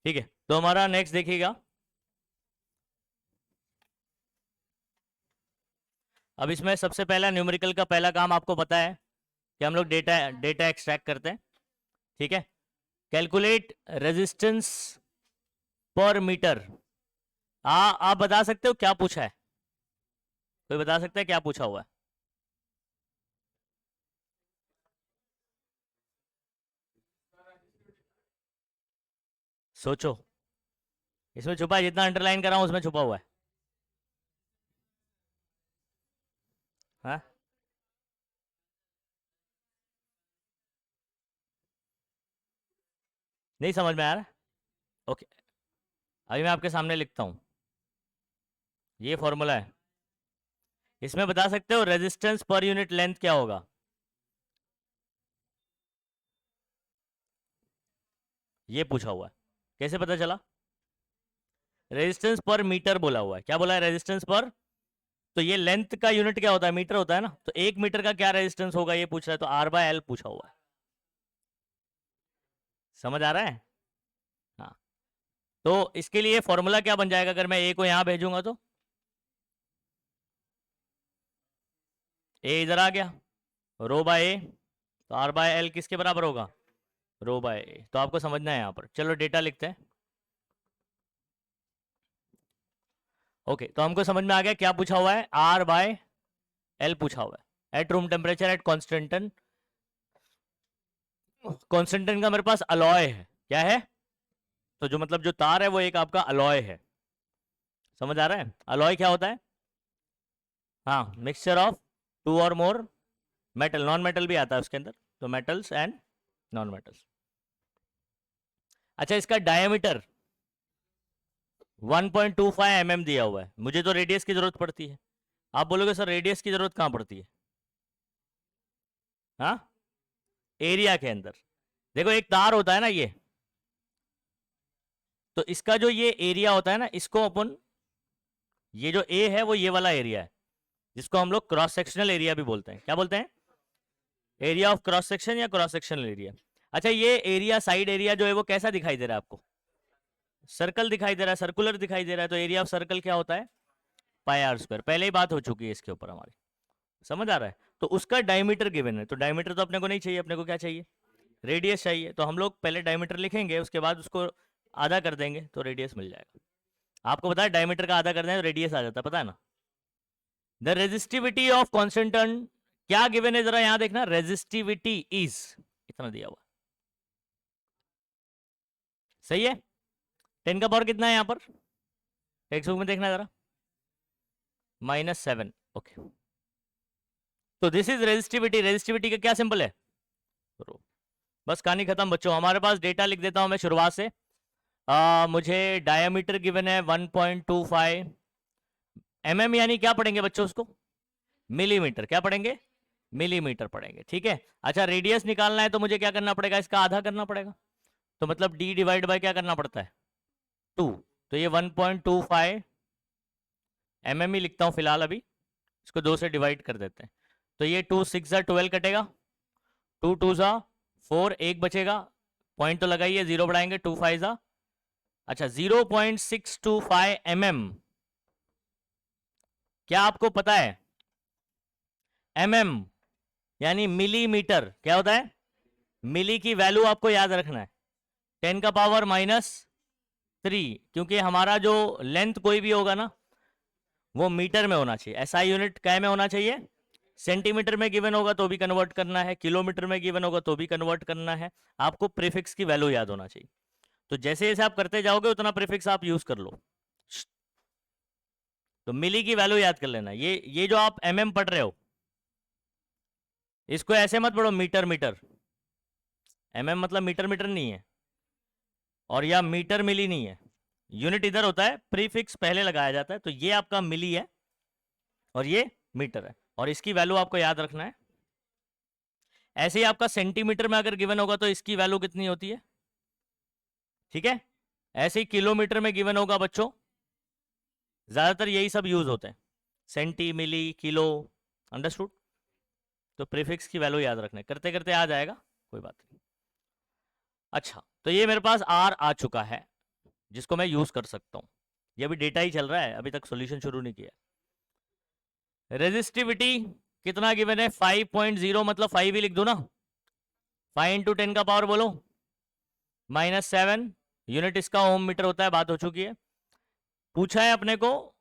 ठीक है, तो हमारा नेक्स्ट देखिएगा। अब इसमें सबसे पहला न्यूमेरिकल का पहला काम आपको पता है कि हम लोग डेटा डेटा एक्सट्रैक्ट करते हैं। ठीक है, कैलकुलेट रेजिस्टेंस पर मीटर। आप बता सकते हो क्या पूछा है? कोई बता सकता है क्या पूछा हुआ है? सोचो, इसमें छुपा है, जितना अंडरलाइन कर रहा हूं उसमें छुपा हुआ है। हाँ, नहीं समझ में आ रहा? ओके, अभी मैं आपके सामने लिखता हूं। ये फॉर्मूला है, इसमें बता सकते हो रेजिस्टेंस पर यूनिट लेंथ क्या होगा? ये पूछा हुआ है, कैसे पता चला? रेजिस्टेंस पर मीटर बोला हुआ है। क्या बोला है? रेजिस्टेंस पर। तो ये लेंथ का यूनिट क्या होता है? मीटर होता है ना। तो 1 मीटर का क्या रेजिस्टेंस होगा ये पूछ रहा है, तो R/L पूछा हुआ है। समझ आ रहा है? हाँ, तो इसके लिए फॉर्मूला क्या बन जाएगा अगर मैं ए को यहां भेजूंगा तो? ए इधर आ गया, रो बाय ए, तो R/L किसके बराबर होगा? रो बाय ए। तो आपको समझना है यहाँ पर। चलो डेटा लिखते हैं। ओके, तो हमको समझ में आ गया क्या पूछा हुआ है। R/L पूछा हुआ है at room temperature at constantan. Constantan का मेरे पास अलॉय है। क्या है? तो जो मतलब जो तार है वो एक आपका अलॉय है। समझ आ रहा है? अलॉय क्या होता है? हाँ, मिक्सचर ऑफ टू और मोर मेटल। नॉन मेटल भी आता है उसके अंदर, तो मेटल्स एंड नॉन मेटल्स। अच्छा, इसका डायमीटर 1.25 mm दिया हुआ है। मुझे तो रेडियस की जरूरत पड़ती है। आप बोलोगे सर रेडियस की जरूरत कहां पड़ती है? हाँ, एरिया के अंदर। देखो, एक तार होता है ना ये, तो इसका जो ये एरिया होता है ना, इसको अपन, ये जो ए है वो ये वाला एरिया है, जिसको हम लोग क्रॉस सेक्शनल एरिया भी बोलते हैं। क्या बोलते हैं? एरिया ऑफ क्रॉस सेक्शन या क्रॉस सेक्शनल एरिया। अच्छा, ये एरिया, साइड एरिया जो है वो कैसा दिखाई दे रहा है आपको? सर्कल दिखाई दे रहा है, सर्कुलर दिखाई दे रहा है। तो एरिया ऑफ सर्कल क्या होता है? πr²। पहले ही बात हो चुकी है इसके ऊपर हमारी। समझ आ रहा है? तो उसका डायमीटर गिवन है। तो डायमीटर तो अपने को नहीं चाहिए, अपने को क्या चाहिए? रेडियस चाहिए। तो हम लोग पहले डायमीटर लिखेंगे, उसके बाद उसको आधा कर देंगे तो रेडियस मिल जाएगा। आपको पता है डायमीटर का आधा कर दें तो रेडियस आ जाता है, पता है ना? द रेजिस्टिविटी ऑफ कॉन्स्टेंटन क्या गिवन है, जरा यहां देखना। रेजिस्टिविटी इज इतना दिया हुआ। सही है? 10 का पावर कितना है यहां पर? टेक्स्ट बुक में देखना जरा। -7। ओके, तो दिस इज रेजिस्टिविटी। रेजिस्टिविटी का क्या सिंबल है? रो। बस कहानी खत्म बच्चों। हमारे पास डेटा लिख देता हूं मैं शुरुआत से। मुझे डायमीटर गिवन है 1.25 mm, यानी क्या पढ़ेंगे बच्चों उसको? मिलीमीटर। क्या पढ़ेंगे? मिलीमीटर पढ़ेंगे। ठीक है। अच्छा, रेडियस निकालना है तो मुझे क्या करना पड़ेगा? इसका आधा करना पड़ेगा। तो मतलब d डिवाइड बाय क्या करना पड़ता है? 2। तो ये 1.25 mm ही लिखता हूं फिलहाल अभी। इसको 2 से डिवाइड कर देते हैं। तो ये 2 6 जा 12 कटेगा, 2 2 जा 4, 1 बचेगा। पॉइंट तो लगाइए, 0 बढ़ाएंगे, 2 5 जा। अच्छा, 0.625 mm। क्या आपको पता है? mm यानी मिलीमीटर क्या होता है? मिली की वैल्यू आपको याद रखना है। 10 का पावर -3, क्योंकि हमारा जो लेंथ कोई भी होगा ना वो मीटर में होना चाहिए। एसआई यूनिट क्या में होना चाहिए? सेंटीमीटर में गिवन होगा तो भी कन्वर्ट करना है, किलोमीटर में गिवन होगा तो भी कन्वर्ट करना है। आपको प्रीफिक्स की वैल्यू याद होना चाहिए। तो जैसे जैसे आप करते जाओगे उतना प्रीफिक्स आप यूज कर लो। तो मिली की वैल्यू याद कर लेना। ये जो आप mm पढ़ रहे हो, इसको ऐसे मत पढ़ो मीटर मीटर। मतलब मीटर मीटर नहीं है, और या मीटर मिली नहीं है। यूनिट इधर होता है, प्रीफिक्स पहले लगाया जाता है। तो ये आपका मिली है और ये मीटर है, और इसकी वैल्यू आपको याद रखना है। ऐसे ही आपका सेंटीमीटर में अगर गिवन होगा तो इसकी वैल्यू कितनी होती है? ठीक है। ऐसे ही किलोमीटर में गिवन होगा बच्चों, ज्यादातर यही सब यूज होते हैं, सेंटी, मिली, किलो। अंडरस्टूड? तो प्रीफिक्स की वैल्यू याद रखना है, करते करते आ जाएगा, कोई बात नहीं। अच्छा, तो ये मेरे पास आर आ चुका है। जिसको मैं यूज कर सकता हूँ। ये अभी डेटा ही चल रहा है, अभी तक सॉल्यूशन शुरू नहीं किया। रेजिस्टिविटी कितना गिवन है? 5.0, मतलब 5 ही लिख दो ना। 5 इंटू 10 का पावर बोलो -7 यूनिट, इसका ओम मीटर होता है, बात हो चुकी है। पूछा है अपने को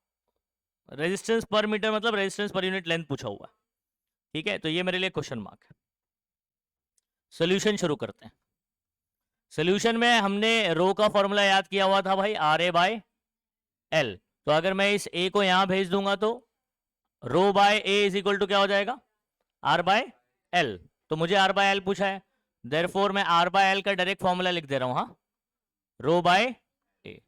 रेजिस्टेंस पर मीटर, मतलब रेजिस्टेंस पर यूनिट लेंथ पूछा हुआ है। ठीक है, तो ये मेरे लिए क्वेश्चन मार्क है। सोल्यूशन शुरू करते हैं। सोल्यूशन में हमने रो का फॉर्मूला याद किया हुआ था भाई, आर ए बाय एल। तो अगर मैं इस ए को यहां भेज दूंगा तो rho by A is equal to क्या हो जाएगा? R by L. तो मुझे आर बाय एल पूछा है, देयरफॉर मैं आर बाय एल का डायरेक्ट फॉर्मूला लिख दे रहा हूं। हाँ, रो बाय ए,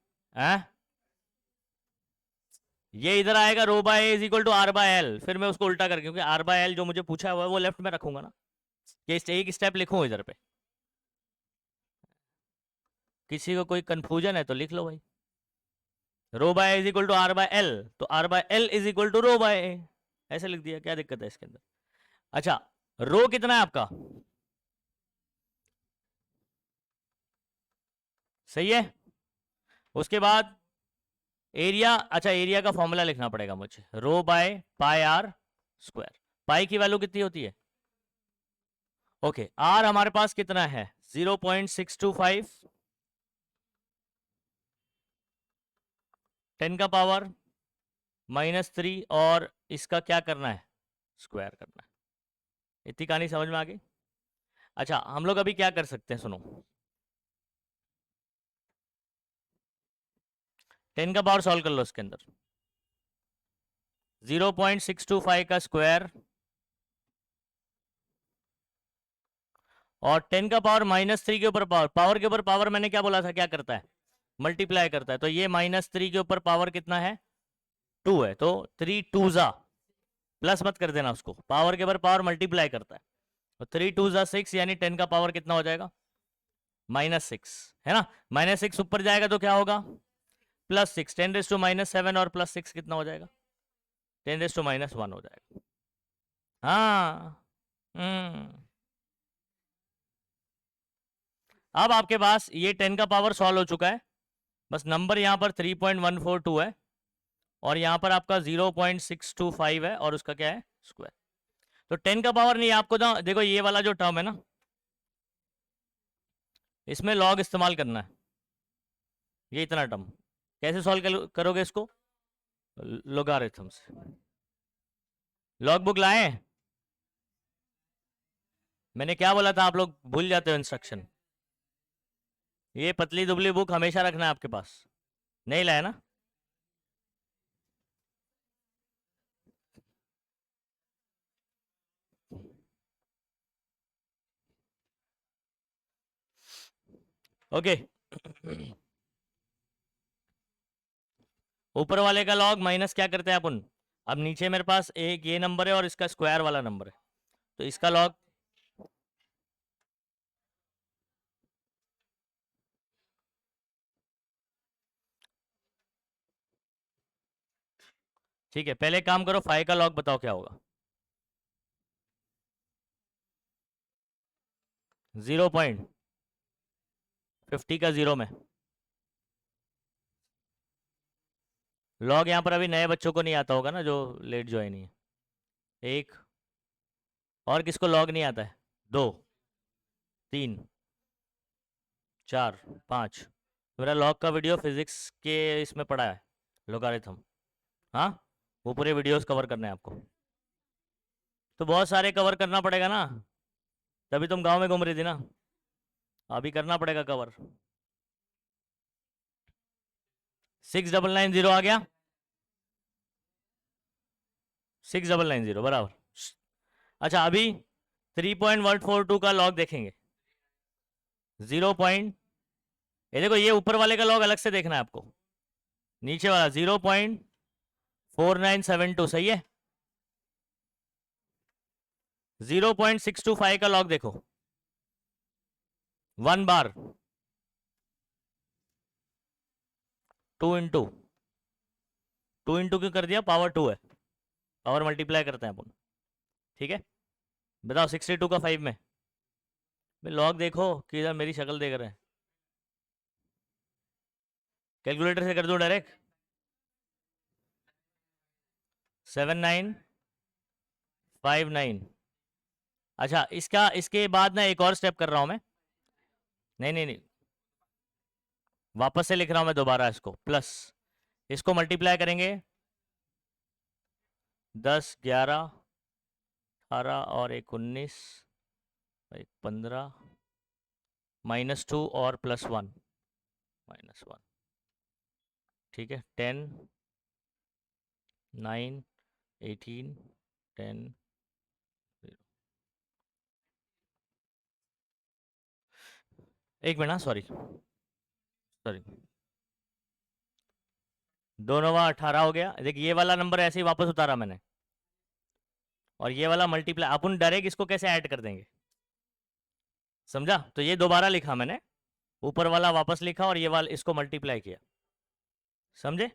ये इधर आएगा rho by A is equal to R by L, फिर मैं उसको उल्टा करके, क्योंकि आर बाय एल जो मुझे पूछा हुआ है वो लेफ्ट में रखूंगा ना, ये एक स्टेप लिखूं इधर पे। किसी को कोई कंफ्यूजन है तो लिख लो भाई, rho by is equal to R by L, तो R by L is equal to rho by A, ऐसे लिख दिया, क्या दिक्कत है इसके अंदर? अच्छा, रो कितना है आपका? सही है। उसके बाद एरिया, अच्छा एरिया का फॉर्मूला लिखना पड़ेगा मुझे, रो बाय पाई आर स्क्वायर। पाई की वैल्यू कितनी होती है? ओके, आर हमारे पास कितना है? 0.625, 10 का पावर -3, और इसका क्या करना है? स्क्वायर करना है। इतनी कहानी समझ में आ गई? अच्छा, हम लोग अभी क्या कर सकते हैं, सुनो। 10 का पावर सॉल्व कर लो इसके अंदर। 0.625 का स्क्वायर और 10 का पावर -3 के ऊपर पावर, पावर के ऊपर पावर मैंने क्या बोला था, क्या करता है? मल्टीप्लाई करता है। तो ये -3 के ऊपर पावर कितना है? 2 है, तो 3 2 जा, प्लस मत कर देना उसको, पावर के ऊपर पावर मल्टीप्लाई करता है, तो 3 2 जा 6, यानी 10 का पावर कितना हो जाएगा? -6, है ना। -6 ऊपर जाएगा तो क्या होगा? +6, 10⁻⁻7, और +6 कितना हो जाएगा? 10⁻⁻1 हो जाएगा। हाँ, अब आपके पास ये 10 का पावर सॉल्व हो चुका है, बस नंबर यहाँ पर 3.142 है, और यहाँ पर आपका 0.625 है, और उसका क्या है? स्क्वायर। तो 10 का पावर नहीं, आपको ना देखो ये वाला जो टर्म है ना, इसमें लॉग इस्तेमाल करना है, ये इतना टर्म। कैसे सॉल्व करोगे इसको? लोगारिथम से। लॉग बुक लाए? मैंने क्या बोला था, आप लोग भूल जाते हो इंस्ट्रक्शन। ये पतली दुबली बुक हमेशा रखना है आपके पास। नहीं लाया ना? ओके। ऊपर वाले का लॉग माइनस क्या करते हैं अपन? अब नीचे मेरे पास एक ये नंबर है और इसका स्क्वायर वाला नंबर है, तो इसका लॉग, ठीक है। पहले काम करो, 5 का लॉग बताओ क्या होगा? 0.50 का 0 में लॉग, यहाँ पर अभी नए बच्चों को नहीं आता होगा ना, जो लेट ज्वाइन है। एक, और किसको लॉग नहीं आता है? 2 3 4 5। मेरा लॉग का वीडियो फिजिक्स के इसमें पड़ा है, लोगारिथम। हाँ, वो पूरे वीडियोस कवर करने हैं आपको, तो बहुत सारे कवर करना पड़ेगा ना, तभी तुम गांव में घूम रही थी ना, अभी करना पड़ेगा कवर। 6990 आ गया, 6990 बराबर। अच्छा, अभी 3.142 का लॉग देखेंगे। 0 पॉइंट, ये देखो, ये ऊपर वाले का लॉग अलग से देखना है आपको, नीचे वाला 0.4972 सही है। 0.625 का लॉग देखो, 1 बार 2 इंटू क्यों कर दिया? पावर 2 है, पावर मल्टीप्लाई करते हैं अपन, ठीक है। बताओ 62 का 5 में, लॉग देखो कि इधर मेरी शक्ल देख रहे हैं। कैलकुलेटर से कर दो डायरेक्ट। 7959। अच्छा, इसका इसके बाद ना एक और स्टेप कर रहा हूं मैं। नहीं नहीं नहीं, वापस से लिख रहा हूं मैं दोबारा इसको, प्लस इसको मल्टीप्लाई करेंगे 10 11 18 और एक 19, एक 15, -2 और +1, -1, ठीक है। 10 9 18 10 0। एक मिनट, सॉरी सॉरी, 2 9 18 हो गया। देखिए ये वाला नंबर ऐसे ही वापस उतारा मैंने, और ये वाला मल्टीप्लाई, अपन डायरेक्ट इसको कैसे ऐड कर देंगे, समझा? तो ये दोबारा लिखा मैंने, ऊपर वाला वापस लिखा और ये वाला इसको मल्टीप्लाई किया, समझे?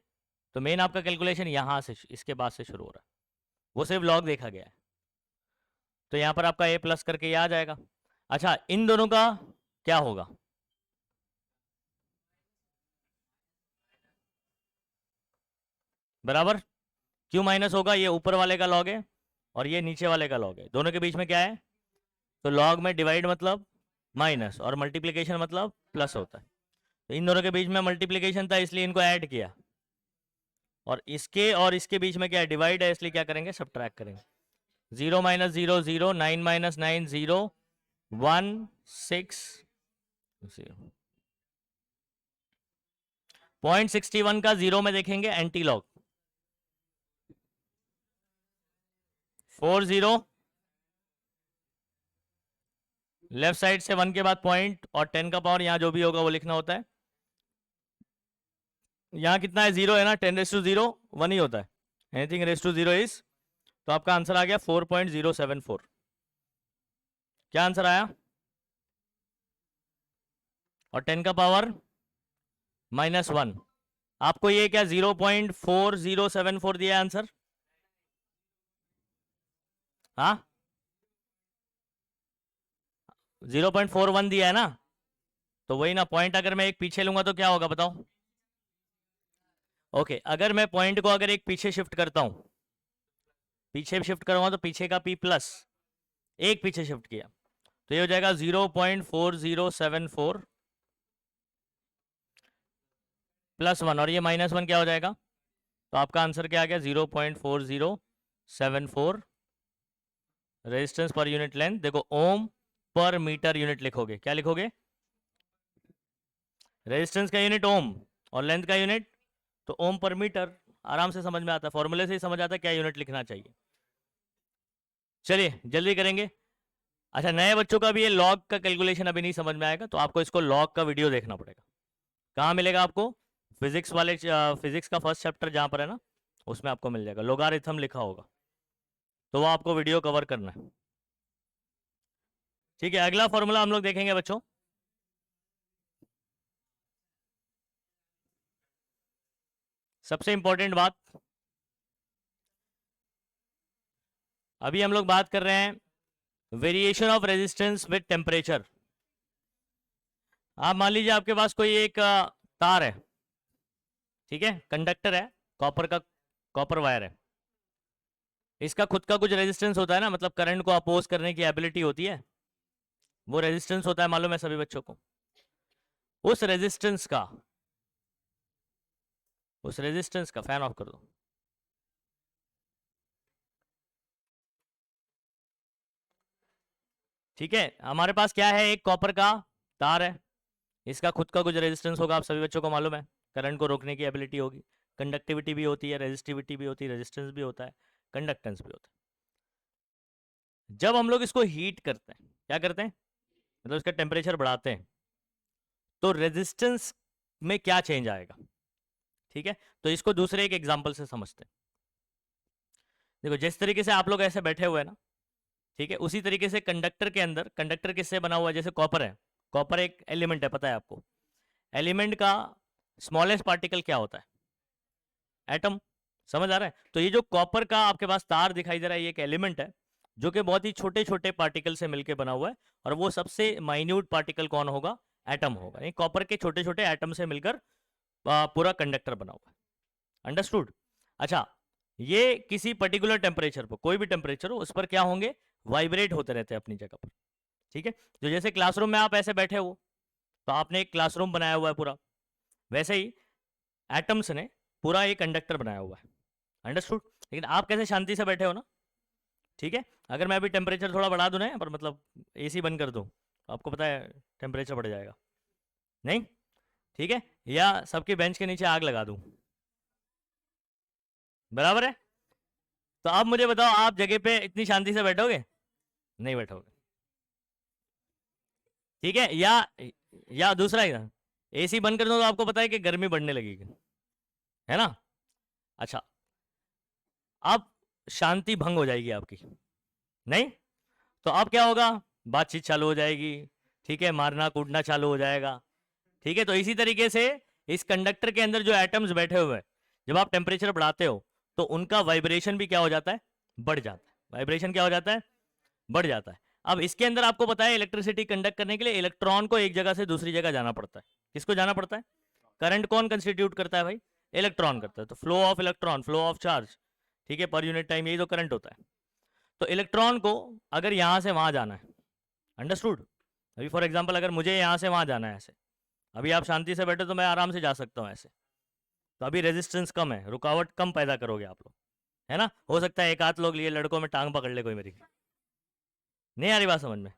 तो मेन आपका कैलकुलेशन यहाँ से, इसके बाद से शुरू हो रहा है, वो सिर्फ लॉग देखा गया है। तो यहाँ पर आपका a प्लस करके ये आ जाएगा। अच्छा, इन दोनों का क्या होगा? बराबर, क्यों माइनस होगा? ये ऊपर वाले का लॉग है और ये नीचे वाले का लॉग है, दोनों के बीच में क्या है? तो लॉग में डिवाइड मतलब माइनस और मल्टीप्लिकेशन मतलब प्लस होता है। तो इन दोनों के बीच में मल्टीप्लिकेशन था, इसलिए इनको ऐड किया, और इसके बीच में क्या है? डिवाइड है, इसलिए क्या करेंगे? सब्ट्रैक्ट करेंगे। 0 - 0 0, 9 - 9 0, 1 6 0। 0.61 का 0 में देखेंगे एंटी लॉग, 4 0, लेफ्ट साइड से 1 के बाद पॉइंट और 10 का पावर, यहाँ जो भी होगा वो लिखना होता है। यहाँ कितना है? 0 है ना, 10⁻0 1 ही होता है, एनीथिंग रेस टू 0 इज, तो आपका आंसर आ गया 4.074। क्या आंसर आया? और 10 का पावर -1, आपको ये क्या 0.4074 दिया आंसर? हाँ, 0.41 दिया है ना, तो वही ना पॉइंट, अगर मैं एक पीछे लूंगा तो क्या होगा बताओ? ओके, अगर मैं पॉइंट को अगर एक पीछे शिफ्ट करता हूं, पीछे शिफ्ट करूंगा तो पीछे का p प्लस एक पीछे शिफ्ट किया, तो ये हो जाएगा 0.4074 +1, और ये -1 क्या हो जाएगा? तो आपका आंसर क्या आ गया? 0.4074 रेजिस्टेंस पर यूनिट लेंथ। देखो, ओम पर मीटर यूनिट लिखोगे, क्या लिखोगे? रेजिस्टेंस का यूनिट ओम और लेंथ का यूनिट तो ओम पर मीटर। आराम से समझ में आता है, फॉर्मूले से ही समझ आता है क्या यूनिट लिखना चाहिए। चलिए जल्दी करेंगे। अच्छा, नए बच्चों का भी ये लॉग का कैलकुलेशन अभी नहीं समझ में आएगा, तो आपको इसको लॉग का वीडियो देखना पड़ेगा। कहाँ मिलेगा आपको? फिजिक्स वाले, फिजिक्स का फर्स्ट चैप्टर जहाँ पर है ना, उसमें आपको मिल जाएगा, लोगारिथम लिखा होगा, तो वो आपको वीडियो कवर करना है। ठीक है, अगला फॉर्मूला हम लोग देखेंगे बच्चों। सबसे इंपॉर्टेंट बात, अभी हम लोग बात कर रहे हैं variation of resistance with temperature. आप मान लीजिए आपके पास कोई एक तार है, ठीक है, कंडक्टर है, कॉपर का, कॉपर वायर है, इसका खुद का कुछ रेजिस्टेंस होता है ना, मतलब करंट को अपोज करने की एबिलिटी होती है, वो रेजिस्टेंस होता है, मालूम है सभी बच्चों को। उस रेजिस्टेंस का फैन ऑफ कर दो। ठीक है, हमारे पास क्या है? एक कॉपर का तार है, इसका खुद का कुछ रेजिस्टेंस होगा, आप सभी बच्चों को मालूम है, करंट को रोकने की एबिलिटी होगी, कंडक्टिविटी भी होती है, रेजिस्टिविटी भी होती है, रेजिस्टेंस भी होता है, कंडक्टेंस भी होता है। जब हम लोग इसको हीट करते हैं, क्या करते हैं, मतलब इसका टेम्परेचर बढ़ाते हैं, तो रेजिस्टेंस में क्या चेंज आएगा? ठीक है, तो इसको दूसरे एक एग्जांपल से समझते हैं। देखो, जिस तरीके से आप लोग ऐसे बैठे हुए हैं ना, ठीक है, उसी तरीके से कंडक्टर के अंदर, कंडक्टर किससे बना हुआ है? जैसे कॉपर है, कॉपर एक एलिमेंट है, पता है आपको, एलिमेंट का स्मॉलेस्ट पार्टिकल क्या होता है? एटम। समझ आ रहा है? तो ये जो कॉपर का आपके पास तार दिखाई दे रहा है, ये एक एलिमेंट है जो कि बहुत ही छोटे छोटे पार्टिकल से मिलकर बना हुआ है, और वो सबसे माइन्यूट पार्टिकल कौन होगा? एटम होगा। कॉपर के छोटे छोटे एटम से मिलकर पूरा कंडक्टर बना हुआ है। अंडरस्टूड? अच्छा, ये किसी पर्टिकुलर टेम्परेचर पर, कोई भी टेम्परेचर हो, उस पर क्या होंगे, वाइब्रेट होते रहते हैं अपनी जगह पर। ठीक है, तो जैसे क्लासरूम में आप ऐसे बैठे हो, तो आपने एक क्लासरूम बनाया हुआ है पूरा, वैसे ही एटम्स ने पूरा एक कंडक्टर बनाया हुआ है। अंडरस्टूड? लेकिन आप कैसे शांति से बैठे हो ना। ठीक है, अगर मैं अभी टेम्परेचर थोड़ा बढ़ा दूं ना, पर मतलब एसी बंद कर दूं, तो आपको पता है टेम्परेचर बढ़ जाएगा, नहीं? ठीक है, या सबके बेंच के नीचे आग लगा दूं, बराबर है? तो आप मुझे बताओ, आप जगह पे इतनी शांति से बैठोगे? नहीं बैठोगे। ठीक है, या दूसरा ही ना, एसी बंद कर दो तो आपको पता है कि गर्मी बढ़ने लगेगी, है ना? अच्छा, अब शांति भंग हो जाएगी आपकी, नहीं? तो अब क्या होगा, बातचीत चालू हो जाएगी, ठीक है, मारना कूटना चालू हो जाएगा। ठीक है, तो इसी तरीके से इस कंडक्टर के अंदर जो एटम्स बैठे हुए हैं, जब आप टेम्परेचर बढ़ाते हो तो उनका वाइब्रेशन भी क्या हो जाता है, बढ़ जाता है। वाइब्रेशन क्या हो जाता है, बढ़ जाता है। अब इसके अंदर आपको पता है, इलेक्ट्रिसिटी कंडक्ट करने के लिए इलेक्ट्रॉन को एक जगह से दूसरी जगह जाना पड़ता है। किसको जाना पड़ता है? करंट कौन कंस्टिट्यूट करता है भाई? इलेक्ट्रॉन करता है। तो flow of electron, flow of charge, ठीक है, पर यूनिट टाइम, यही तो करंट होता है। तो इलेक्ट्रॉन को अगर यहां से वहां जाना है, अंडरस्टूड? अभी फॉर एग्जाम्पल अगर मुझे यहां से वहां जाना है ऐसे, अभी आप शांति से बैठे तो मैं आराम से जा सकता हूँ ऐसे, तो अभी रेजिस्टेंस कम है, रुकावट कम पैदा करोगे आप लोग, है ना? हो सकता है एक आध लोग लिए लड़कों में टांग पकड़ ले कोई मेरी, नहीं आ रही बात समझ में?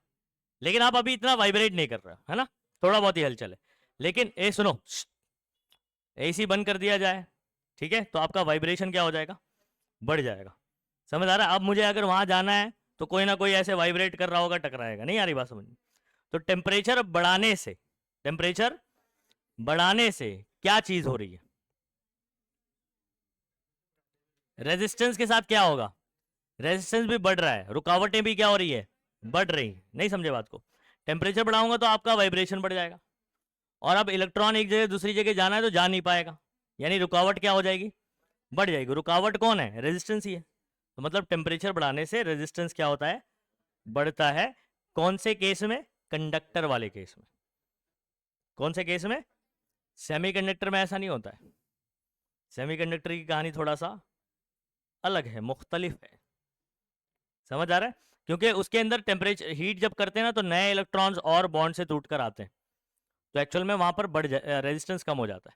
लेकिन आप अभी इतना वाइब्रेट नहीं कर रहे हो, है ना? थोड़ा बहुत ही हलचल है। लेकिन ए सुनो, एसी बंद कर दिया जाए, ठीक है, तो आपका वाइब्रेशन क्या हो जाएगा, बढ़ जाएगा। समझ आ रहा है? अब मुझे अगर वहां जाना है तो कोई ना कोई ऐसे वाइब्रेट कर रहा होगा, टकराएगा, नहीं आ रही बात समझ में? तो टेम्परेचर बढ़ाने से, टेम्परेचर बढ़ाने से क्या चीज हो रही है, रेजिस्टेंस के साथ क्या होगा, रेजिस्टेंस भी बढ़ रहा है, रुकावटें भी क्या हो रही है, बढ़ रही। नहीं समझे बात को? टेम्परेचर बढ़ाऊंगा तो आपका वाइब्रेशन बढ़ जाएगा, और अब इलेक्ट्रॉन एक जगह दूसरी जगह जाना है तो जा नहीं पाएगा, यानी रुकावट क्या हो जाएगी, बढ़ जाएगी। रुकावट कौन है, रेजिस्टेंस ही है। तो मतलब टेम्परेचर बढ़ाने से रेजिस्टेंस क्या होता है, बढ़ता है। कौन से केस में? कंडक्टर वाले केस में। कौन से केस में? सेमीकंडक्टर में ऐसा नहीं होता है। सेमीकंडक्टर की कहानी थोड़ा सा अलग है, मुख्तलिफ है। समझ आ रहा है? क्योंकि उसके अंदर टेम्परेचर हीट जब करते हैं ना, तो नए इलेक्ट्रॉन्स और बॉन्ड से टूट कर आते हैं, तो एक्चुअल में वहां पर रेजिस्टेंस कम हो जाता है।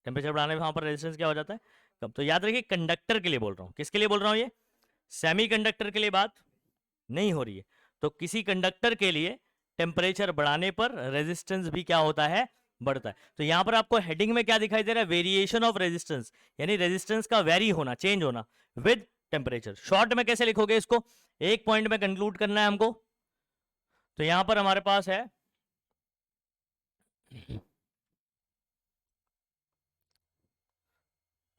टेम्परेचर बढ़ाने में वहां पर रेजिस्टेंस क्या हो जाता है, कम। तो याद रखिए, कंडक्टर के लिए बोल रहा हूँ। किसके लिए बोल रहा हूँ ये? सेमीकंडक्टर के लिए बात नहीं हो रही है। तो किसी कंडक्टर के लिए टेम्परेचर बढ़ाने पर रेजिस्टेंस भी क्या होता है, बढ़ता है। तो यहां पर आपको हेडिंग में क्या दिखाई दे रहा है, वेरिएशन ऑफ रेजिस्टेंस, यानी रेजिस्टेंस का वेरी होना, चेंज होना विद टेम्परेचर। शॉर्ट में कैसे लिखोगे इसको, एक पॉइंट में कंक्लूड करना है हमको। तो यहां पर हमारे पास है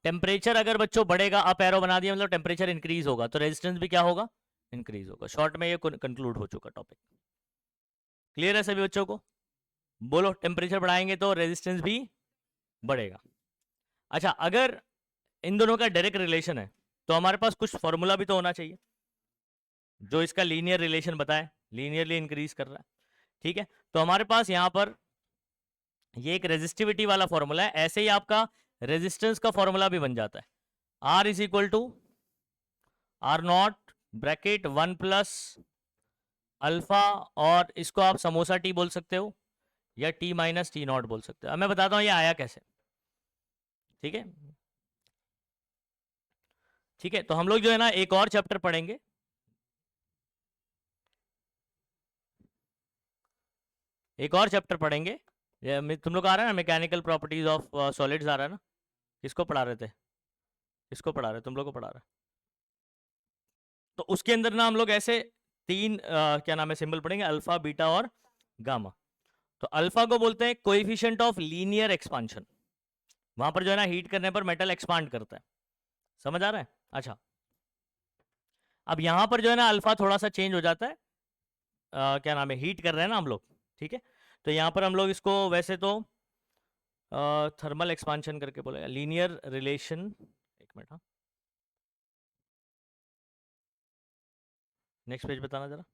टेम्परेचर अगर बच्चों बढ़ेगा, अप एरो बना दिया, मतलब टेम्परेचर इंक्रीज होगा, तो रेजिस्टेंस भी क्या होगा, इंक्रीज होगा। शॉर्ट में ये कंक्लूड हो चुका टॉपिक। क्लियर है सभी बच्चों को? बोलो, टेम्परेचर बढ़ाएंगे तो रेजिस्टेंस भी बढ़ेगा। अच्छा, अगर इन दोनों का डायरेक्ट रिलेशन है, तो हमारे पास कुछ फॉर्मूला भी तो होना चाहिए जो इसका लीनियर रिलेशन बताए, लीनियरली इंक्रीज कर रहा है। ठीक है, तो हमारे पास यहां पर ये एक रेजिस्टिविटी वाला फॉर्मूला है। ऐसे ही आपका रेजिस्टेंस का फॉर्मूला भी बन जाता है, R is equal to R naught bracket 1 plus alpha, और इसको आप समोसा टी बोल सकते हो या टी माइनस टी नॉट बोल सकते हो। अब मैं बताता हूं ये आया कैसे। ठीक है, ठीक है, तो हम लोग जो है ना एक और चैप्टर पढ़ेंगे, एक और चैप्टर पढ़ेंगे। तुम लोग आ रहा है ना, मैकेनिकल प्रॉपर्टीज ऑफ सॉलिड्स आ रहा है ना? किसको पढ़ा रहे थे, किसको पढ़ा रहे, तुम लोग को पढ़ा रहे? तो उसके अंदर ना हम लोग ऐसे तीन क्या नाम है, सिंबल पढ़ेंगे, अल्फा, बीटा और गामा। तो अल्फा को बोलते हैं कोएफिशिएंट ऑफ लीनियर एक्सपांशन, वहां पर जो है ना हीट करने पर मेटल एक्सपांड करता है। समझ आ रहा है? अच्छा, अब यहां पर जो है ना अल्फा थोड़ा सा चेंज हो जाता है, क्या नाम है, हीट कर रहे हैं ना हम लोग, ठीक है? तो यहां पर हम लोग इसको वैसे तो थर्मल एक्सपांशन करके बोलेगा, लीनियर रिलेशन। एक मिनट, हाँ, नेक्स्ट पेज बताना जरा।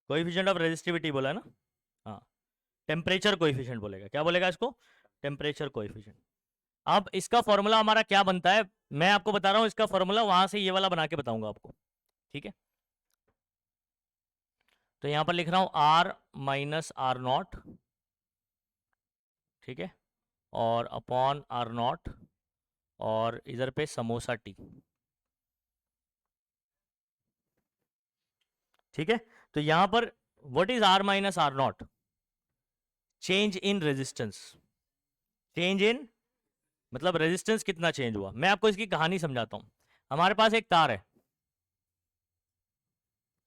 कोएफिशिएंट ऑफ रेजिस्टिविटी बोला है ना, हाँ, टेम्परेचर कोएफिशिएंट बोलेगा, क्या बोलेगा इसको, टेम्परेचर कोएफिशिएंट। अब इसका फॉर्मूला हमारा क्या बनता है, मैं आपको बता रहा हूं इसका फॉर्मूला, वहां से ये वाला बना के बताऊंगा आपको, ठीक है। तो यहां पर लिख रहा हूं R माइनस आर नॉट, ठीक है, और अपॉन आर नॉट, और इधर पे समोसा टी, ठीक है। तो यहां पर what is R minus R naught, change in resistance, change in मतलब रेजिस्टेंस कितना चेंज हुआ। मैं आपको इसकी कहानी समझाता हूं। हमारे पास एक तार है,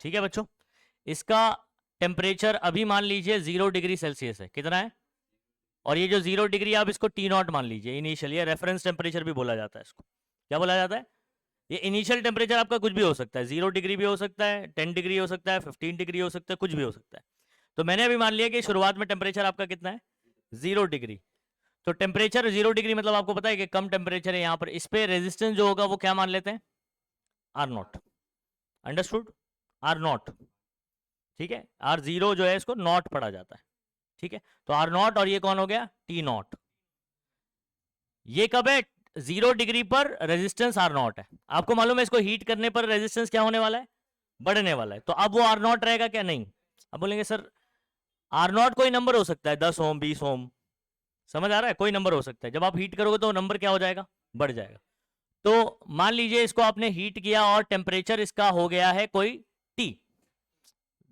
ठीक है बच्चों, इसका टेम्परेचर अभी मान लीजिए 0 डिग्री सेल्सियस है, कितना है, और ये जो 0 डिग्री आप इसको टी नॉट मान लीजिए, इनिशियल, ये रेफरेंस टेम्परेचर भी बोला जाता है इसको, क्या बोला जाता है, ये इनिशियल टेम्परेचर आपका कुछ भी हो सकता है, 0 डिग्री भी हो सकता है, 10 डिग्री हो सकता है, 15 डिग्री हो सकता है, कुछ भी हो सकता है। तो मैंने अभी मान लिया कि शुरुआत में टेम्परेचर आपका कितना है, 0 डिग्री। तो टेम्परेचर 0 डिग्री मतलब आपको पता है कि कम टेम्परेचर है, यहां पर इस पे रेजिस्टेंस जो होगा वो क्या मान लेते हैं, R naught, understood, R naught, ठीक है, आर जीरो जो है इसको नॉट पढ़ा जाता है, ठीक है। तो आर नॉट और ये कौन हो गया, टी नॉट। ये कब है, 0 डिग्री पर रेजिस्टेंस आर नॉट है, आपको मालूम है इसको हीट करने पर रेजिस्टेंस क्या होने वाला है, बढ़ने वाला है। तो अब वो आर नॉट रहेगा क्या, नहीं। अब बोलेंगे सर आर नॉट कोई नंबर हो सकता है, 10 ओम 20 ओम, समझ आ रहा है, कोई नंबर हो सकता है। जब आप हीट करोगे तो नंबर क्या हो जाएगा, बढ़ जाएगा। तो मान लीजिए इसको आपने हीट किया और टेम्परेचर इसका हो गया है कोई टी,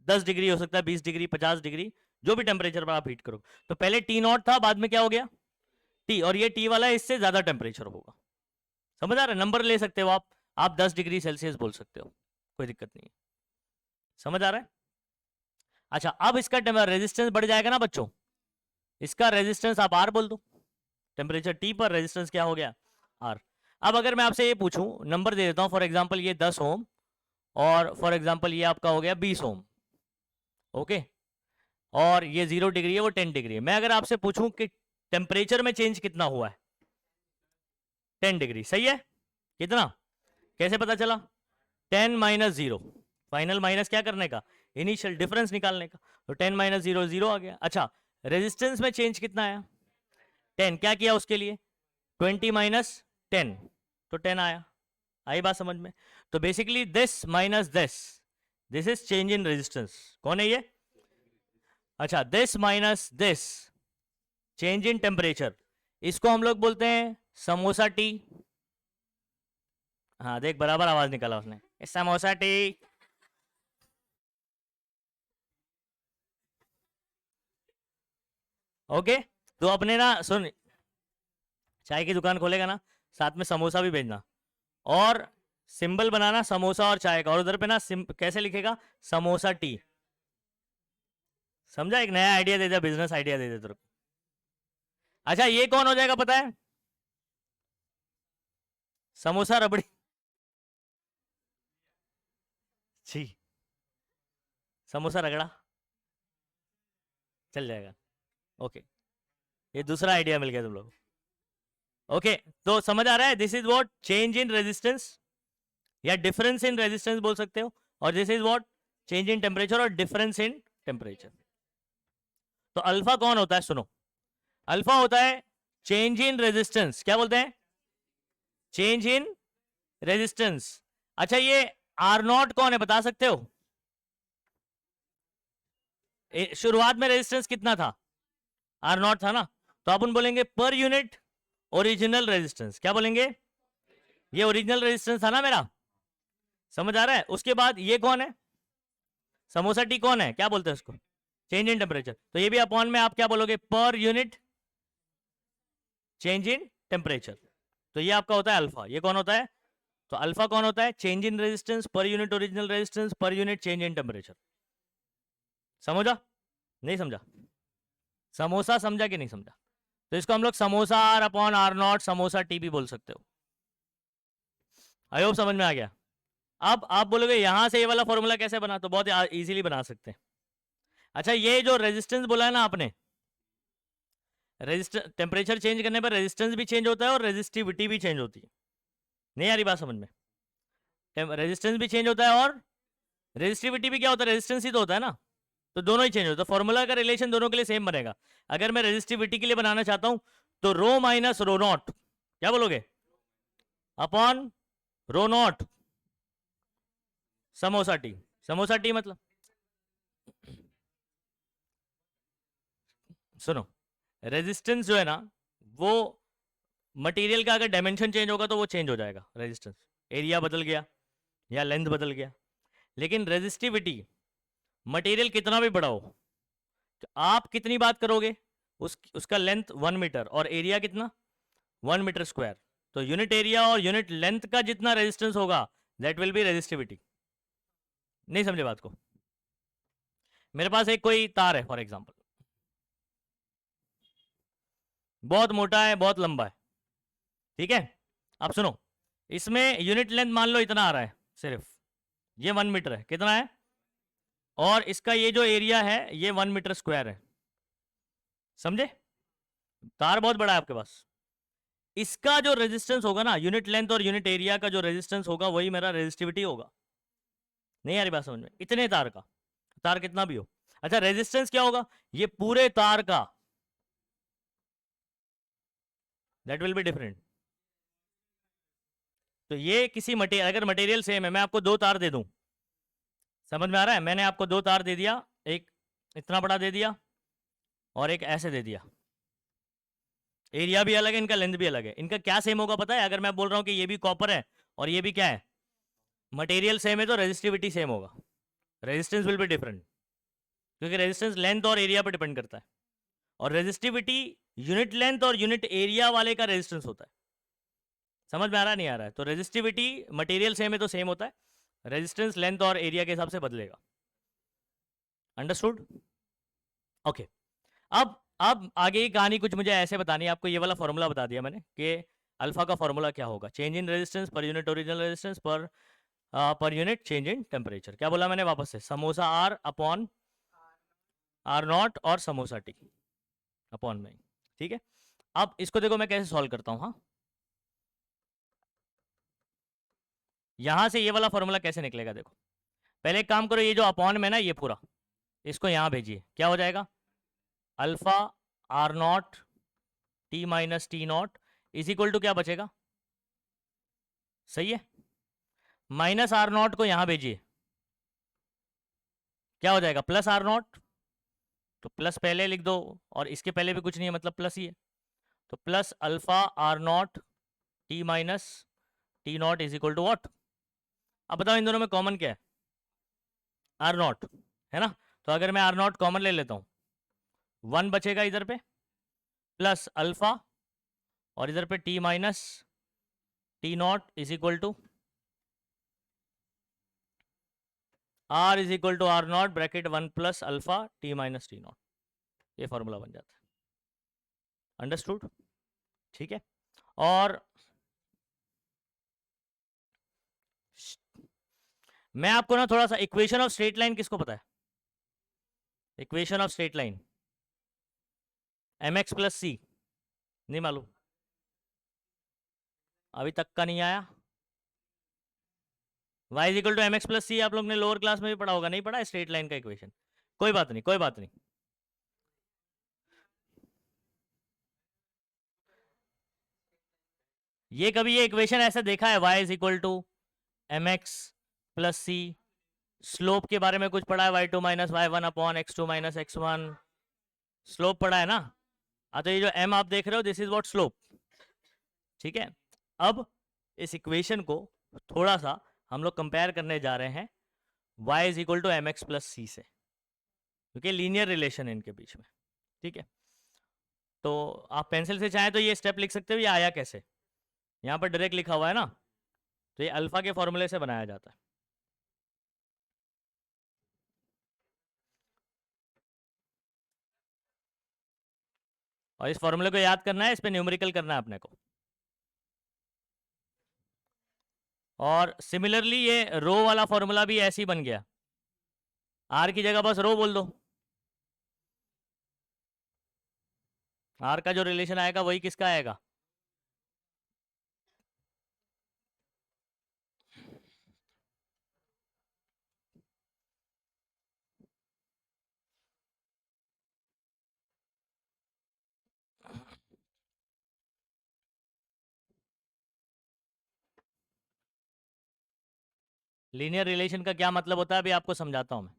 10 डिग्री हो सकता है, 20 डिग्री, 50 डिग्री, जो भी टेम्परेचर पर आप हीट करो। तो पहले टी नॉट था, बाद में क्या हो गया टी, और ये टी वाला इससे ज्यादा टेम्परेचर होगा, समझ आ रहा है, नंबर ले सकते हो आप 10 डिग्री सेल्सियस बोल सकते हो, कोई दिक्कत नहीं है, समझ आ रहा है। अच्छा, अब इसका रेजिस्टेंस बढ़ जाएगा ना बच्चों, इसका रेजिस्टेंस आप आर बोल दो, टेम्परेचर टी पर रेजिस्टेंस क्या हो गया, आर। अब अगर मैं आपसे ये पूछूं, नंबर दे देता हूं, फॉर एग्जांपल ये 10 ओम, और फॉर एग्जांपल ये आपका हो गया 20 ओम, ओके, और ये 0 डिग्री है, वो 10 डिग्री है। मैं अगर आपसे पूछूं कि टेम्परेचर में चेंज कितना हुआ है, 10 डिग्री, सही है, कितना, कैसे पता चला, 10 माइनस 0, फाइनल माइनस क्या करने का, इनिशियल, डिफरेंस निकालने का। तो 10 माइनस 0 0 आ गया। अच्छा, रेजिस्टेंस में चेंज कितना आया, 10, क्या किया उसके लिए, 20 माइनस 10, तो 10 आया, आई बात समझ में। तो basically this minus this is change in resistance, कौन है ये, अच्छा, this minus this, change in temperature, इसको हम लोग बोलते हैं समोसा टी। हाँ देख, बराबर आवाज निकाला उसने, समोसा टी। ओके, तो अपने ना सुन, चाय की दुकान खोलेगा ना, साथ में समोसा भी भेजना, और सिंबल बनाना समोसा और चाय का, और उधर पे ना कैसे लिखेगा, समोसा टी, समझा, एक नया आइडिया दे दिया, बिजनेस आइडिया दे दे तेरे को। अच्छा, ये कौन हो जाएगा पता है, समोसा रबड़ी, छी, समोसा रगड़ा, चल जाएगा, ओके, ये दूसरा आइडिया मिल गया तुम लोग, ओके। तो समझ आ रहा है, this is what change in resistance, या डिफरेंस इन रेजिस्टेंस बोल सकते हो, और this is what change in temperature और डिफरेंस इन टेम्परेचर। तो अल्फा कौन होता है, सुनो, अल्फा होता है चेंज इन रेजिस्टेंस, क्या बोलते हैं, चेंज इन रेजिस्टेंस। अच्छा, ये आर नॉट कौन है, बता सकते हो, शुरुआत में रेजिस्टेंस कितना था, आर नॉट था ना, तो अपन बोलेंगे पर यूनिट ओरिजिनल रेजिस्टेंस, क्या बोलेंगे, ये ओरिजिनल रेजिस्टेंस था ना मेरा, समझ आ रहा है। उसके बाद ये कौन है, समोसा टी कौन है, क्या बोलते हैं उसको, चेंज इन टेम्परेचर, तो ये भी अपॉन में आप क्या बोलोगे, पर यूनिट चेंज इन टेम्परेचर, तो ये आपका होता है अल्फा। ये कौन होता है, तो अल्फा कौन होता है, change in resistance per unit original resistance per unit change in temperature. समझा, नहीं समझा, समोसा समझा कि नहीं समझा। तो इसको हम लोग samosa R upon R naught samosa T भी बोल सकते हो। आई होप समझ में आ गया। अब आप बोलोगे यहां से ये वाला फॉर्मूला कैसे बना, तो बहुत इजीली बना सकते हैं। अच्छा, ये जो रेजिस्टेंस बोला है ना आपने, रेजिस्टेंस, टेम्परेचर चेंज करने पर रेजिस्टेंस भी चेंज होता है और रेजिस्टिविटी भी चेंज होती है, नहीं आ रही बात समझ में, रेजिस्टेंस भी चेंज होता है और रेजिस्टिविटी भी क्या होता है, रेजिस्टेंस ही तो होता है ना, तो दोनों ही चेंज हो, तो फॉर्मूला का रिलेशन दोनों के लिए सेम बनेगा। अगर मैं रेजिस्टिविटी के लिए बनाना चाहता हूं तो रो माइनस रो नॉट, क्या बोलोगे, upon rho not samosa T. Samosa T मतलब सुनो, रेजिस्टेंस जो है ना वो मटेरियल का अगर डायमेंशन चेंज होगा तो वो चेंज हो जाएगा रेजिस्टेंस, एरिया बदल गया या लेंथ बदल गया। लेकिन रेजिस्टिविटी मटेरियल कितना भी बड़ा हो, तो आप कितनी बात करोगे, उसका लेंथ 1 मीटर और एरिया कितना 1 मीटर स्क्वायर, तो यूनिट एरिया और यूनिट लेंथ का जितना रेजिस्टेंस होगा दैट विल बी रेजिस्टिविटी। नहीं समझे बात को? मेरे पास एक कोई तार है फॉर एग्जांपल, बहुत मोटा है बहुत लंबा है, ठीक है। अब सुनो, इसमें यूनिट लेंथ मान लो इतना आ रहा है सिर्फ, ये 1 मीटर है, कितना है, और इसका ये जो एरिया है ये 1 मीटर स्क्वायर है, समझे, तार बहुत बड़ा है आपके पास। इसका जो रेजिस्टेंस होगा ना, यूनिट लेंथ और यूनिट एरिया का जो रेजिस्टेंस होगा वही मेरा रेजिस्टिविटी होगा। नहीं आ रही बात समझ में? इतने तार का, तार कितना भी हो, अच्छा रेजिस्टेंस क्या होगा, ये पूरे तार का, दैट विल बी डिफरेंट। तो ये किसी मटेरियल, अगर मटेरियल सेम है, मैं आपको दो तार दे दूं, समझ में आ रहा है, मैंने आपको दो तार दे दिया, एक इतना बड़ा दे दिया और एक ऐसे दे दिया, एरिया भी अलग है, इनका लेंथ भी अलग है, इनका क्या सेम होगा पता है, अगर मैं बोल रहा हूं कि ये भी कॉपर है और ये भी क्या है, मटेरियल सेम है, तो रेजिस्टिविटी सेम होगा, रेजिस्टेंस विल बी डिफरेंट, क्योंकि रेजिस्टेंस लेंथ और एरिया पर डिपेंड करता है, और रेजिस्टिविटी यूनिट लेंथ और यूनिट एरिया वाले का रेजिस्टेंस होता है। समझ में आ रहा नहीं आ रहा है? तो रेजिस्टिविटी मटेरियल सेम है तो सेम होता है, रेजिस्टेंस लेंथ और एरिया के हिसाब से बदलेगा। अंडरस्टूड? ओके। अब आगे की कहानी कुछ मुझे ऐसे बतानी है आपको, ये वाला फॉर्मूला बता दिया मैंने कि अल्फा का फॉर्मूला क्या होगा, change in resistance per unit original resistance per unit change in temperature. क्या बोला मैंने वापस से, samosa R upon R naught और समोसा टी अपॉन में, ठीक है। अब इसको देखो मैं कैसे सॉल्व करता हूं, हाँ, यहां से ये वाला फॉर्मूला कैसे निकलेगा देखो। पहले एक काम करो, ये जो अपॉन में ना ये पूरा, इसको यहां भेजिए, क्या हो जाएगा, alpha R naught T minus T naught is equal to क्या बचेगा, सही है, माइनस आर नॉट को यहां भेजिए, क्या हो जाएगा, प्लस आर नॉट, तो प्लस पहले लिख दो और इसके पहले भी कुछ नहीं है मतलब प्लस ही है, तो plus alpha R naught T minus T naught is equal to what. अब बताओ इन दोनों में कॉमन क्या है, आर नॉट है ना, तो अगर मैं आर नॉट कॉमन ले लेता हूं, 1 बचेगा इधर पे, प्लस अल्फा और इधर पे T minus T naught is equal to R is equal to R naught bracket 1 plus alpha T minus T naught, ये फॉर्मूला बन जाता है। अंडरस्टूड? ठीक है। और मैं आपको ना थोड़ा सा इक्वेशन ऑफ स्ट्रेट लाइन किसको पता है, equation of straight line m x plus c, नहीं मालूम, अभी तक का नहीं आया, y is equal to M x plus c आप लोग ने लोअर क्लास में भी पढ़ा होगा, नहीं पढ़ा स्ट्रेट लाइन का इक्वेशन, कोई बात नहीं कोई बात नहीं, ये कभी ये इक्वेशन ऐसा देखा है, y is equal to M x plus C, slope के बारे में कुछ पढ़ा है, y2 minus Y one upon x2 minus x1, slope पढ़ा है ना, तो ये जो m आप देख रहे हो दिस इज व्हाट स्लोप, ठीक है। अब इस इक्वेशन को थोड़ा सा हम लोग कंपेयर करने जा रहे हैं y is equal to M x plus c से, क्योंकि लीनियर रिलेशन है इनके बीच में, ठीक है। तो आप पेंसिल से चाहें तो ये स्टेप लिख सकते हो, ये आया कैसे, यहाँ पर डायरेक्ट लिखा हुआ है ना, तो ये अल्फा के फॉर्मूले से बनाया जाता है। और इस फॉर्मूले को याद करना है, इस पे न्यूमेरिकल करना है अपने को। और सिमिलरली ये रो वाला फॉर्मूला भी ऐसे ही बन गया, आर की जगह बस रो बोल दो, आर का जो रिलेशन आएगा वही किसका आएगा, लीनियर रिलेशन का क्या मतलब होता है अभी आपको समझाता हूं मैं।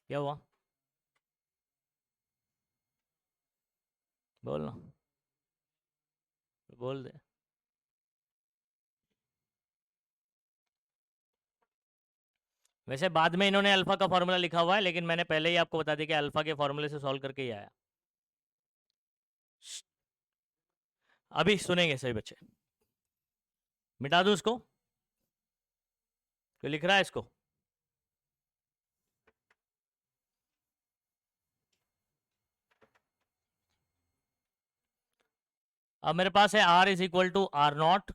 क्या हुआ, बोल ना, बोल दे। वैसे बाद में इन्होंने अल्फा का फॉर्मूला लिखा हुआ है, लेकिन मैंने पहले ही आपको बता दिया कि अल्फा के फॉर्मूले से सॉल्व करके ही आया। अभी सुनेंगे सही बच्चे, मिटा दूं इसको, कोई लिख रहा है इसको? अब मेरे पास है R is equal to R naught.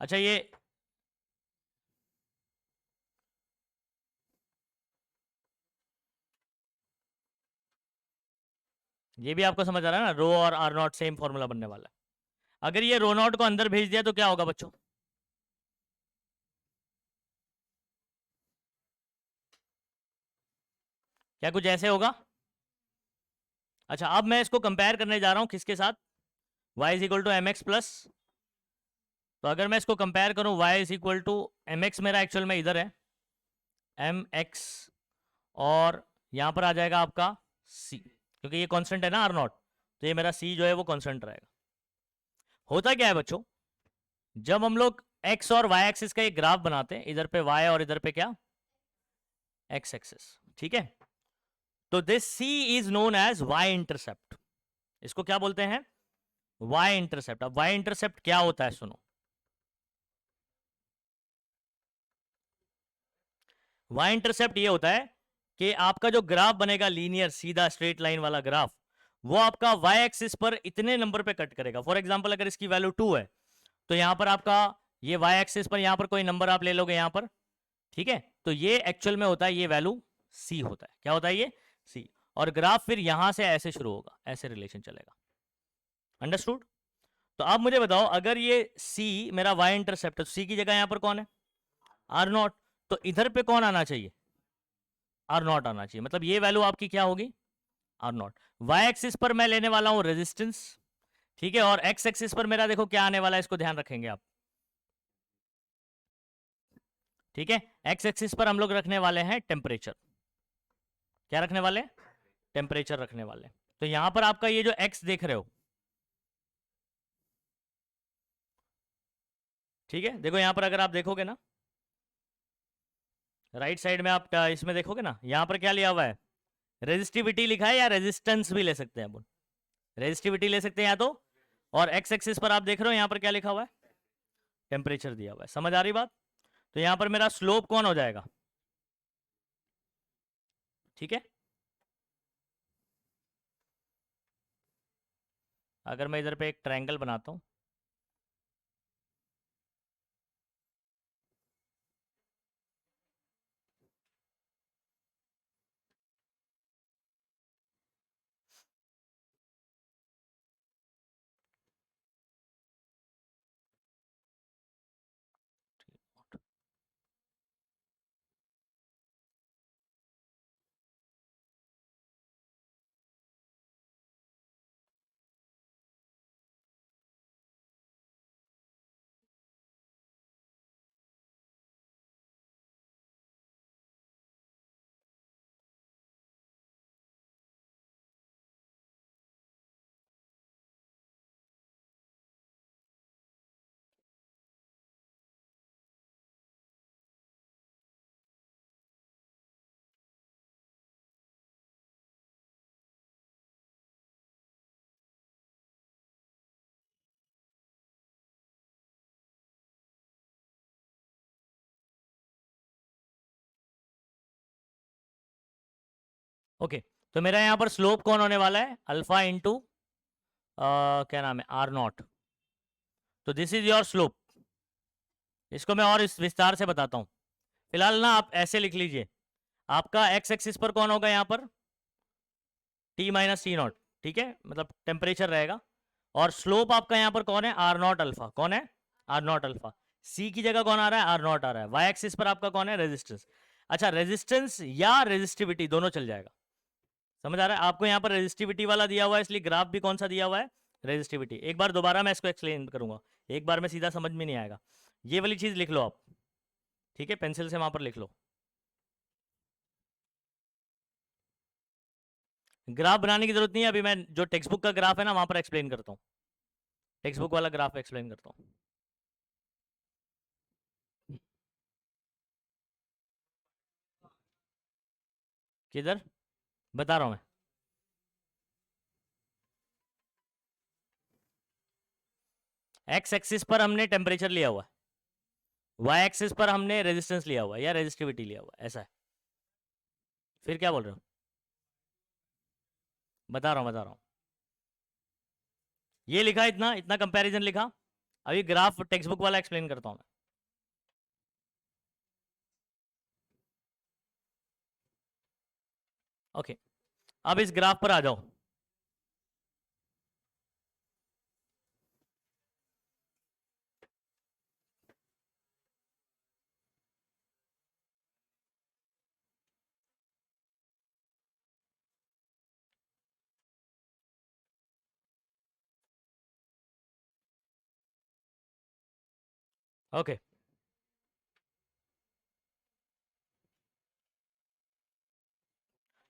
अच्छा ये भी आपको समझ आ रहा है ना, रो और आर नॉट सेम फॉर्मूला बनने वाला है। अगर ये रो नॉट को अंदर भेज दिया तो क्या होगा बच्चों? क्या कुछ ऐसे होगा? अच्छा, अब मैं इसको कंपेयर करने जा रहा हूं किसके साथ? y is equal to M x plus. तो अगर मैं इसको कंपेयर करूं, y is equal to M X मेरा एक्चुअल में इधर है एम एक्स, और यहां पर आ जाएगा आपका c, क्योंकि ये कांस्टेंट है ना आर नॉट, तो ये मेरा c जो है वो कांस्टेंट रहेगा। होता क्या है बच्चों, जब हम लोग x और y एक्सिस का एक ग्राफ बनाते हैं, इधर पे y और इधर पे क्या, x एक्सिस, ठीक है, तो this c is known as y intercept. इसको क्या बोलते हैं? y intercept. अब y इंटरसेप्ट क्या होता है सुनो, y इंटरसेप्ट ये होता है कि आपका जो ग्राफ बनेगा लीनियर सीधा स्ट्रेट लाइन वाला ग्राफ, वो आपका y एक्सिस पर इतने नंबर पे कट करेगा। फॉर एग्जांपल अगर इसकी वैल्यू 2 है, तो यहां पर आपका ये y एक्सिस पर यहां पर कोई नंबर आप ले लोगे यहां पर, ठीक है, तो ये एक्चुअल में होता है, ये वैल्यू c होता है। क्या होता है ये? c। और ग्राफ फिर यहां से ऐसे शुरू होगा, ऐसे रिलेशन चलेगा। अंडरस्टूड? तो आप मुझे बताओ, अगर ये c मेरा y इंटरसेप्ट है, तो c की जगह यहां पर कौन है? R naught. तो इधर पे कौन आना चाहिए? आर नॉट आना चाहिए। मतलब ये वैल्यू आपकी क्या होगी? Are not. वाई एक्सिस पर मैं लेने वाला हूं रेजिस्टेंस, ठीक है, और एक्स एक्सिस पर मेरा देखो क्या आने वाला है, इसको ध्यान रखेंगे आप, ठीक है। एक्स एक्सिस पर हम लोग रखने वाले हैं टेम्परेचर। क्या रखने वाले? टेम्परेचर रखने वाले। तो यहां पर आपका ये जो एक्स देख रहे हो, ठीक है, देखो यहां पर अगर आप देखोगे ना, राइट साइड में आप इसमें देखोगे ना, यहां पर क्या लिया हुआ है? रेजिस्टिविटी लिखा है, या रेजिस्टेंस भी ले सकते हैं अपन, रेजिस्टिविटी ले सकते हैं या तो, और एक्स एक्सिस पर आप देख रहे हो यहां पर क्या लिखा हुआ है? टेम्परेचर दिया हुआ है। समझ आ रही बात? तो यहां पर मेरा स्लोप कौन हो जाएगा? ठीक है, अगर मैं इधर पे एक ट्रायंगल बनाता हूं, ओके, तो मेरा यहां पर स्लोप कौन होने वाला है? अल्फा इंटू क्या नाम है, आर नॉट। तो दिस इज योर स्लोप। इसको मैं और इस विस्तार से बताता हूं। फिलहाल ना आप ऐसे लिख लीजिए, आपका एक्स एक्सिस पर कौन होगा यहां पर? टी माइनस टी नॉट, ठीक है, मतलब टेम्परेचर रहेगा। और स्लोप आपका यहां पर कौन है? R naught alpha. कौन है? R naught alpha. सी की जगह कौन आ रहा है? आर नॉट आ रहा है। वाई एक्सिस पर आपका कौन है? रेजिस्टेंस। अच्छा, रेजिस्टेंस या रेजिस्टिविटी दोनों चल जाएगा। समझ आ रहा है? आपको यहां पर रेजिस्टिविटी वाला दिया हुआ है, इसलिए ग्राफ भी कौन सा दिया हुआ है? रेजिस्टिविटी। एक बार दोबारा मैं इसको एक्सप्लेन करूंगा, एक बार में सीधा समझ में नहीं आएगा। ये वाली चीज लिख लो आप, ठीक है, पेंसिल से वहां पर लिख लो। ग्राफ बनाने की जरूरत नहीं है, अभी मैं जो टेक्स्ट बुक का ग्राफ है ना वहां पर एक्सप्लेन करता हूँ, टेक्स्ट बुक वाला ग्राफ एक्सप्लेन करता हूँ। किधर बता रहा हूं मैं, एक्स एक्सिस पर हमने टेम्परेचर लिया हुआ है, वाई एक्सिस पर हमने रेजिस्टेंस लिया हुआ है या रेजिस्टिविटी लिया हुआ है, ऐसा है। फिर क्या बोल रहे हो, बता रहा हूँ। ये लिखा, इतना इतना कंपैरिजन लिखा। अभी ग्राफ टेक्स्ट बुक वाला एक्सप्लेन करता हूं मैं। ओके, अब इस ग्राफ पर आ जाओ। ओके,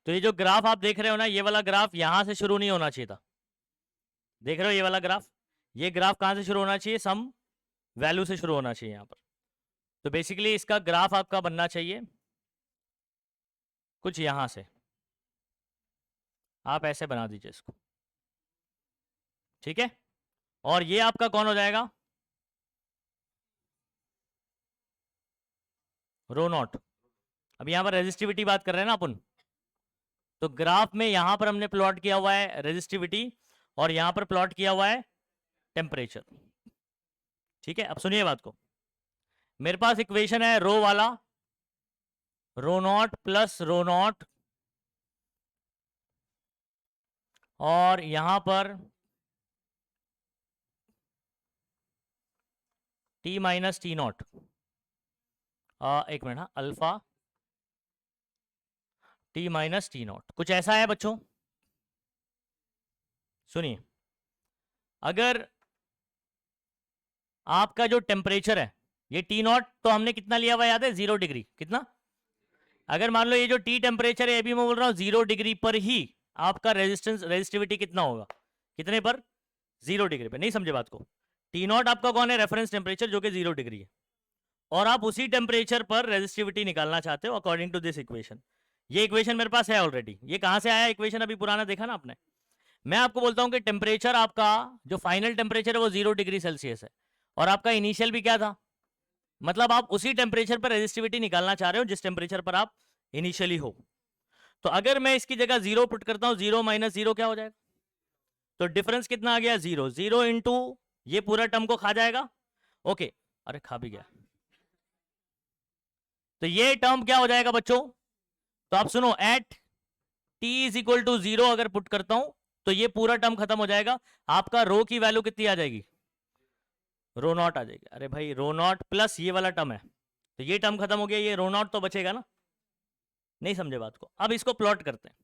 तो ये जो ग्राफ आप देख रहे हो ना, ये वाला ग्राफ यहां से शुरू नहीं होना चाहिए था। देख रहे हो ये वाला ग्राफ, ये ग्राफ कहां से शुरू होना चाहिए, सम वैल्यू से शुरू होना चाहिए यहां पर। तो बेसिकली इसका ग्राफ आपका बनना चाहिए कुछ यहां से, आप ऐसे बना दीजिए इसको, ठीक है। और ये आपका कौन हो जाएगा, रो नॉट। अब यहां पर रेजिस्टिविटी बात कर रहे हैं ना अपन, तो ग्राफ में यहां पर हमने प्लॉट किया हुआ है रेजिस्टिविटी, और यहां पर प्लॉट किया हुआ है टेम्परेचर, ठीक है। अब सुनिए बात को, मेरे पास इक्वेशन है रो वाला, रो नॉट प्लस रो नॉट, और यहां पर टी माइनस टी नॉट, एक मिनट, हाँ, alpha T minus T naught, कुछ ऐसा है बच्चों। सुनिए, अगर आपका जो टेम्परेचर है, ये टी नॉट तो हमने कितना लिया हुआ याद है, 0 डिग्री, कितना। अगर मान लो ये जो टी टेम्परेचर है, ये भी मैं बोल रहा हूँ 0 डिग्री पर ही आपका रेजिस्टेंस रेजिस्टिविटी कितना होगा, कितने पर, 0 डिग्री पर। नहीं समझे बात को, टी नॉट आपका कौन है, रेफरेंस टेम्परेचर जो कि 0 डिग्री है, और आप उसी टेम्परेचर पर रेजिस्टिविटी निकालना चाहते हो अकॉर्डिंग टू दिस इक्वेशन। ये इक्वेशन मेरे पास है ऑलरेडी। ये कहां से आया इक्वेशन, अभी पुराना देखा ना आपने। मैं आपको बोलता हूं कि टेम्परेचर आपका जो फाइनल टेम्परेचर है वो 0 डिग्री सेल्सियस है, और आपका इनिशियल भी क्या था, मतलब आप उसी टेम्परेचर पर रेजिस्टिविटी निकालना चाह रहे हो जिस टेम्परेचर पर आप इनिशियली हो। तो अगर मैं इसकी जगह 0 पुट करता हूं, 0 माइनस 0 क्या हो जाएगा, तो डिफरेंस कितना आ गया, 0, 0 इंटू ये पूरा टर्म को खा जाएगा। ओके, अरे खा भी गया, तो ये टर्म क्या हो जाएगा बच्चों, तो आप सुनो, at T is equal to 0 अगर पुट करता हूं तो ये पूरा टर्म खत्म हो जाएगा। आपका रो की वैल्यू कितनी आ जाएगी, रो नॉट आ जाएगी। अरे भाई, रो नॉट प्लस ये वाला टर्म है, तो ये टर्म खत्म हो गया, ये रो नॉट तो बचेगा ना। नहीं समझे बात को, अब इसको प्लॉट करते हैं।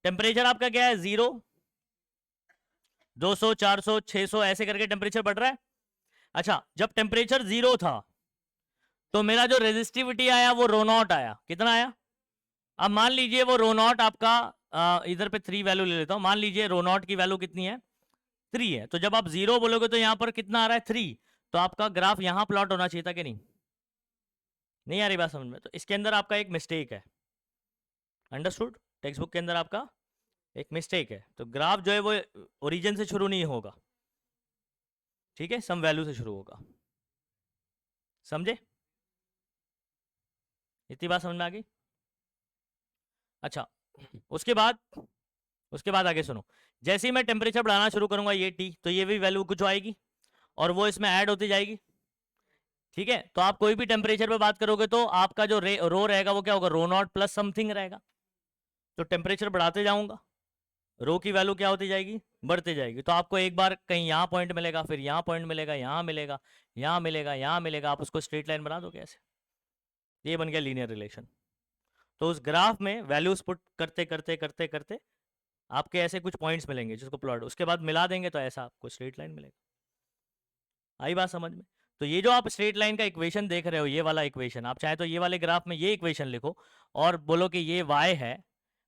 टेम्परेचर आपका क्या है, 0, 200, 400, 600 ऐसे करके टेम्परेचर बढ़ रहा है। अच्छा, जब टेम्परेचर 0 था तो मेरा जो रेजिस्टिविटी आया वो रो नॉट आया, कितना आया। अब मान लीजिए वो रो नॉट आपका इधर पे 3 वैल्यू ले लेता हूं, मान लीजिए रो नॉट की वैल्यू कितनी है, 3 है। तो जब आप 0 बोलोगे तो यहां पर कितना आ रहा है, 3। तो आपका ग्राफ यहां प्लॉट होना चाहिए था कि नहीं, नहीं आ रही बात समझ में। तो इसके अंदर आपका एक मिस्टेक है, अंडरस्टूड, टेक्स्ट बुक के अंदर आपका एक मिस्टेक है। तो ग्राफ जो है वो ओरिजिन से शुरू नहीं होगा, ठीक है, सम वैल्यू से शुरू होगा, समझे, इतनी बात समझ में आ गई। अच्छा, उसके बाद आगे सुनो, जैसे ही मैं टेम्परेचर बढ़ाना शुरू करूंगा ये टी, तो ये भी वैल्यू कुछ आएगी और वो इसमें ऐड होती जाएगी, ठीक है। तो आप कोई भी टेम्परेचर पे बात करोगे तो आपका जो रो रहेगा वो क्या होगा, रो नॉट प्लस समथिंग रहेगा। तो टेम्परेचर बढ़ाते जाऊंगा, रो की वैल्यू क्या होती जाएगी, बढ़ते जाएगी। तो आपको एक बार कहीं यहाँ पॉइंट मिलेगा, फिर यहाँ पॉइंट मिलेगा, यहाँ मिलेगा, यहाँ मिलेगा, यहाँ मिलेगा, आप उसको स्ट्रेट लाइन बना दो कैसे, ये बन गया लीनियर रिलेशन। तो उस ग्राफ में वैल्यूज पुट करते करते करते करते आपके ऐसे कुछ पॉइंट्स मिलेंगे जिसको प्लॉट, उसके बाद मिला देंगे तो ऐसा आपको स्ट्रेट लाइन मिलेगा। आई बात समझ में? तो ये जो आप स्ट्रेट लाइन का इक्वेशन देख रहे हो, ये वाला इक्वेशन, आप चाहे तो ये वाले ग्राफ में ये इक्वेशन लिखो और बोलो कि ये y है,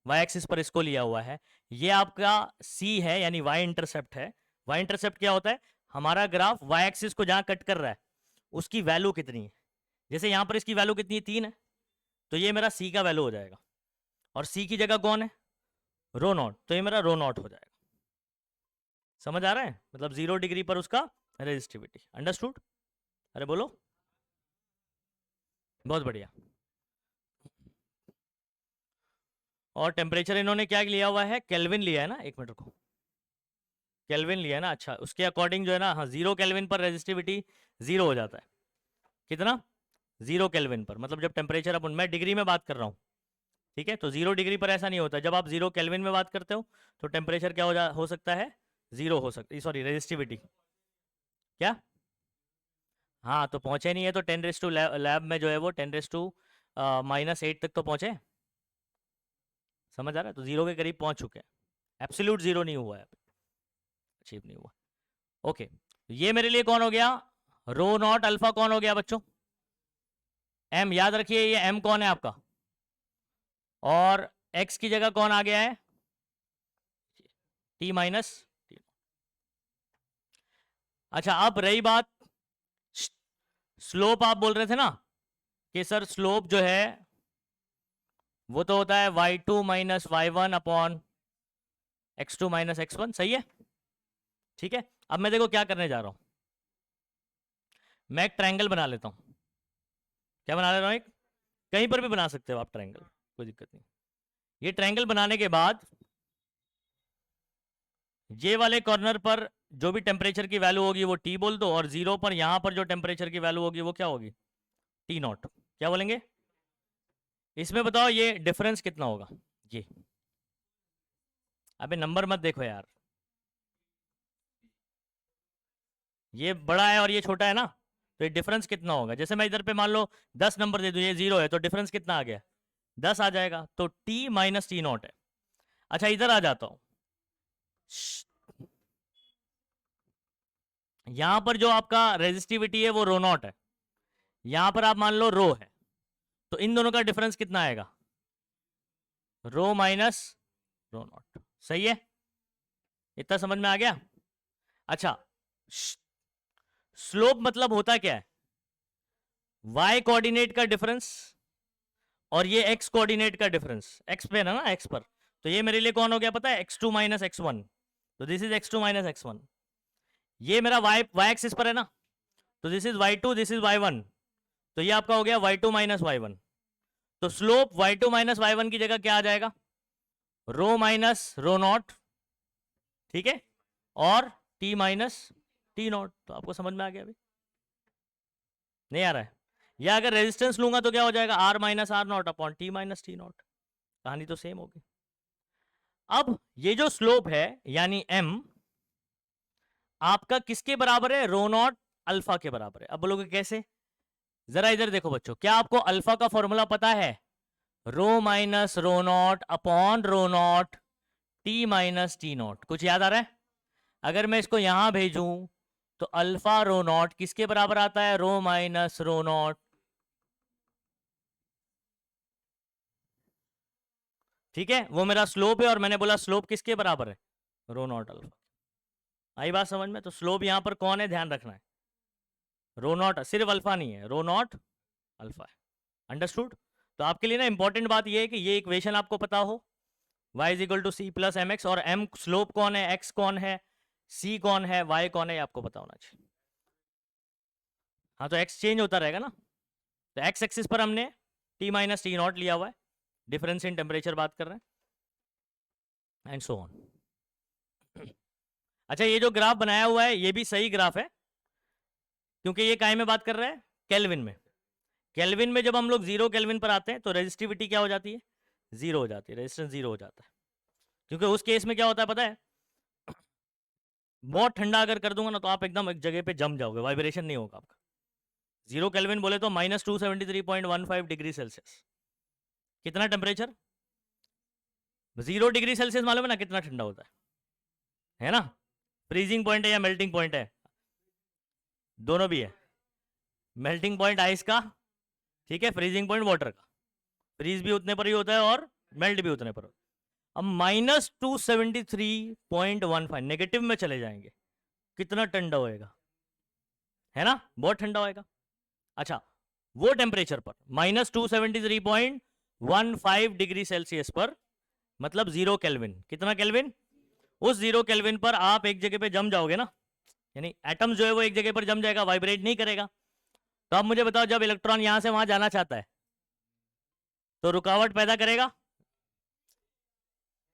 y एक्सिस पर इसको लिया हुआ है, ये आपका c है यानी y इंटरसेप्ट है। y इंटरसेप्ट क्या होता है? हमारा ग्राफ y एक्सिस को जहां कट कर रहा है उसकी वैल्यू कितनी है। जैसे यहां पर इसकी वैल्यू कितनी है, 3 है, तो ये मेरा c का वैल्यू हो जाएगा, और c की जगह कौन है? रो नॉट, तो ये मेरा रो नॉट हो जाएगा। समझ आ रहा है? मतलब 0 डिग्री पर उसका रेजिस्टिविटी। अंडरस्टूड? अरे बोलो। बहुत बढ़िया। और टेम्परेचर इन्होंने क्या लिया हुआ है? केल्विन लिया है ना, एक मिनट को, केल्विन लिया है ना। अच्छा, उसके अकॉर्डिंग जो है ना, हाँ, 0 केल्विन पर रेजिस्टिविटी 0 हो जाता है। कितना? 0 केल्विन पर, मतलब जब टेम्परेचर, अपन मैं डिग्री में बात कर रहा हूँ, ठीक है? तो 0 डिग्री पर ऐसा नहीं होता। जब आप 0 केल्विन में बात करते हो तो टेम्परेचर क्या हो सकता है? 0 हो सकता है, सॉरी, रेजिस्टिविटी क्या? हाँ, तो पहुंचे नहीं है तो 10 लैब में जो है वो 10⁻⁻8 तक तो पहुंचे। समझ आ रहा है? तो 0 के करीब पहुंच चुके हैं, एब्सोल्यूट 0 नहीं हुआ है, अचीव नहीं हुआ। ओके, ये मेरे लिए कौन हो गया? रो नॉट अल्फा कौन हो गया बच्चों? एम। याद रखिए ये एम कौन है आपका, और एक्स की जगह कौन आ गया है? T minus T. अच्छा, अब रही बात स्लोप, आप बोल रहे थे ना कि सर स्लोप जो है वो तो होता है y2 minus y1 upon x2 minus x1, सही है? ठीक है, अब मैं देखो क्या करने जा रहा हूं, मैं एक ट्रायंगल बना लेता हूं। क्या बना ले रहा हूं? एक, कहीं पर भी बना सकते हो आप ट्रायंगल, कोई दिक्कत नहीं। ये ट्रायंगल बनाने के बाद ये वाले कॉर्नर पर जो भी टेम्परेचर की वैल्यू होगी वो टी बोल दो, और 0 पर यहां पर जो टेम्परेचर की वैल्यू होगी वो क्या होगी? T not. क्या बोलेंगे? इसमें बताओ ये डिफरेंस कितना होगा? ये, अबे नंबर मत देखो यार, ये बड़ा है और ये छोटा है ना, तो ये डिफरेंस कितना होगा? जैसे मैं इधर पे मान लो 10 नंबर दे दूं, ये 0 है, तो डिफरेंस कितना आ गया? 10 आ जाएगा, तो टी माइनस टी नॉट है। अच्छा, इधर आ जाता हूं, यहां पर जो आपका रेजिस्टिविटी है वो रो नॉट है, यहां पर आप मान लो रो है, तो इन दोनों का डिफरेंस कितना आएगा? रो माइनस रो नॉट। सही है? इतना समझ में आ गया? अच्छा, स्लोप मतलब होता क्या है? y कोऑर्डिनेट का डिफरेंस और ये x कोऑर्डिनेट का डिफरेंस, x पे है ना, x पर, तो ये मेरे लिए कौन हो गया पता है? x2 माइनस x1, तो this is x2 minus x1। ये मेरा y एक्सिस पर है ना, तो this is y2, this is y1, तो ये आपका हो गया y2 माइनस y1। तो स्लोप y2 माइनस y1 की जगह क्या आ जाएगा? रो माइनस रो नॉट, ठीक है, और t माइनस टी नॉट। तो आपको समझ में आ गया? अभी नहीं आ रहा है? या अगर रेजिस्टेंस लूंगा तो क्या हो जाएगा? r minus R naught upon T minus T naught. कहानी तो सेम होगी। अब ये जो स्लोप है यानी m आपका किसके बराबर है? रो नॉट अल्फा के बराबर है। अब बोलोगे कैसे? जरा इधर देखो बच्चों, क्या आपको अल्फा का फॉर्मूला पता है? Rho minus rho naught upon rho naught T minus T naught. कुछ याद आ रहा है? अगर मैं इसको यहां भेजूं तो अल्फा रो नॉट किसके बराबर आता है? रो माइनस रो नॉट, ठीक है, वो मेरा स्लोप है, और मैंने बोला स्लोप किसके बराबर है? रो नॉट अल्फा। आई बात समझ में? तो स्लोप यहां पर कौन है, ध्यान रखना है, रो नॉट, सिर्फ अल्फा नहीं है, रो नॉट अल्फा है। अंडरस्टूड? तो आपके लिए ना इंपॉर्टेंट बात ये है कि ये इक्वेशन आपको पता हो, y is equal to C plus M X, और m स्लोप कौन है, x कौन है, c कौन है, y कौन है, ये आपको पता होना चाहिए। हाँ, तो x चेंज होता रहेगा ना, तो x एक्सिस पर हमने t माइनस टी नॉट लिया हुआ है, डिफरेंस इन टेम्परेचर बात कर रहे हैं, एंड सो ऑन। अच्छा, ये जो ग्राफ बनाया हुआ है ये भी सही ग्राफ है, क्योंकि ये काय में बात कर रहा है? केल्विन में। केल्विन में जब हम लोग 0 केल्विन पर आते हैं तो रेजिस्टिविटी क्या हो जाती है? 0 हो जाती है, रेजिस्टेंस 0 हो जाता है। क्योंकि उस केस में क्या होता है पता है? बहुत ठंडा अगर कर दूंगा ना तो आप एकदम एक जगह पे जम जाओगे, वाइब्रेशन नहीं होगा आपका। 0 केल्विन बोले तो माइनस 273.15 डिग्री सेल्सियस। कितना टेम्परेचर? 0 डिग्री सेल्सियस मालूम है ना कितना ठंडा होता है ना? फ्रीजिंग पॉइंट है या मेल्टिंग पॉइंट है? दोनों भी है। मेल्टिंग पॉइंट आइस का, ठीक है, फ्रीजिंग पॉइंट वाटर का। फ्रीज भी उतने पर ही होता है और मेल्ट भी उतने पर। अब -273.15 नेगेटिव में चले जाएंगे, कितना ठंडा होएगा, है ना? बहुत ठंडा होएगा। अच्छा, वो टेम्परेचर पर -273.15 डिग्री सेल्सियस पर, मतलब 0 केल्विन। कितना केल्विन? उस 0 केल्विन पर आप एक जगह पे जम जाओगे ना, यानी एटम जो है वो एक जगह पर जम जाएगा, वाइब्रेट नहीं करेगा। तो आप मुझे बताओ, जब इलेक्ट्रॉन यहां से वहां जाना चाहता है तो रुकावट पैदा करेगा?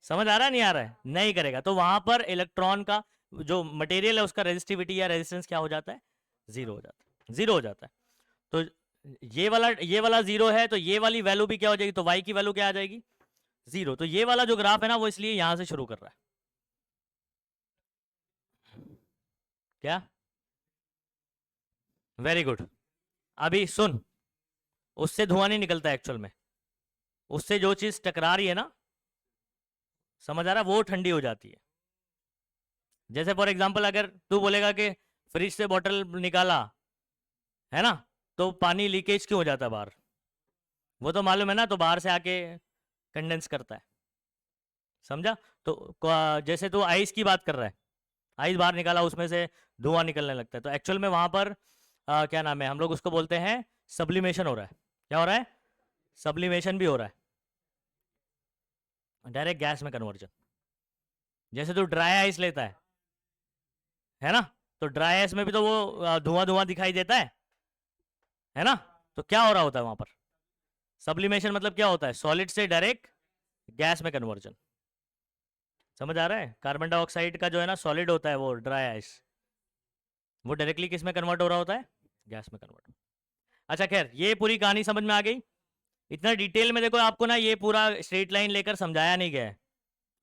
समझ आ रहा है नहीं आ रहा है? नहीं करेगा। तो वहां पर इलेक्ट्रॉन का जो मटेरियल है उसका रेजिस्टिविटी या रेजिस्टेंस क्या हो जाता है? जीरो हो जाता है। जीरो हो जाता है। तो ये वाला जीरो है, तो ये वाली वैल्यू भी क्या हो जाएगी? तो वाई की वैल्यू क्या आ जाएगी? जीरो। तो ये वाला जो ग्राफ है ना वो इसलिए यहां से शुरू कर रहा है। क्या? Very good. अभी सुन, उससे धुआं नहीं निकलता एक्चुअल में, उससे जो चीज टकरा रही है ना, समझ आ रहा है, वो ठंडी हो जाती है। जैसे फॉर एग्जांपल अगर तू बोलेगा कि फ्रिज से बॉटल निकाला है ना, तो पानी लीकेज क्यों हो जाता है बाहर? वो तो मालूम है ना, तो बाहर से आके कंडेंस करता है। समझा? तो जैसे तू आइस की बात कर रहा है, आइस बाहर निकाला, उसमें से धुआं निकलने लगता है, तो एक्चुअल में वहां पर क्या नाम है, हम लोग उसको बोलते हैं सब्लिमेशन हो रहा है। क्या हो रहा है? सब्लिमेशन भी हो रहा है, डायरेक्ट गैस में कन्वर्जन। जैसे तू ड्राई आइस लेता है ना, तो ड्राई आइस में भी तो वो धुआं धुआं दिखाई देता है ना? तो क्या हो रहा होता है वहां पर? सब्लिमेशन मतलब क्या होता है? सॉलिड से डायरेक्ट गैस में कन्वर्जन। समझ आ रहा है? कार्बन डाइऑक्साइड का जो है ना सॉलिड होता है वो ड्राई आइस, वो डायरेक्टली किस में कन्वर्ट हो रहा होता है? गैस में कन्वर्ट। अच्छा खैर, ये पूरी कहानी समझ में आ गई। इतना डिटेल में देखो आपको ना ये पूरा स्ट्रेट लाइन लेकर समझाया नहीं गया है,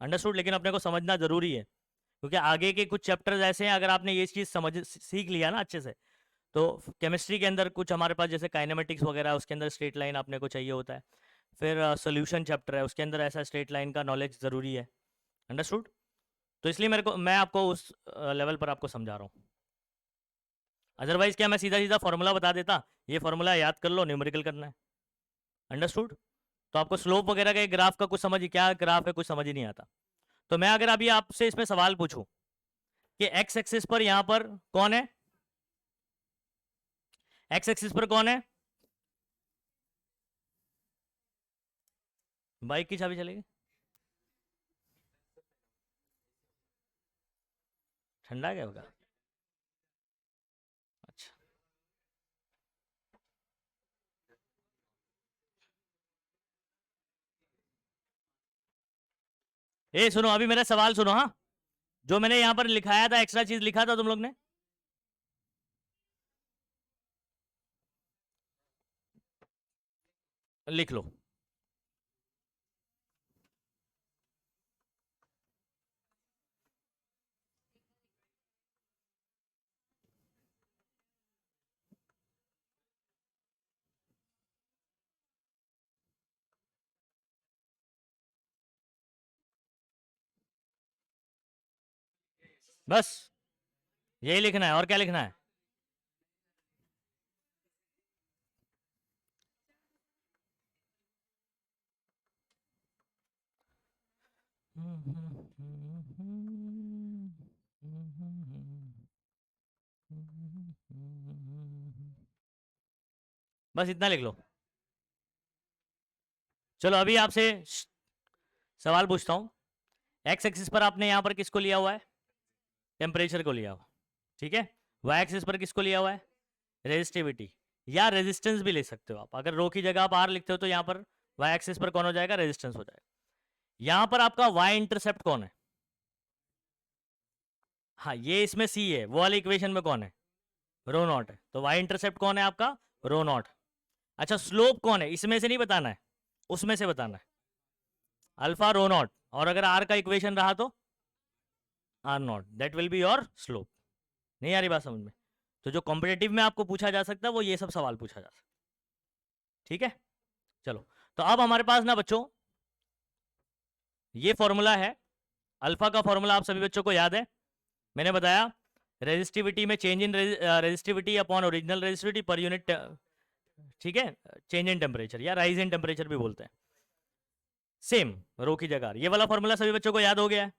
अंडरस्टूड, लेकिन अपने को समझना जरूरी है, क्योंकि आगे के कुछ चैप्टर्स ऐसे हैं, अगर आपने ये चीज़ समझ सीख लिया ना अच्छे से, तो केमिस्ट्री के अंदर कुछ हमारे पास जैसे काइनेमेटिक्स वगैरह, उसके अंदर स्ट्रेट लाइन आपने को चाहिए होता है। फिर सोल्यूशन चैप्टर है, उसके अंदर ऐसा स्ट्रेट लाइन का नॉलेज ज़रूरी है, अंडरस्टूड। तो इसलिए मैं आपको उस लेवल पर आपको समझा रहा हूँ। अदरवाइज क्या मैं सीधा सीधा फॉर्मूला बता देता, ये फॉर्मूला याद कर लो, न्यूमेरिकल करना है, अंडरस्टूड। तो आपको स्लोप वगैरह का ग्राफ का कुछ समझ, क्या ग्राफ है कुछ समझ ही नहीं आता। तो मैं अगर अभी आपसे इसमें सवाल पूछूं कि एक्स एक्सिस पर यहां पर कौन है, एक्स एक्सिस पर कौन है? बाइक की चाबी चलेगी? ठंडा क्या होगा? अच्छा, ए सुनो, अभी मेरा सवाल सुनो। हाँ, जो मैंने यहां पर लिखाया था, एक्स्ट्रा चीज लिखा था तुम लोग ने, लिख लो। बस यही लिखना है, और क्या लिखना है? बस इतना लिख लो। चलो अभी आपसे सवाल पूछता हूं। एक्स एक्सिस पर आपने यहां पर किसको लिया हुआ है? टेम्परेचर को लिया हुआ, ठीक है। वाई एक्सिस पर किसको लिया हुआ है? रेजिस्टिविटी या रेजिस्टेंस भी ले सकते हो आप। अगर रो की जगह आप आर लिखते हो तो यहाँ पर वाई एक्सिस पर कौन हो जाएगा? रेजिस्टेंस हो जाएगा। यहाँ पर आपका वाई इंटरसेप्ट कौन है? हाँ, ये इसमें सी है, वो वाली इक्वेशन में कौन है? रो नॉट है। तो वाई इंटरसेप्ट कौन है आपका? रो नॉट। अच्छा, स्लोप कौन है? इसमें से नहीं बताना है, उसमें से बताना है, अल्फा रो नॉट। और अगर आर का इक्वेशन रहा तो R naught, that will be your slope. नहीं आ रही बात समझ में? तो जो कॉम्पिटेटिव में आपको पूछा जा सकता है वो ये सब सवाल पूछा जा सकता है, ठीक है। चलो, तो अब हमारे पास ना बच्चों ये फॉर्मूला है अल्फा का फॉर्मूला, आप सभी बच्चों को याद है, मैंने बताया रेजिस्टिविटी में change in resistivity upon original resistivity per unit, ठीक है, चेंज इन टेम्परेचर या राइज इन टेम्परेचर भी बोलते हैं, सेम रो की जगह। ये वाला फॉर्मूला सभी बच्चों को याद हो गया है,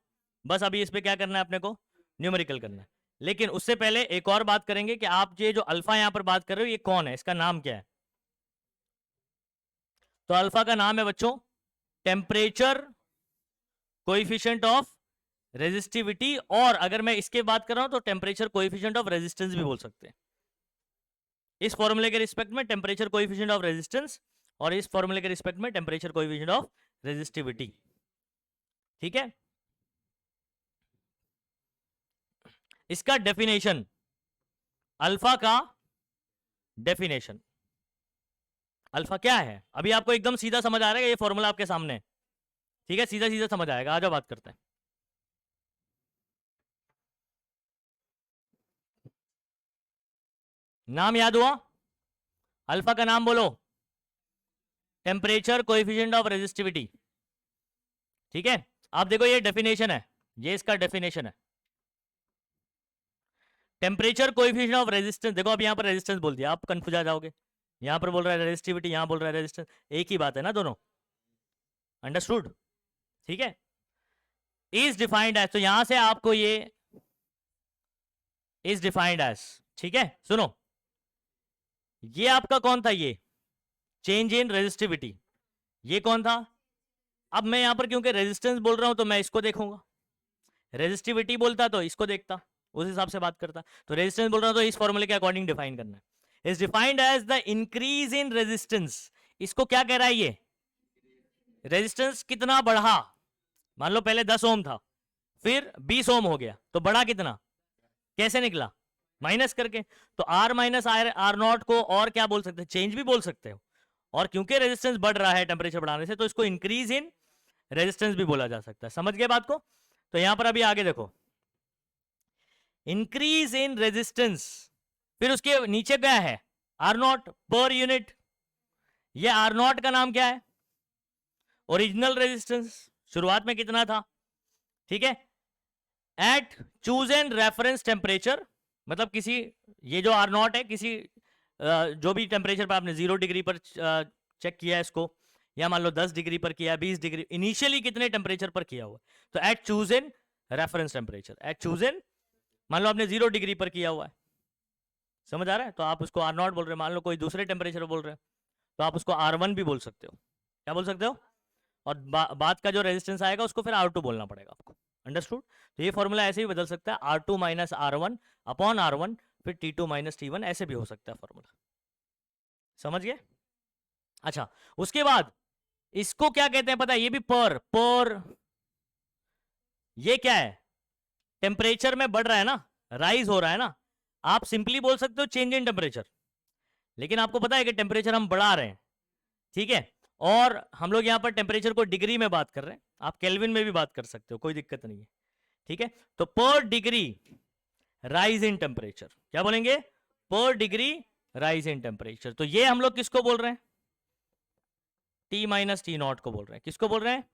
बस अभी इस पे क्या करना है अपने को, न्यूमेरिकल करना है। लेकिन उससे पहले एक और बात करेंगे कि आप ये जो अल्फा यहां पर बात कर रहे हो ये कौन है, इसका नाम क्या है। तो अल्फा का नाम है बच्चों टेम्परेचर कोएफिशिएंट ऑफ रेजिस्टिविटी, और अगर मैं इसके बात कर रहा हूं तो टेम्परेचर कोएफिशिएंट ऑफ रेजिस्टेंस भी बोल सकते हैं। इस फॉर्मूले के रिस्पेक्ट में टेम्परेचर कोएफिशिएंट ऑफ रेजिस्टेंस, और इस फॉर्मूले के रिस्पेक्ट में टेम्परेचर कोएफिशिएंट ऑफ रेजिस्टिविटी, ठीक है। इसका डेफिनेशन, अल्फा का डेफिनेशन, अल्फा क्या है, अभी आपको एकदम सीधा समझ आ रहा है, ये फॉर्मूला आपके सामने, ठीक है, सीधा सीधा समझ आएगा। आ जाओ बात करते हैं। नाम याद हुआ, अल्फा का नाम बोलो, टेम्परेचर कोएफिशिएंट ऑफ रेजिस्टिविटी, ठीक है। आप देखो ये डेफिनेशन है, ये इसका डेफिनेशन है, टेम्परेचर कोएफिशिएंट ऑफ रेजिस्टेंस। देखो अब यहां पर रेजिस्टेंस बोल दिया, आप कंफ्यूज आ जाओगे, यहां पर बोल रहा है रेजिस्टिविटी, यहां बोल रहा है रेजिस्टेंस, एक ही बात है ना दोनों, अंडरस्टूड, ठीक है। इज डिफाइंड एज, तो यहां से आपको ये इज डिफाइंड एज, ठीक है, सुनो, ये आपका कौन था, ये चेंज इन रेजिस्टिविटी, ये कौन था। अब मैं यहां पर क्योंकि रेजिस्टेंस बोल रहा हूं तो मैं इसको देखूंगा, रेजिस्टिविटी बोलता तो इसको देखता, उस हिसाब से बात करता। तो रेजिस्टेंस बोल रहा हूं तो इस फॉर्मूले के अकॉर्डिंग डिफाइन करना है। Is defined as the increase in resistance, इसको क्या कह रहा है ये, रेजिस्टेंस कितना बढ़ा, मान लो पहले 10 ओम था, फिर 20 ओम हो गया, तो बढ़ा कितना, कैसे निकला, माइनस करके। तो आर माइनस आर नॉट को और क्या बोल सकते हैं, चेंज भी बोल सकते हो, और क्योंकि रेजिस्टेंस बढ़ रहा है टेम्परेचर बढ़ाने से, तो इसको इंक्रीज इन रेजिस्टेंस भी बोला जा सकता है। समझ गए बात को। तो यहां पर अभी आगे देखो, इंक्रीज इन रेजिस्टेंस, फिर उसके नीचे क्या है, आर नॉट पर यूनिट। ये आर नॉट का नाम क्या है, ओरिजिनल रेजिस्टेंस, शुरुआत में कितना था, ठीक है। At choose and reference temperature, मतलब किसी, ये जो आर नॉट है किसी जो भी टेम्परेचर पर आपने 0 डिग्री पर चेक किया है इसको, या मान लो 10 डिग्री पर किया, 20 डिग्री, इनिशियली कितने टेम्परेचर पर किया हुआ, तो at choose and reference temperature, at choose and, मान लो आपने 0 डिग्री पर किया हुआ है, समझ आ रहा है, तो आप उसको आर नॉट बोल रहे हैं। मान लो कोई दूसरे टेम्परेचर बोल रहे हैं तो आप उसको R1 भी बोल सकते हो, क्या बोल सकते हो, और बाद का जो रेजिस्टेंस आएगा उसको फिर R2 बोलना पड़ेगा आपको, अंडरस्टूड। तो ये फॉर्मूला ऐसे भी बदल सकता है, R2 minus R1 upon R1, फिर T2 माइनस T1, ऐसे भी हो सकता है फॉर्मूला, समझ गए। अच्छा, उसके बाद इसको क्या कहते हैं पता है, ये भी पर पर, ये क्या है, टेम्परेचर में बढ़ रहा है ना, राइज हो रहा है ना, आप सिंपली बोल सकते हो चेंज इन टेम्परेचर, लेकिन आपको पता है कि टेम्परेचर हम बढ़ा रहे हैं, ठीक है, और हम लोग यहां पर टेम्परेचर को डिग्री में बात कर रहे हैं, आप केल्विन में भी बात कर सकते हो, कोई दिक्कत नहीं है, ठीक है। तो पर डिग्री राइज इन टेम्परेचर, क्या बोलेंगे, पर डिग्री राइज इन टेम्परेचर। तो ये हम लोग किसको बोल रहे हैं, T माइनस टी नॉट को बोल रहे हैं, किसको बोल रहे हैं।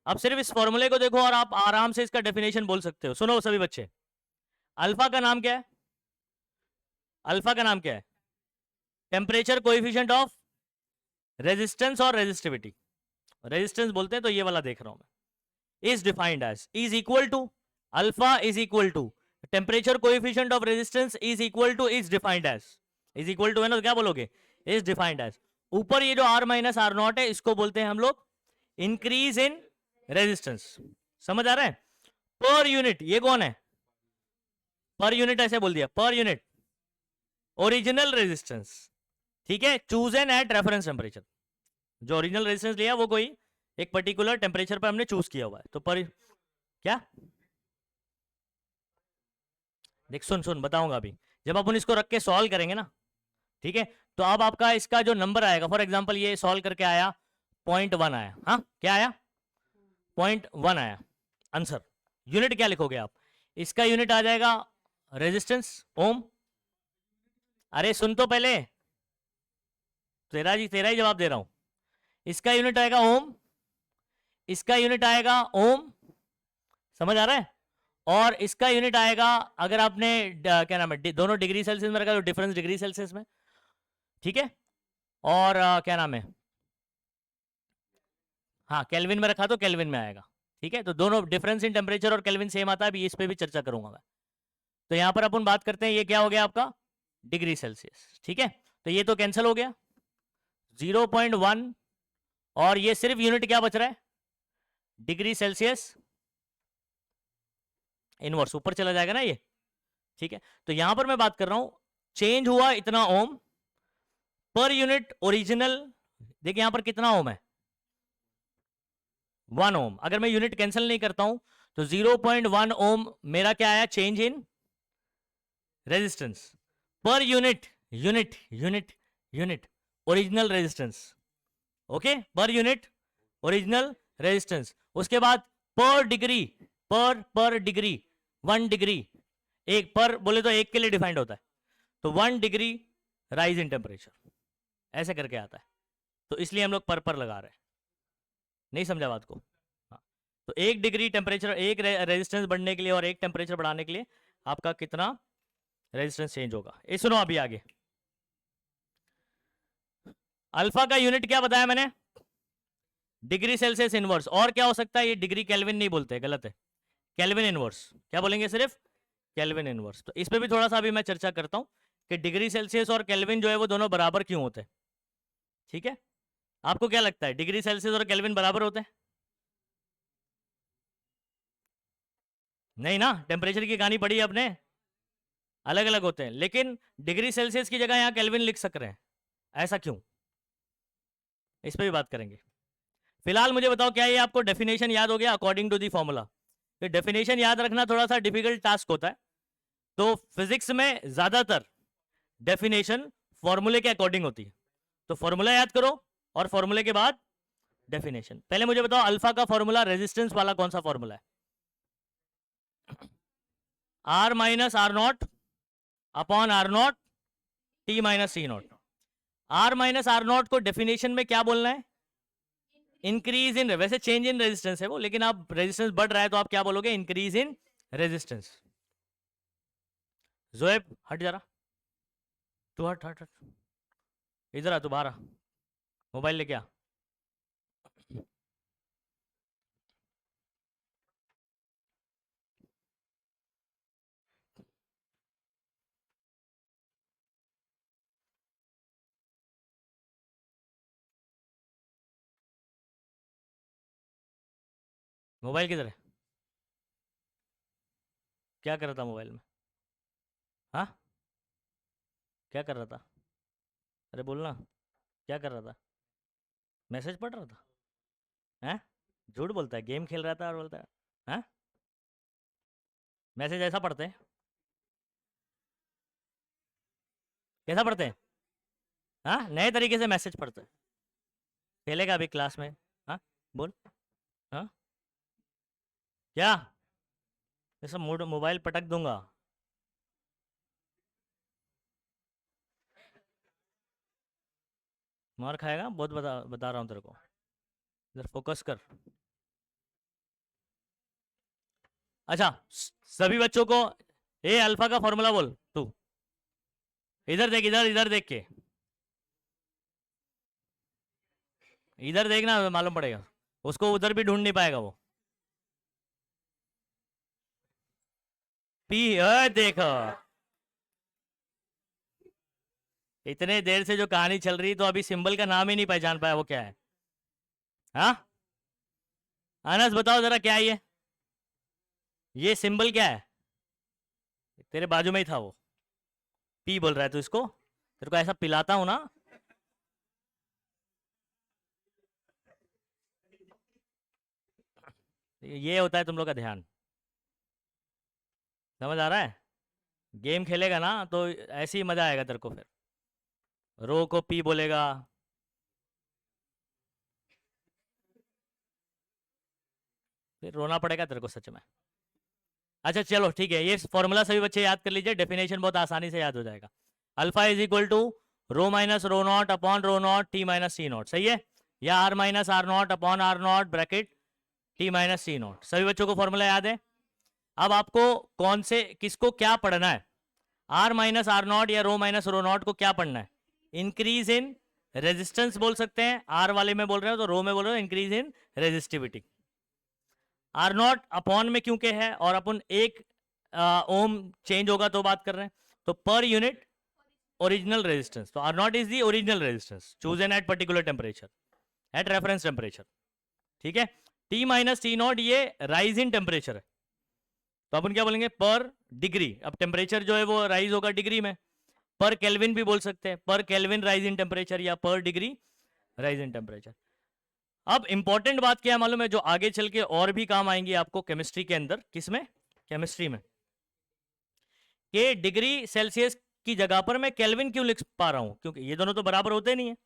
अब सिर्फ इस फॉर्मूले को देखो और आप आराम से इसका डेफिनेशन बोल सकते हो। सुनो सभी बच्चे, अल्फा का नाम क्या है, अल्फा का नाम क्या है, टेम्परेचर कोएफिशिएंट ऑफ रेजिस्टेंस और रेजिस्टिविटी, रेजिस्टेंस बोलते हैं तो ये वाला देख रहा हूं मैं, is defined as, is equal to, alpha is equal to temperature coefficient of resistance is equal to, is defined as, is equal to है ना, तो क्या बोलोगे, इज डिफाइंड एज। ऊपर ये जो R माइनस आर नॉट है इसको बोलते हैं हम लोग इंक्रीज इन रेजिस्टेंस, समझ आ रहा है। पर यूनिट, ये कौन है, पर यूनिट ऐसे बोल दिया, पर यूनिट ओरिजिनल रेजिस्टेंस, ठीक है, chosen at reference temperature, जो ओरिजिनल रेजिस्टेंस लिया वो कोई एक पर्टिकुलर टेम्परेचर पर हमने चूज किया हुआ है, तो पर क्या, देख सुन सुन बताऊंगा अभी, जब अपन इसको रख के सॉल्व करेंगे ना, ठीक है, तो अब आपका इसका जो नंबर आएगा, फॉर एग्जांपल ये सॉल्व करके आया 0.1 आया, हाँ क्या आया 0.1 आया आंसर, यूनिट क्या लिखोगे आप, इसका यूनिट आ जाएगा रेजिस्टेंस ओम, अरे सुन तो पहले, तेरा ही जवाब दे रहा हूं, इसका यूनिट आएगा ओम, इसका यूनिट आएगा ओम, समझ आ रहा है, और इसका यूनिट आएगा, अगर आपने क्या नाम है, दोनों डिग्री सेल्सियस में रखा तो डिफरेंस डिग्री सेल्सियस में, ठीक है, और क्या नाम है, हाँ केल्विन में रखा तो केल्विन में आएगा, ठीक है। तो दोनों डिफरेंस इन टेम्परेचर और केल्विन सेम आता है, अभी इस पे भी चर्चा करूंगा मैं। तो यहां पर अपन बात करते हैं, ये क्या हो गया आपका डिग्री सेल्सियस, ठीक है। तो ये तो कैंसिल हो गया 0.1, और ये सिर्फ यूनिट क्या बच रहा है, डिग्री सेल्सियस इनवर्स, ऊपर चला जाएगा ना ये, ठीक है। तो यहां पर मैं बात कर रहा हूं चेंज हुआ इतना ओम पर यूनिट ओरिजिनल, देखिए यहां पर कितना ओम है 1 ओम, अगर मैं यूनिट कैंसिल नहीं करता हूं तो 0.1 ओम मेरा क्या आया change in resistance per unit, unit unit unit original resistance, okay, पर यूनिट ओरिजिनल रेजिस्टेंस। उसके बाद पर डिग्री, पर डिग्री 1 डिग्री, एक पर बोले तो एक के लिए डिफाइंड होता है, तो 1 डिग्री राइज इन टेम्परेचर, ऐसे करके आता है, तो इसलिए हम लोग पर लगा रहे हैं, नहीं समझा बात को, हाँ। तो 1 डिग्री टेम्परेचर, एक रेजिस्टेंस बढ़ने के लिए और एक टेम्परेचर बढ़ाने के लिए आपका कितना रेजिस्टेंस चेंज होगा। ये सुनो अभी आगे, अल्फा का यूनिट क्या बताया मैंने, डिग्री सेल्सियस इनवर्स, और क्या हो सकता है, ये डिग्री केल्विन नहीं बोलते, गलत है, केल्विन इनवर्स, क्या बोलेंगे सिर्फ केल्विन इनवर्स। तो इस पे भी थोड़ा सा अभी मैं चर्चा करता हूं कि डिग्री सेल्सियस और केल्विन जो है वो दोनों बराबर क्यों होते हैं, ठीक है। आपको क्या लगता है डिग्री सेल्सियस और केल्विन बराबर होते हैं, नहीं ना, टेम्परेचर की कहानी पढ़ी आपने, अलग अलग होते हैं, लेकिन डिग्री सेल्सियस की जगह यहां केल्विन लिख सक रहे हैं, ऐसा क्यों, इस पर भी बात करेंगे। फिलहाल मुझे बताओ क्या ये आपको डेफिनेशन याद हो गया अकॉर्डिंग टू दी फॉर्मूला। तो डेफिनेशन याद रखना थोड़ा सा डिफिकल्ट टास्क होता है, तो फिजिक्स में ज्यादातर डेफिनेशन फॉर्मूले के अकॉर्डिंग होती है, तो फॉर्मूला याद करो और फॉर्मूले के बाद डेफिनेशन। पहले मुझे बताओ अल्फा का फॉर्मूला रेजिस्टेंस वाला कौन सा फॉर्मूला है, R minus R naught upon R naught T minus C naught. R minus R naught को डेफिनेशन में क्या बोलना है, इंक्रीज इन, वैसे चेंज इन रेजिस्टेंस है वो, लेकिन आप रेजिस्टेंस बढ़ रहा है तो आप क्या बोलोगे, इंक्रीज इन रेजिस्टेंस। जोएब हट जा रहा, तू हट हट हट, इधर आ, तू बाहर आ, मोबाइल लेके आ। मोबाइल किधर है, क्या कर रहा था मोबाइल में, हाँ क्या कर रहा था, अरे बोलना क्या कर रहा था, मैसेज पढ़ रहा था, हैं झूठ बोलता है, गेम खेल रहा था और बोलता है, हैं मैसेज ऐसा पढ़ते हैं, कैसा पढ़ते हैं, हाँ नए तरीके से मैसेज पढ़ते हैं, खेलेगा अभी क्लास में, हाँ बोल, हाँ क्या, ऐसा मूड मोबाइल पटक दूंगा, मार खाएगा बहुत, बता बता रहा हूँ तेरे को, इधर फोकस कर। अच्छा सभी बच्चों को ए अल्फा का फॉर्मूला बोल, तू इधर देख, इधर इधर देख के, इधर देखना मालूम पड़ेगा उसको, उधर भी ढूंढ नहीं पाएगा वो, पी देखो, इतने देर से जो कहानी चल रही तो अभी सिंबल का नाम ही नहीं पहचान पाया, वो क्या है, हाँ अनस बताओ जरा क्या है ये सिंबल क्या है, तेरे बाजू में ही था वो, पी बोल रहा है तू इसको, तेरे को ऐसा पिलाता हूं ना, ये होता है तुम लोग का ध्यान, समझ आ रहा है, गेम खेलेगा ना तो ऐसे ही मजा आएगा तेरे को, फिर रो को पी बोलेगा, फिर रोना पड़ेगा तेरे को सच में। अच्छा चलो ठीक है, ये फॉर्मूला सभी बच्चे याद कर लीजिए, डेफिनेशन बहुत आसानी से याद हो जाएगा, alpha is equal to rho minus rho naught upon rho naught T minus C naught, सही है, या R minus R naught upon R naught bracket T minus T naught. सभी बच्चों को फॉर्मूला याद है? अब आपको कौन से किसको क्या पढ़ना है, आर माइनस आर नॉट या रो माइनस रो नॉट को क्या पढ़ना है? इंक्रीज इन रेजिस्टेंस बोल सकते हैं, आर वाले में बोल रहे हो तो रो में बोल रहे हो increase in resistivity. R naught upon में क्योंकि है और अपन एक ओम चेंज होगा तो बात कर रहे हैं, तो पर यूनिट ओरिजिनल रेजिस्टेंस, तो R naught is the original resistance chosen at particular temperature, at reference temperature. ठीक है, टी माइनस टी नॉट ये राइज इन टेम्परेचर है, तो अपन क्या बोलेंगे? पर डिग्री। अब टेम्परेचर जो है वो राइज होगा डिग्री में, पर केल्विन भी बोल सकते हैं, पर केल्विन राइज इन टेम्परेचर या पर डिग्री राइज इन टेम्परेचर। अब इंपॉर्टेंट बात क्या है मालूम है, जो आगे चल के और भी काम आएंगी आपको केमिस्ट्री के अंदर। किसमें? केमिस्ट्री में। कि डिग्री सेल्सियस की जगह पर मैं केल्विन क्यों लिख पा रहा हूं? क्योंकि ये दोनों तो बराबर होते नहीं है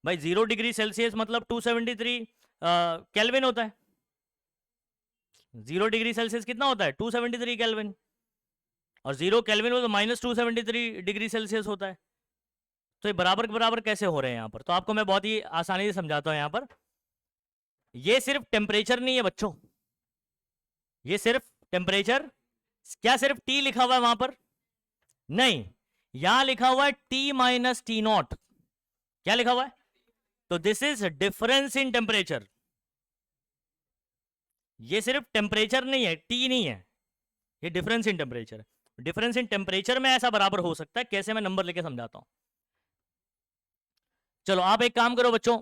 भाई। 0 डिग्री सेल्सियस मतलब 273 केल्विन होता है। 0 डिग्री सेल्सियस कितना होता है? 273 केल्विन। और 0 केल्विन हो तो माइनस 273 डिग्री सेल्सियस होता है। तो ये बराबर बराबर कैसे हो रहे हैं यहाँ पर? तो आपको मैं बहुत ही आसानी से समझाता हूँ यहाँ पर। ये सिर्फ टेम्परेचर नहीं है बच्चों, ये सिर्फ टेम्परेचर, क्या सिर्फ टी लिखा हुआ है वहां पर? नहीं, यहां लिखा हुआ है टी माइनस टी नॉट। क्या लिखा हुआ है? तो this is difference in temperature. ये सिर्फ टेम्परेचर नहीं है, टी नहीं है, ये डिफरेंस इन टेम्परेचर है। डिफरेंस इन टेम्परेचर में ऐसा बराबर हो सकता है, कैसे? मैं नंबर लेके समझाता हूं। चलो आप एक काम करो बच्चों,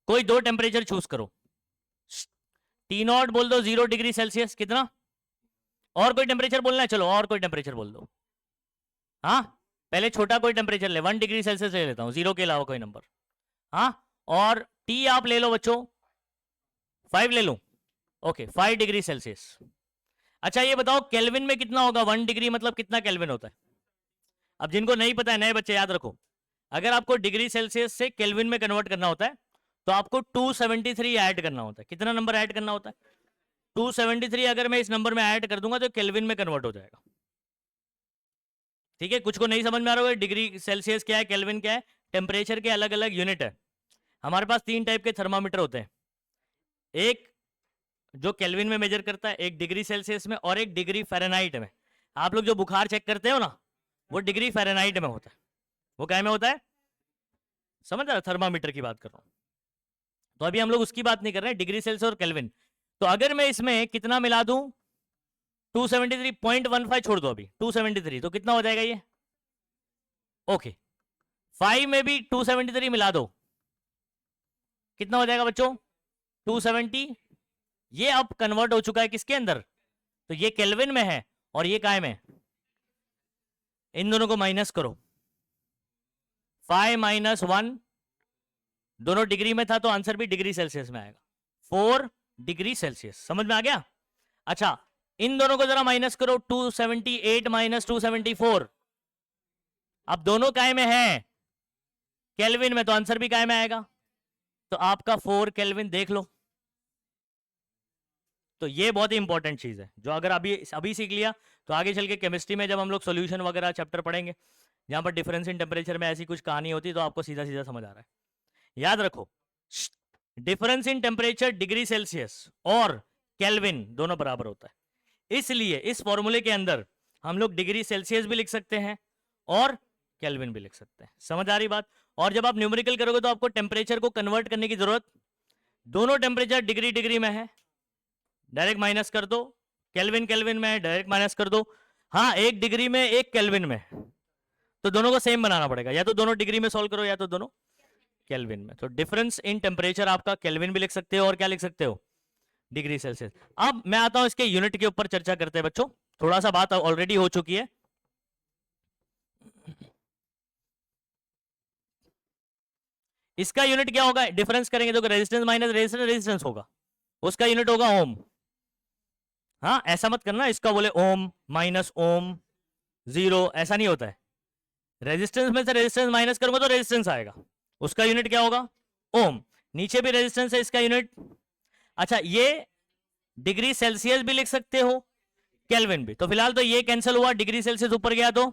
कोई दो टेम्परेचर चूज करो। टी नॉट बोल दो 0 डिग्री सेल्सियस, कितना? और कोई टेम्परेचर बोलना है? चलो और कोई टेम्परेचर बोल दो। हाँ, पहले छोटा कोई टेम्परेचर ले, 1 डिग्री सेल्सियस ले लेता हूं, 0 के अलावा कोई नंबर। हाँ, और टी आप ले लो बच्चों, 5 ले लो। Okay, 5 degree Celsius. अच्छा ये बताओ केल्विन में कितना होगा? 1 डिग्री मतलब कितना केल्विन होता है? अब जिनको नहीं पता है, नए बच्चे याद रखो, अगर आपको डिग्री सेल्सियस से केल्विन में कन्वर्ट करना होता है तो आपको 273 ऐड करना होता है। कितना नंबर ऐड करना होता है? 273 अगर मैं इस नंबर में ऐड कर दूंगा तो केल्विन में कन्वर्ट हो जाएगा। ठीक है, कुछ को नहीं समझ में आ रहा होगा डिग्री सेल्सियस क्या है, केल्विन क्या है। टेम्परेचर के अलग अलग यूनिट है। हमारे पास 3 टाइप के थर्मामीटर होते हैं, एक जो केल्विन में मेजर करता है, एक डिग्री सेल्सियस में, और एक डिग्री फ़ारेनहाइट में। आप लोग जो बुखार चेक करते हो ना, वो डिग्री फ़ारेनहाइट में होता है। वो क्या में होता है? समझ रहा? थर्मामीटर की बात कर रहा हूं। तो अभी हम लोग उसकी बात नहीं कर रहे हैं, डिग्री सेल्सियस और केल्विन। तो अगर मैं इसमें कितना मिला दूं, 273.15 छोड़ दो अभी, 273, तो कितना हो जाएगा ये? ओके, 5 में भी 273 मिला दो, कितना हो जाएगा बच्चों? 270। ये अब कन्वर्ट हो चुका है किसके अंदर? तो ये केल्विन में है और ये काय में? इन दोनों को माइनस करो, 5 माइनस 1, दोनों डिग्री में था तो आंसर भी डिग्री सेल्सियस में आएगा, 4 डिग्री सेल्सियस। समझ में आ गया? अच्छा, इन दोनों को जरा माइनस करो, 278 माइनस 274, अब दोनों काय में है? केल्विन में, तो आंसर भी काय में आएगा। तो आपका 4 केल्विन देख लो। तो ये बहुत ही इंपॉर्टेंट चीज है, जो अगर अभी सीख लिया तो आगे चल के केमिस्ट्री में जब हम लोग सॉल्यूशन वगैरह चैप्टर पढ़ेंगे, जहां पर डिफरेंस इन टेम्परेचर में ऐसी कुछ कहानी होती है, तो आपको सीधा सीधा समझ आ रहा है। याद रखो, difference in temperature degree Celsius और केल्विन दोनों बराबर होता है। इसलिए इस फॉर्मूले के अंदर हम लोग डिग्री सेल्सियस भी लिख सकते हैं और केल्विन भी लिख सकते हैं। समझ आ रही बात? और जब आप न्यूमेरिकल करोगे तो आपको टेम्परेचर को कन्वर्ट करने की जरूरत, दोनों टेम्परेचर डिग्री डिग्री में है, डायरेक्ट माइनस कर दो। केल्विन केल्विन में, डायरेक्ट माइनस कर दो। हाँ, 1 डिग्री में 1 केल्विन में, तो दोनों को सेम बनाना पड़ेगा, या तो दोनों डिग्री में सॉल्व करो या तो दोनों केल्विन में। तो डिफरेंस इन टेम्परेचर आपका केल्विन भी लिख सकते हो और क्या लिख सकते हो? Degree Celsius. अब मैं आता हूं इसके यूनिट के ऊपर चर्चा करते हैं बच्चों, थोड़ा सा बात ऑलरेडी हो चुकी है। इसका यूनिट क्या होगा? डिफरेंस करेंगे तो रेजिस्टेंस माइनस रेजिस्टेंस, रेजिस्टेंस होगा, उसका यूनिट होगा ओम। हाँ, ऐसा मत करना इसका बोले ओम माइनस ओम 0, ऐसा नहीं होता है। रेजिस्टेंस में से रेजिस्टेंस माइनस करूंगा तो रेजिस्टेंस आएगा, उसका यूनिट क्या होगा? ओम। नीचे भी रेजिस्टेंस है, इसका यूनिट। अच्छा, ये डिग्री सेल्सियस भी लिख सकते हो, केल्विन भी। तो फिलहाल तो ये कैंसिल हुआ, डिग्री सेल्सियस ऊपर गया तो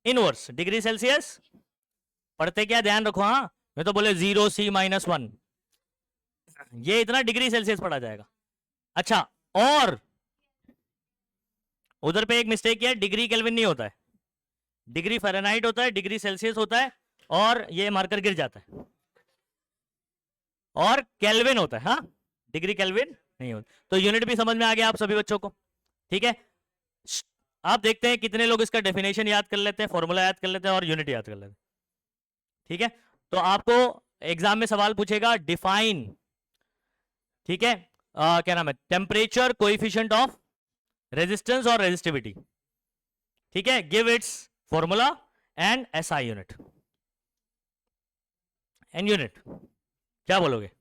इनवर्स डिग्री सेल्सियस। पढ़ते क्या, ध्यान रखो। हाँ, मैं तो बोले 0 C माइनस 1, ये इतना डिग्री सेल्सियस पढ़ा जाएगा। अच्छा, और उधर पे एक मिस्टेक किया, डिग्री केल्विन नहीं होता है, डिग्री फ़ारेनहाइट होता है, डिग्री सेल्सियस होता है, और ये मार्कर गिर जाता है, और केल्विन होता है। हाँ, डिग्री केल्विन नहीं होता। तो यूनिट भी समझ में आ गया आप सभी बच्चों को, ठीक है। आप देखते हैं कितने लोग इसका डेफिनेशन याद कर लेते हैं, फॉर्मूला याद कर लेते हैं और यूनिट याद कर लेते हैं, ठीक है। तो आपको एग्जाम में सवाल पूछेगा डिफाइन, ठीक है, क्या नाम है, टेम्परेचर कोएफिशिएंट ऑफ रेजिस्टेंस और रेजिस्टिविटी, ठीक है, give its formula and SI unit, an unit, क्या बोलोगे?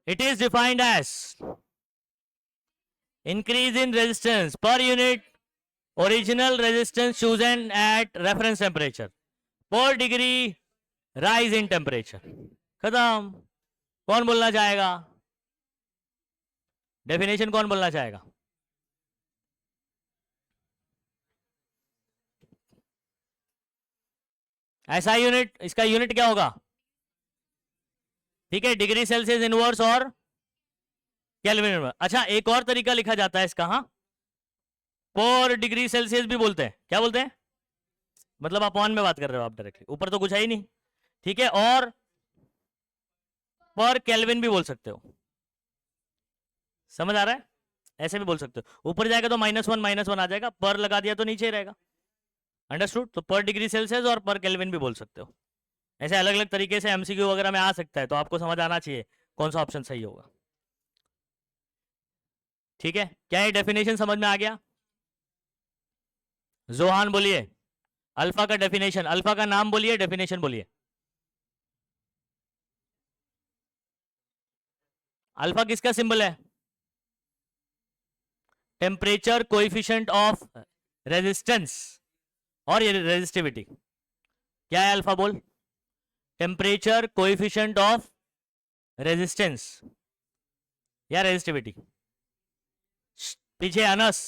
It is defined as increase in resistance per unit original resistance chosen at reference temperature per degree rise in temperature। खत्म। कौन बोलना चाहेगा definition, कौन बोलना चाहेगा? ऐसा यूनिट, इसका यूनिट क्या होगा? ठीक है, डिग्री सेल्सियस इनवर्स और केल्विन इनवर्स। अच्छा, एक और तरीका लिखा जाता है इसका, हाँ, पर डिग्री सेल्सियस भी बोलते हैं। क्या बोलते हैं? मतलब अपॉन में बात कर रहे हो आप डायरेक्टली, ऊपर तो कुछ है ही नहीं, ठीक है। और पर केल्विन भी बोल सकते हो, समझ आ रहा है? ऐसे भी बोल सकते हो, ऊपर जाएगा तो -1 आ जाएगा, पर लगा दिया तो नीचे ही रहेगा। अंडरस्टूड? तो पर डिग्री सेल्सियस और पर केल्विन भी बोल सकते हो। ऐसे अलग अलग तरीके से एमसीक्यू वगैरह में आ सकता है, तो आपको समझ आना चाहिए कौन सा ऑप्शन सही होगा, ठीक है। क्या ये डेफिनेशन समझ में आ गया? जोहान बोलिए, अल्फा का डेफिनेशन, अल्फा का नाम बोलिए, डेफिनेशन बोलिए। अल्फा किसका सिंबल है? टेम्परेचर कोएफिशिएंट ऑफ रेजिस्टेंस और ये रेजिस्टिविटी। क्या है अल्फा? बोल। टेम्परेचर कोएफिशिएंट ऑफ रेजिस्टेंस या रेजिस्टिविटी। पीछे अनस,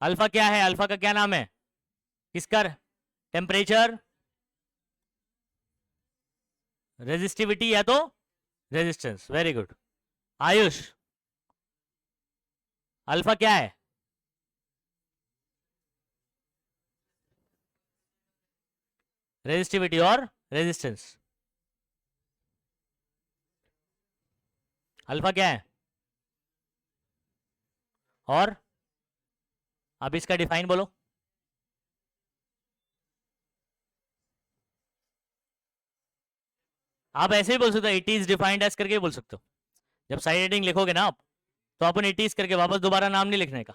अल्फा क्या है? अल्फा का क्या नाम है? किसका? टेम्परेचर, रेजिस्टिविटी या तो resistance. Very good. Ayush, alpha क्या है? रेजिस्टिविटी और रेजिस्टेंस। अल्फा क्या है? और अब इसका डिफाइन बोलो। आप ऐसे ही बोल सकते हो, इट इज डिफाइंड एज करके बोल सकते हो। जब साइड हेडिंग लिखोगे ना आप, तो अपन इट इज करके वापस दोबारा नाम नहीं लिखने का,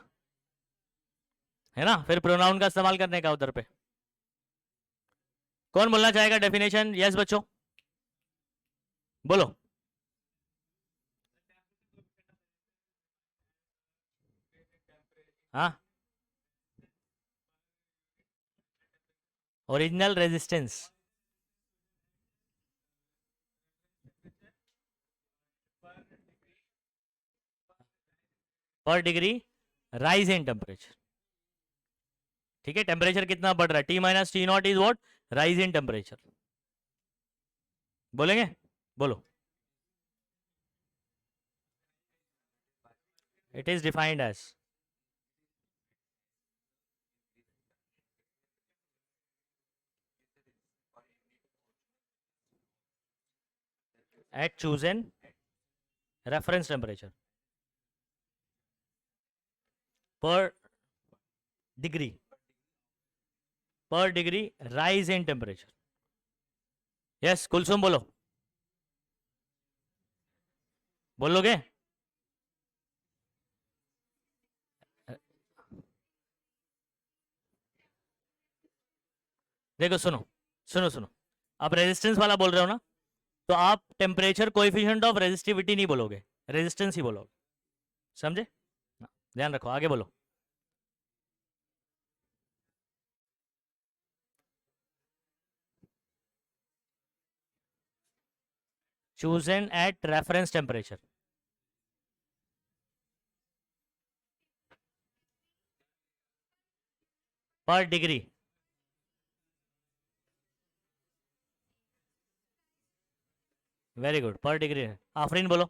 है ना, फिर प्रोनाउन का इस्तेमाल करने का उधर पे। कौन बोलना चाहेगा डेफिनेशन? यस बच्चों, बोलो। हाँ, original resistance per degree rise in temperature, ठीक है। टेम्परेचर कितना बढ़ रहा है? T-T0 is what? Rise in temperature. बोलेंगे? बोलो। It is defined as at chosen reference temperature per degree rise in temperature। Yes, Kulsum बोलो, बोलोगे? देखो, सुनो सुनो सुनो, आप रेजिस्टेंस वाला बोल रहे हो ना, तो आप टेम्परेचर कोएफिशिएंट ऑफ रेजिस्टिविटी नहीं बोलोगे, रेजिस्टेंस ही बोलोगे, समझे? ध्यान रखो, आगे बोलो। chosen at reference temperature per degree very good, पर डिग्री। आफरीन बोलो।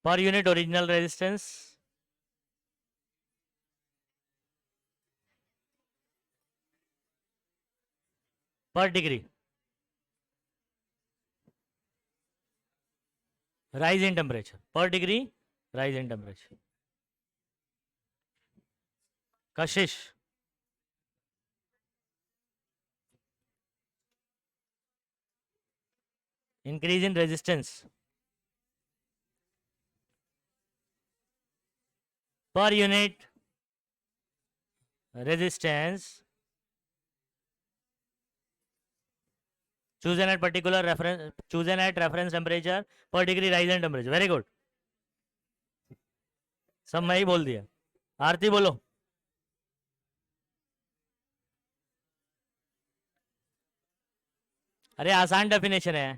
पर unit original resistance. Per degree rise in temperature. पर degree rise in temperature. Kashish. Increase in resistance. Per unit resistance chosen at particular reference, chosen at reference temperature per degree rise in temperature. Very good. सब मैं ही बोल दिया। आरती बोलो। अरे आसान definition है।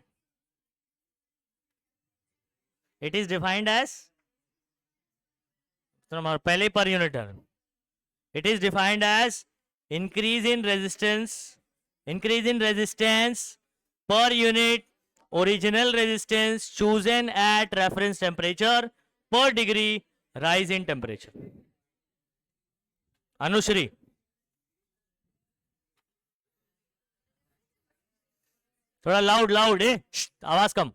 It is defined as, पहले per unit term, it is defined as increase in resistance, increase in resistance per unit original resistance chosen at reference temperature per degree rise in temperature. Anushree. थोड़ा loud loud है, आवाज कम।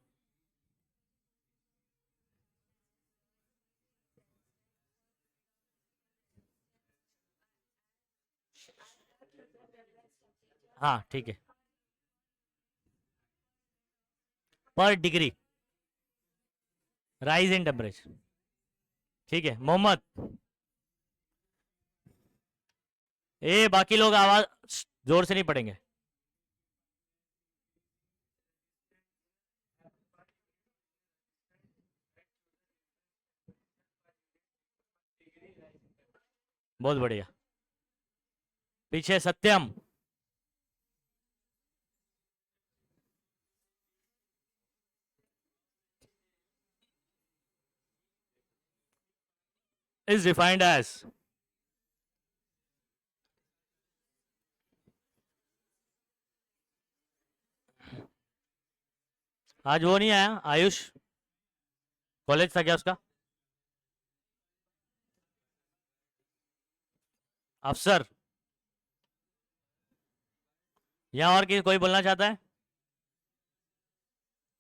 हाँ ठीक है। पर degree rise in temperature. ठीक है मोहम्मद। बाकी लोग आवाज जोर से नहीं पढ़ेंगे। बहुत बढ़िया। पीछे सत्यम। is defined as, आज वो नहीं आया आयुष, कॉलेज था क्या उसका? अफसर। यहां और कोई बोलना चाहता है?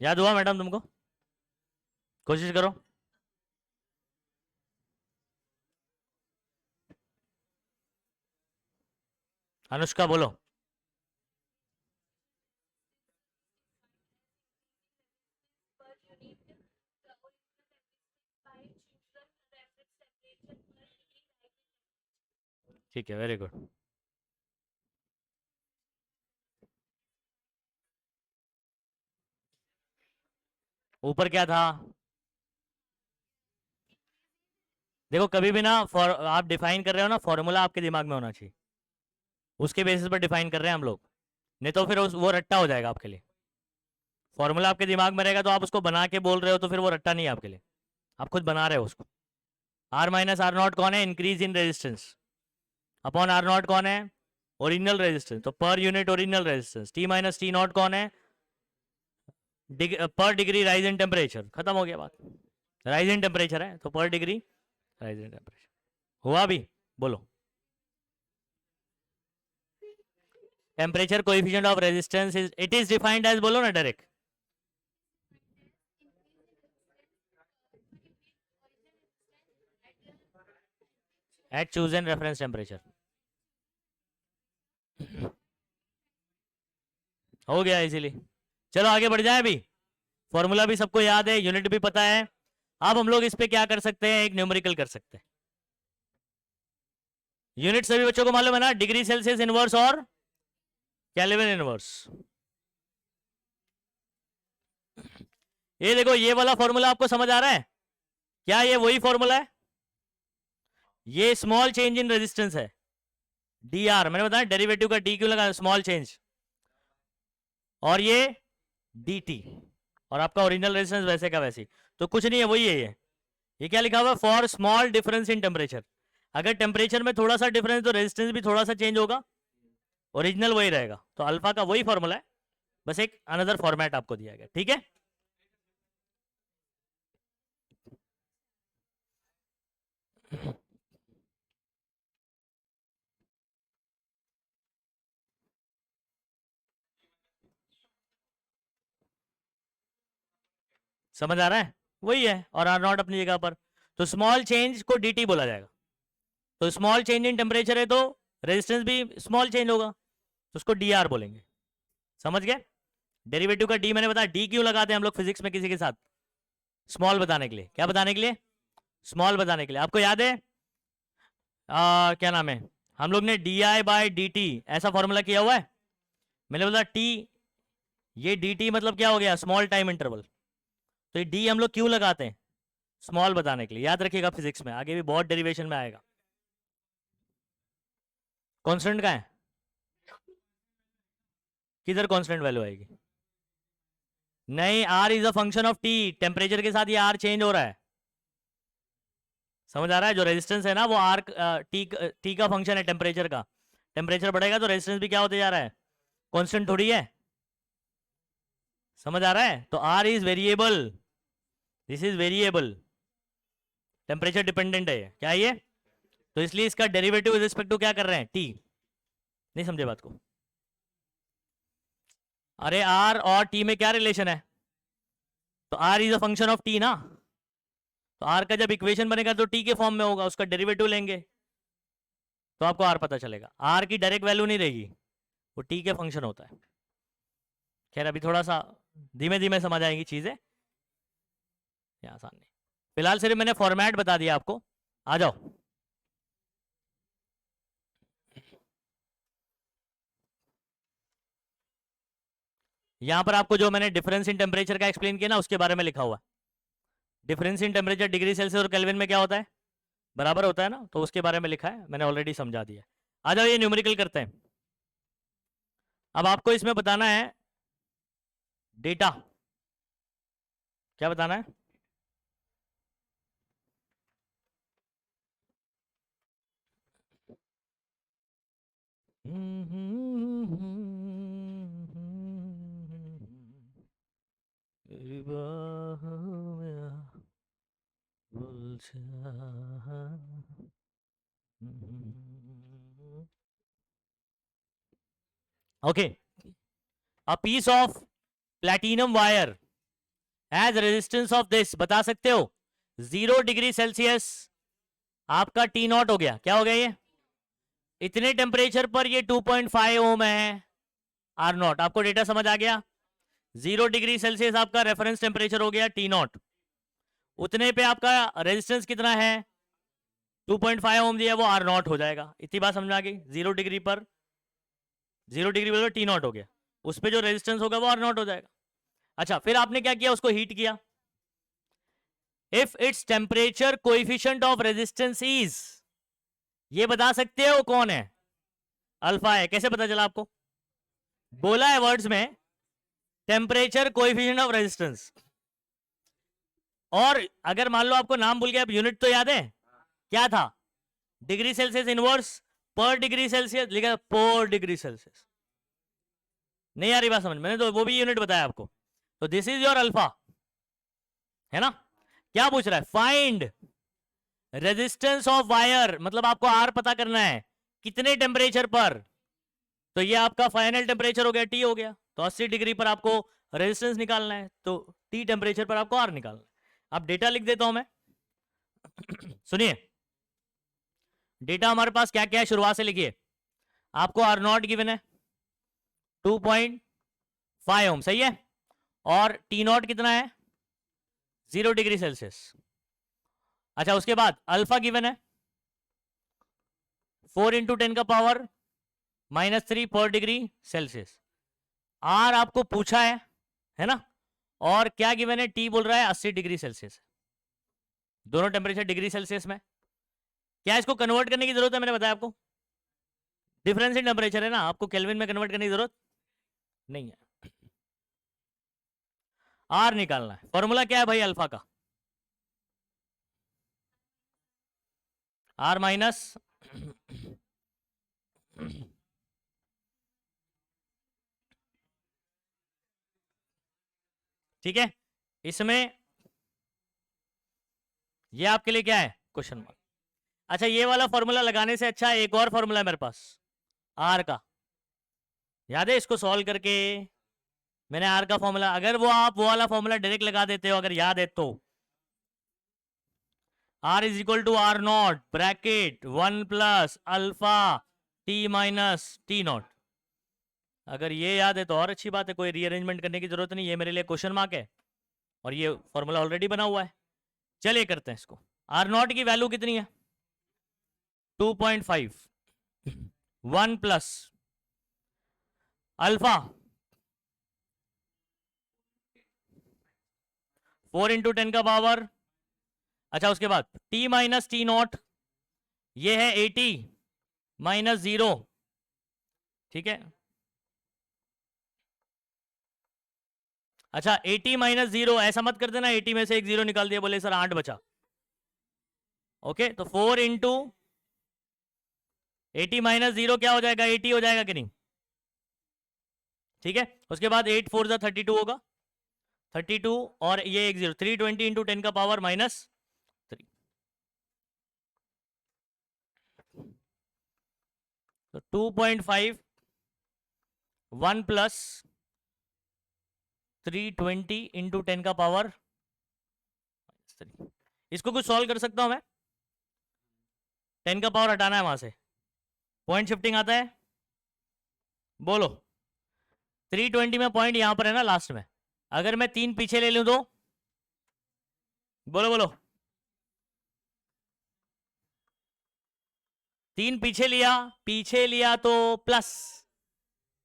याद हुआ मैडम तुमको? कोशिश करो। अनुष्का बोलो। ठीक है वेरी गुड। ऊपर क्या था? देखो कभी भी ना आप डिफाइन कर रहे हो ना, फॉर्मूला आपके दिमाग में होना चाहिए, उसके बेसिस पर डिफाइन कर रहे हैं हम लोग, नहीं तो फिर वो रट्टा हो जाएगा आपके लिए। फॉर्मूला आपके दिमाग में रहेगा तो आप उसको बना के बोल रहे हो तो फिर वो रट्टा नहीं है आपके लिए, आप खुद बना रहे हो उसको। आर माइनस आर नॉट कौन है? Increase in resistance. Upon R naught कौन है? ओरिजिनल रेजिस्टेंस, तो per unit original resistance. T minus T naught कौन है? पर डिग्री राइज इन टेम्परेचर। खत्म हो गया बात। राइज इन टेम्परेचर है तो पर डिग्री राइज इन टेम्परेचर। हुआ भी? बोलो। Temperature coefficient of resistance is, it is defined as, बोलो ना direct. At chosen reference temperature. हो गया इजीली। चलो आगे बढ़ जाए। अभी फॉर्मूला भी सबको याद है, यूनिट भी पता है। अब हम लोग इस पे क्या कर सकते हैं? एक न्यूमेरिकल कर सकते हैं। यूनिट सभी बच्चों को मालूम है ना? डिग्री सेल्सियस इनवर्स और केल्विन इनवर्स। ये देखो ये वाला फॉर्मूला आपको समझ आ रहा है क्या? ये वही फॉर्मूला है। ये स्मॉल चेंज इन रेजिस्टेंस है, डी आर। मैंने बताया डेरिवेटिव का डी क्यों लगा? Small change. और ये डी टी, और आपका ओरिजिनल रेजिस्टेंस वैसे का वैसे। तो कुछ नहीं है, वही है ये। ये क्या लिखा हुआ है? For small difference in temperature. अगर टेम्परेचर में थोड़ा सा डिफरेंस तो रेजिस्टेंस भी थोड़ा सा चेंज होगा, ओरिजिनल वही रहेगा। तो अल्फा का वही फॉर्मूला है, बस एक अनदर फॉर्मेट आपको दिया गया, ठीक है। समझ आ रहा है? वही है, और आर नॉट अपनी जगह पर। तो स्मॉल चेंज को dt बोला जाएगा। तो स्मॉल चेंज इन टेम्परेचर है तो रेजिस्टेंस भी स्मॉल चेंज होगा, तो उसको dr बोलेंगे। समझ गए? डेरिवेटिव का d मैंने बताया, d क्यों लगाते हैं हम लोग फिजिक्स में किसी के साथ? स्मॉल बताने के लिए। क्या बताने के लिए? स्मॉल बताने के लिए। आपको याद है क्या नाम है, हम लोग ने di/dt ऐसा फॉर्मूला किया हुआ है। मैंने बोला t, ये dt मतलब क्या हो गया? Small time interval. तो ये d हम लोग क्यों लगाते हैं? स्मॉल बताने के लिए। याद रखिएगा, फिजिक्स में आगे भी बहुत डेरिवेशन में आएगा। कांस्टेंट का है, किधर कांस्टेंट वैल्यू आएगी? नहीं, r is a function of t। Temperature के साथ ये r चेंज हो रहा है। समझ आ रहा है? जो रेजिस्टेंस है ना वो r t का फंक्शन है टेम्परेचर का। टेम्परेचर बढ़ेगा तो रेजिस्टेंस भी क्या होते जा रहा है? कांस्टेंट थोड़ी है। समझ आ रहा है? तो r is variable, this is variable, temperature dependent है। क्या ये? तो इसलिए इसका डेरिवेटिव विद रिस्पेक्ट टू क्या कर रहे हैं? t। नहीं समझे बात को? अरे r और t में क्या रिलेशन है? तो r is a function of t ना। तो r का जब इक्वेशन बनेगा तो t के फॉर्म में होगा, उसका डेरिवेटिव लेंगे तो आपको r पता चलेगा। r की डायरेक्ट वैल्यू नहीं रहेगी, वो t के फंक्शन होता है। खैर अभी थोड़ा सा धीमे धीमे समझ आएंगी चीजें, आसान नहीं। फिलहाल सिर्फ मैंने फॉर्मेट बता दिया आपको। आ जाओ, यहां पर आपको जो मैंने डिफरेंस इन टेम्परेचर का एक्सप्लेन किया ना उसके बारे में लिखा हुआ है। Difference in temperature degree Celsius और केल्विन में क्या होता है? बराबर होता है ना, तो उसके बारे में लिखा है, मैंने ऑलरेडी समझा दिया। आ जाओ, ये न्यूमेरिकल करते हैं। अब आपको इसमें बताना है डेटा। क्या बताना है? Okay, a piece of platinum wire as resistance of this, बता सकते हो 0 डिग्री सेल्सियस आपका टी नॉट हो गया। क्या हो गया ये? इतने टेम्परेचर पर ये 2.5 ओम है आर नॉट। आपको डेटा समझ आ गया? 0 डिग्री सेल्सियस आपका रेफरेंस टेम्परेचर हो गया टी नॉट। उतने पे आपका रेजिस्टेंस कितना है? 2.5 ओम दिया, वो आर नॉट हो जाएगा। इतनी बात समझ आ गई? 0 डिग्री पर 0 डिग्री पर टी नॉट हो गया, उस पर जो रेजिस्टेंस होगा वो आर नॉट हो जाएगा। अच्छा, फिर आपने क्या किया? उसको हीट किया। If its temperature coefficient of resistance is, ये बता सकते हो कौन है? अल्फा है। कैसे पता चला आपको? बोला है वर्ड्स में, टेम्परेचर कोएफिशिएंट ऑफ रेजिस्टेंस। और अगर मान लो आपको नाम भूल गया, यूनिट तो याद है क्या था? डिग्री सेल्सियस इनवर्स पर डिग्री सेल्सियस, लिखा पर डिग्री सेल्सियस। नहीं आ रही बात समझ? मैंने तो वो भी यूनिट बताया आपको। तो दिस इज योर अल्फा, है ना? क्या पूछ रहा है? फाइंड रेजिस्टेंस ऑफ वायर, मतलब आपको आर पता करना है कितने टेम्परेचर पर। तो ये आपका फाइनल टेम्परेचर हो गया, टी हो गया। तो 80 डिग्री पर आपको रेजिस्टेंस निकालना है, तो टी टेम्परेचर पर आपको आर निकालना है। अब डेटा लिख देता हूं मैं। सुनिए, डेटा हमारे पास क्या क्या है शुरुआत से लिखिए। आपको आर नॉट गिवन है 2.5 ओम, सही है। और टी नॉट कितना है? 0 डिग्री सेल्सियस। अच्छा, उसके बाद अल्फा गिवन है 4 इंटू 10 का पावर -3 पर डिग्री सेल्सियस। आर आपको पूछा है ना? और क्या गिवन है? टी बोल रहा है 80 डिग्री सेल्सियस। दोनों टेम्परेचर डिग्री सेल्सियस में। क्या इसको कन्वर्ट करने की जरूरत है? मैंने बताया आपको डिफरेंस इन टेम्परेचर है ना, आपको केल्विन में कन्वर्ट करने की जरूरत नहीं है। आर निकालना है। फॉर्मूला क्या है भाई अल्फा का? R माइनस ठीक है, इसमें ये आपके लिए क्या है, क्वेश्चन मार्क। अच्छा, ये वाला फॉर्मूला लगाने से अच्छा एक और फॉर्मूला है मेरे पास आर का, याद है? इसको सॉल्व करके मैंने आर का फॉर्मूला, अगर आप वो वाला फॉर्मूला डायरेक्ट लगा देते हो, अगर याद है तो, R is equal to R naught bracket 1 plus alpha T minus T naught. अगर ये याद है तो और अच्छी बात है, कोई रीअरेंजमेंट करने की जरूरत नहीं, ये मेरे लिए क्वेश्चन मार्क है और ये फॉर्मूला ऑलरेडी बना हुआ है। चलिए करते हैं इसको। आर नॉट की वैल्यू कितनी है? 2.5 1 प्लस अल्फा 4 इंटू 10 का पावर, अच्छा उसके बाद t माइनस टी नॉट, ये है 80 माइनस 0, ठीक है। अच्छा 80 माइनस 0, ऐसा मत कर देना 80 में से एक 0 निकाल दिया, बोले सर 8 बचा। ओके, तो 4 इंटू 80 माइनस 0 क्या हो जाएगा? 80 हो जाएगा कि नहीं? ठीक है, उसके बाद 8 4 जा 32 होगा, 32 और ये एक 0, 320 इंटू 10 का पावर माइनस 3। तो 2.5 1 प्लस 320 इंटू 10 का पावर 3। इसको कुछ सॉल्व कर सकता हूं मैं? 10 का पावर हटाना है वहां से, पॉइंट शिफ्टिंग आता है, बोलो 320 में पॉइंट यहां पर है ना लास्ट में, अगर मैं 3 पीछे ले लूं तो, बोलो बोलो, 3 पीछे लिया तो प्लस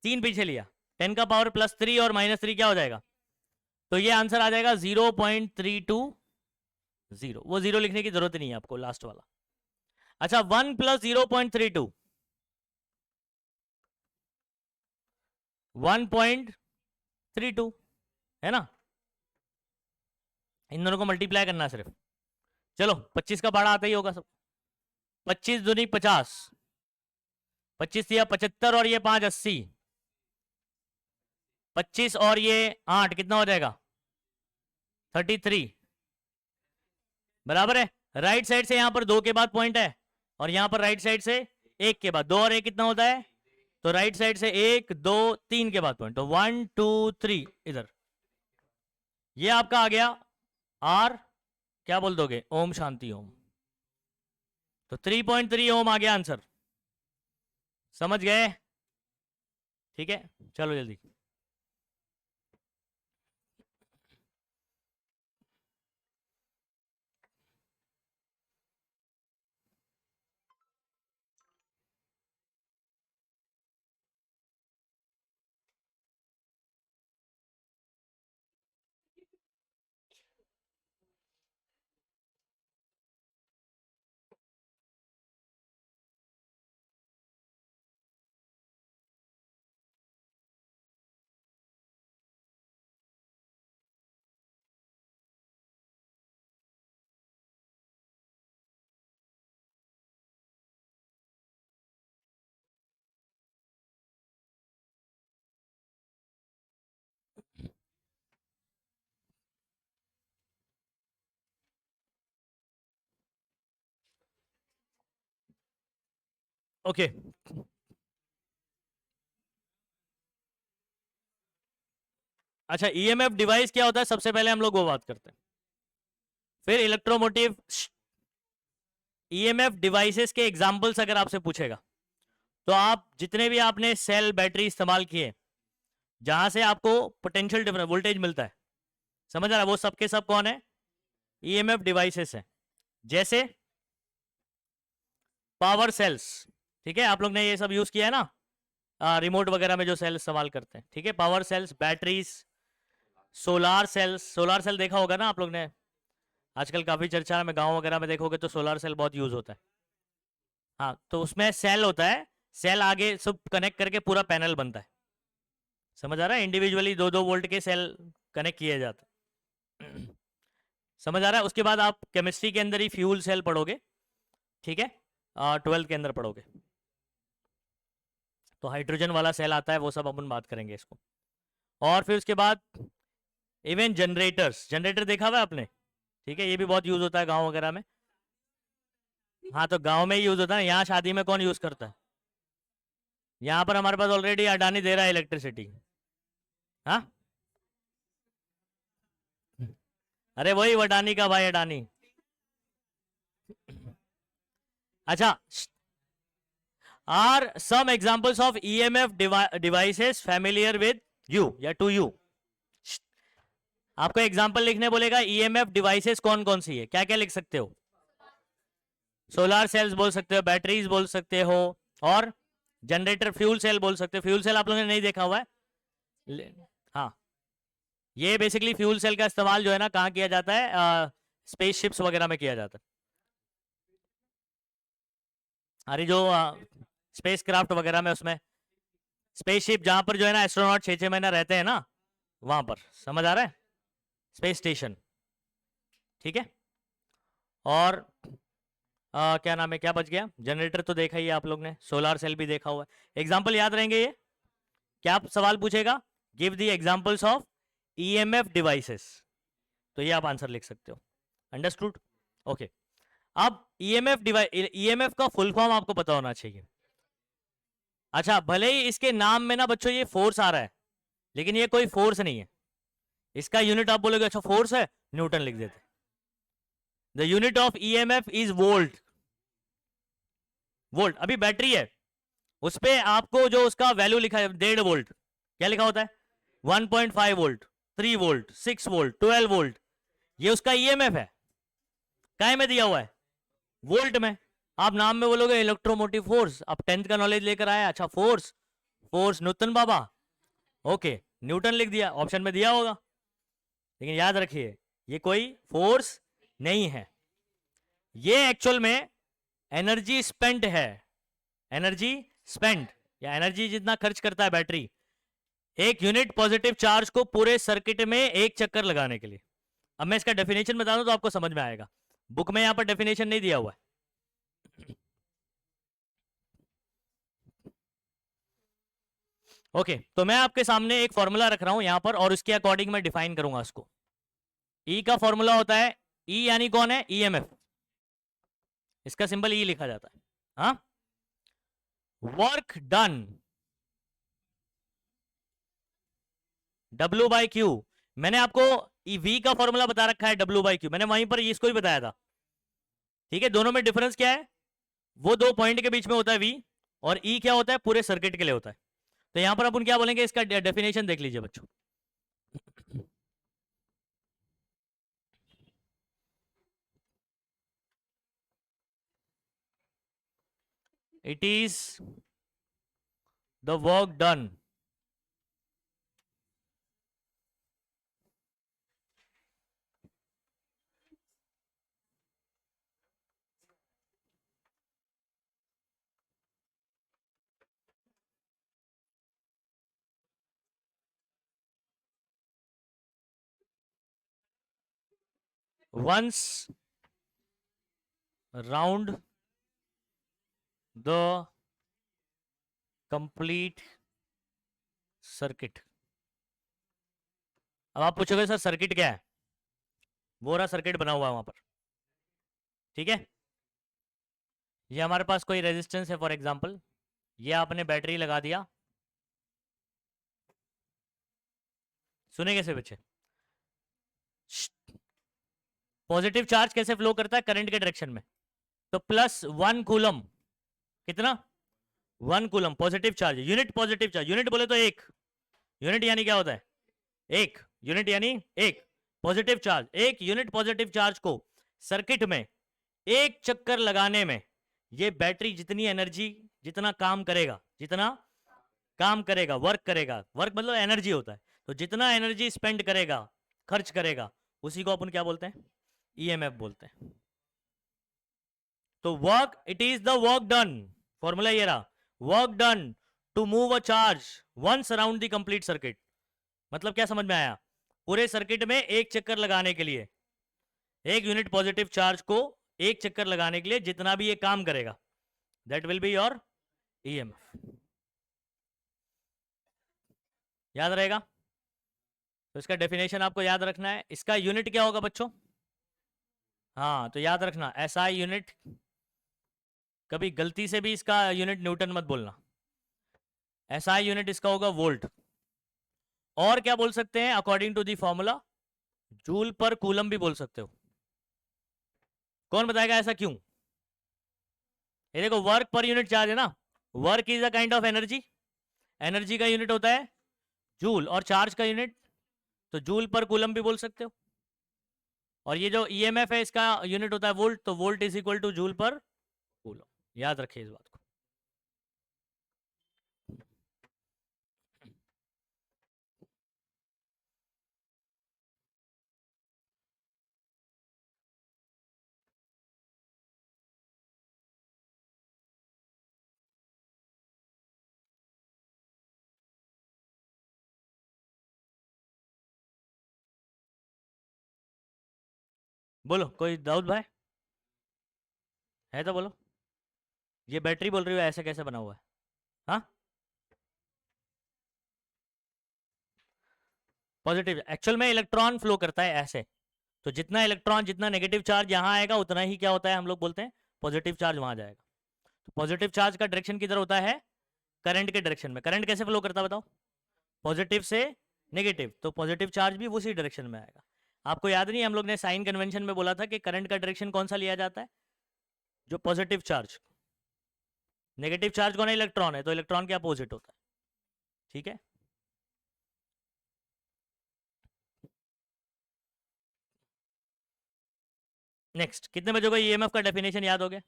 3 पीछे लिया, 10 का पावर प्लस 3 और माइनस 3 क्या हो जाएगा? तो ये आंसर आ जाएगा 0.320, वो 0 लिखने की जरूरत नहीं है आपको, लास्ट वाला। अच्छा 1 प्लस 0.32 1.32 है ना, इन दोनों को मल्टीप्लाई करना सिर्फ। चलो 25 का भाड़ा आता ही होगा सब, 25 दूनी 50, 25 दिया 75 और ये 5 80, 25 और ये 8 कितना हो जाएगा? 33 बराबर है। राइट साइड से यहां पर 2 के बाद पॉइंट है और यहां पर राइट साइड से 1 के बाद, 2 और 1 कितना होता है? तो राइट साइड से 1 2 3 के बाद पॉइंट, तो 1 2 3 इधर, ये आपका आ गया आर, क्या बोल दोगे? ओम शांति ओम। तो 3.3 ओम आ गया आंसर, समझ गए? ठीक है, चलो जल्दी। ओके अच्छा, ईएमएफ डिवाइस क्या होता है, सबसे पहले हम लोग वो बात करते हैं, फिर इलेक्ट्रोमोटिव। ईएमएफ डिवाइसेस के एग्जांपल्स अगर आपसे पूछेगा तो आप जितने भी आपने सेल बैटरी इस्तेमाल किए, जहां से आपको पोटेंशियल डिफरेंस वोल्टेज मिलता है, समझ आ रहा है? वो सबके सब कौन है? ईएमएफ डिवाइसेस हैं। जैसे पावर सेल्स, ठीक है, आप लोग ने ये सब यूज किया है ना, रिमोट वगैरह में जो सेल इस्तेमाल करते हैं, ठीक है, power cells, batteries, solar cells. Solar cell देखा होगा ना आप लोग ने, आजकल काफी चर्चा में, गांव वगैरह में देखोगे तो सोलार सेल बहुत यूज होता है। हाँ, तो उसमें सेल होता है, सेल आगे सब कनेक्ट करके पूरा पैनल बनता है, समझ आ रहा है? इंडिविजुअली 2-2 वोल्ट के सेल कनेक्ट किए जाते हैं। समझ आ रहा है? उसके बाद आप केमिस्ट्री के अंदर ही फ्यूल सेल पढ़ोगे, ठीक है, ट्वेल्थ के अंदर पढ़ोगे। तो हाइड्रोजन वाला सेल आता है, वो सब अपन बात करेंगे इसको। और फिर उसके बाद इवन जनरेटर्स, जनरेटर देखा हुआ है आपने, ठीक है, ये भी बहुत यूज होता है गाँव वगैरह में। हाँ तो गाँव में ही यूज होता है, यहाँ शादी में कौन यूज करता है? यहाँ पर हमारे पास ऑलरेडी अडानी दे रहा है इलेक्ट्रिसिटी। हाँ, अरे वही अडानी का भाई, अडानी। अच्छा, are some examples of EMF devices familiar with you या टू यू? आपको एग्जांपल लिखने बोलेगा, ईएमएफ डिवाइसेस कौन कौन सी है, क्या क्या लिख सकते हो? सोलर सेल्स बोल सकते हो, बैटरीज बोल सकते हो, और जनरेटर, फ्यूल सेल बोल सकते हो। फ्यूल सेल आप लोगों ने नहीं देखा हुआ है? हाँ, ये बेसिकली फ्यूल सेल का इस्तेमाल जो है ना, कहाँ किया जाता है? स्पेस शिप्स वगैरह में किया जाता है। अरे जो स्पेस क्राफ्ट वगैरह में, उसमें स्पेसशिप जहां पर जो है ना एस्ट्रोनॉट 6-6 महीना रहते हैं ना, वहां पर, समझ आ रहा है? स्पेस स्टेशन, ठीक है। और क्या नाम है, क्या बच गया? जनरेटर तो देखा ही है आप लोग ने, सोलर सेल भी देखा हुआ है। एग्जाम्पल याद रहेंगे ये? क्या सवाल पूछेगा? Give the examples of EMF devices, तो ये आप आंसर लिख सकते हो। अंडरस्टूड? ओके। अब ईएमएफ डिवाइस, ईएमएफ का फुल फॉर्म आपको पता होना चाहिए। अच्छा, भले ही इसके नाम में ना बच्चों ये फोर्स आ रहा है, लेकिन ये कोई फोर्स नहीं है। इसका यूनिट आप बोलोगे अच्छा फोर्स है, न्यूटन लिख देते। The unit of EMF is volt. Volt, अभी बैटरी है, उस पे आपको जो उसका वैल्यू लिखा है 1.5 वोल्ट, क्या लिखा होता है? 1.5 वोल्ट, 3 वोल्ट, 6 वोल्ट, 12 वोल्ट, ये उसका ईएमएफ है। काय में दिया हुआ है? वोल्ट में। आप नाम में बोलोगे इलेक्ट्रोमोटिव फोर्स, आप 10th का नॉलेज लेकर आए, अच्छा फोर्स, फोर्स न्यूटन बाबा, ओके, न्यूटन लिख दिया, ऑप्शन में दिया होगा। लेकिन याद रखिए, ये कोई फोर्स नहीं है, ये एक्चुअल में एनर्जी स्पेंट है। एनर्जी स्पेंट, या एनर्जी जितना खर्च करता है बैटरी एक यूनिट पॉजिटिव चार्ज को पूरे सर्किट में एक चक्कर लगाने के लिए। अब मैं इसका डेफिनेशन बता दूं तो आपको समझ में आएगा, बुक में यहां पर डेफिनेशन नहीं दिया हुआ है। ओके, तो मैं आपके सामने एक फॉर्मूला रख रहा हूं यहां पर, और उसके अकॉर्डिंग मैं डिफाइन करूंगा उसको। ई का फॉर्मूला होता है, ई यानी कौन है? ईएमएफ, इसका सिंबल ई लिखा जाता है। हाँ, work done, W by Q. मैंने आपको V का फॉर्मूला बता रखा है, W बाई क्यू, मैंने वहीं पर इसको ही बताया था, ठीक है। दोनों में डिफरेंस क्या है? वो दो पॉइंट के बीच में होता है V, और E क्या होता है? पूरे सर्किट के लिए होता है। तो यहां पर अपन क्या बोलेंगे, इसका डेफिनेशन देख लीजिए बच्चों। It is the work done once round the complete circuit। अब आप पूछोगे सर सर्किट क्या है? वो रहा सर्किट बना हुआ है वहां पर, ठीक है। ये हमारे पास कोई रेजिस्टेंस है, फॉर एग्जांपल ये आपने बैटरी लगा दिया, सुने कैसे बच्चे? पॉजिटिव चार्ज कैसे फ्लो करता है? करंट के डायरेक्शन में। तो +1 कूलम, कितना? 1 coulomb positive charge, unit positive charge, unit बोले तो एक, यूनिट यानी क्या होता है? एक यूनिट यानी एक पॉजिटिव चार्ज। एक यूनिट पॉजिटिव चार्ज को सर्किट में एक चक्कर लगाने में ये बैटरी जितनी एनर्जी, जितना काम करेगा, जितना काम करेगा, वर्क करेगा, वर्क मतलब एनर्जी होता है, तो जितना एनर्जी स्पेंड करेगा, खर्च करेगा, उसी को अपन क्या बोलते हैं? ईएमएफ बोलते हैं। तो work, it is the work done, formula ये रहा, work done to move a charge once around the complete circuit. मतलब क्या समझ में आया? पूरे सर्किट में एक चक्कर लगाने के लिए, एक यूनिट पॉजिटिव चार्ज को एक चक्कर लगाने के लिए जितना भी ये काम करेगा, that will be your EMF. याद रहेगा? तो इसका डेफिनेशन आपको याद रखना है। इसका यूनिट क्या होगा बच्चों? हाँ, तो याद रखना एसआई यूनिट, कभी गलती से भी इसका यूनिट न्यूटन मत बोलना। एसआई यूनिट इसका होगा वोल्ट। और क्या बोल सकते हैं according to the formula? Joule per coulomb भी बोल सकते हो। कौन बताएगा ऐसा क्यों? ये देखो, वर्क पर यूनिट चार्ज है ना, work is a kind of energy, energy का यूनिट होता है जूल, और चार्ज का यूनिट, तो जूल पर कूलम भी बोल सकते हो। और ये जो ईएमएफ है इसका यूनिट होता है वोल्ट, तो volt is equal two joule per coulomb. याद रखिए इस बात को। बोलो, कोई दाऊद भाई है तो बोलो। ये बैटरी बोल रही हो, ऐसे कैसे बना हुआ है? हाँ, पॉजिटिव, एक्चुअल में इलेक्ट्रॉन फ्लो करता है ऐसे, तो जितना इलेक्ट्रॉन, जितना नेगेटिव चार्ज यहाँ आएगा उतना ही क्या होता है, हम लोग बोलते हैं पॉजिटिव चार्ज वहां जाएगा। तो पॉजिटिव चार्ज का डायरेक्शन किधर होता है? करंट के डायरेक्शन में। करंट कैसे फ्लो करता है बताओ? पॉजिटिव से नेगेटिव, तो पॉजिटिव चार्ज भी उसी डायरेक्शन में आएगा। आपको याद नहीं, हम लोग ने साइन कन्वेंशन में बोला था कि करंट का डायरेक्शन कौन सा लिया जाता है? जो पॉजिटिव चार्ज, नेगेटिव चार्ज कौन है? इलेक्ट्रॉन है, तो इलेक्ट्रॉन के अपोजिट होता है। ठीक है, नेक्स्ट, कितने बजे को ईएमएफ का डेफिनेशन याद हो गया?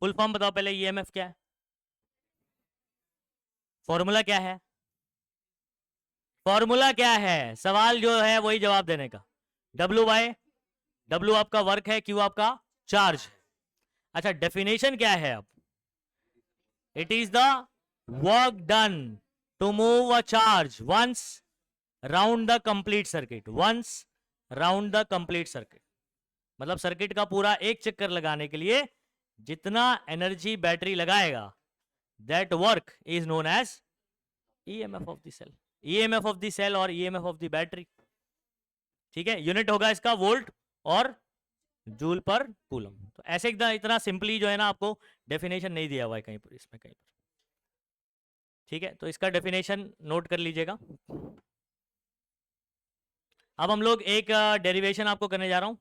फुल फॉर्म बताओ पहले, ईएमएफ क्या है, फॉर्मूला क्या है? फॉर्मूला क्या है? सवाल जो है वही जवाब देने का। डब्ल्यू बाय, डब्ल्यू आपका वर्क है, क्यू आपका चार्ज। अच्छा, डेफिनेशन क्या है अब? It is the work done to move a charge once round the complete circuit, once round the complete circuit, मतलब सर्किट का पूरा एक चक्कर लगाने के लिए जितना एनर्जी बैटरी लगाएगा, that work is known as EMF of the cell, EMF of the cell और ईएमएफ ऑफ द बैटरी। ठीक है, यूनिट होगा इसका वोल्ट और जूल पर कूलम। तो ऐसे एकदम इतना सिंपली जो है ना, आपको डेफिनेशन नहीं दिया हुआ है कहीं पर, इसमें कहीं पर। ठीक है, तो इसका डेफिनेशन नोट कर लीजिएगा। अब हम लोग एक डेरिवेशन आपको करने जा रहा हूं।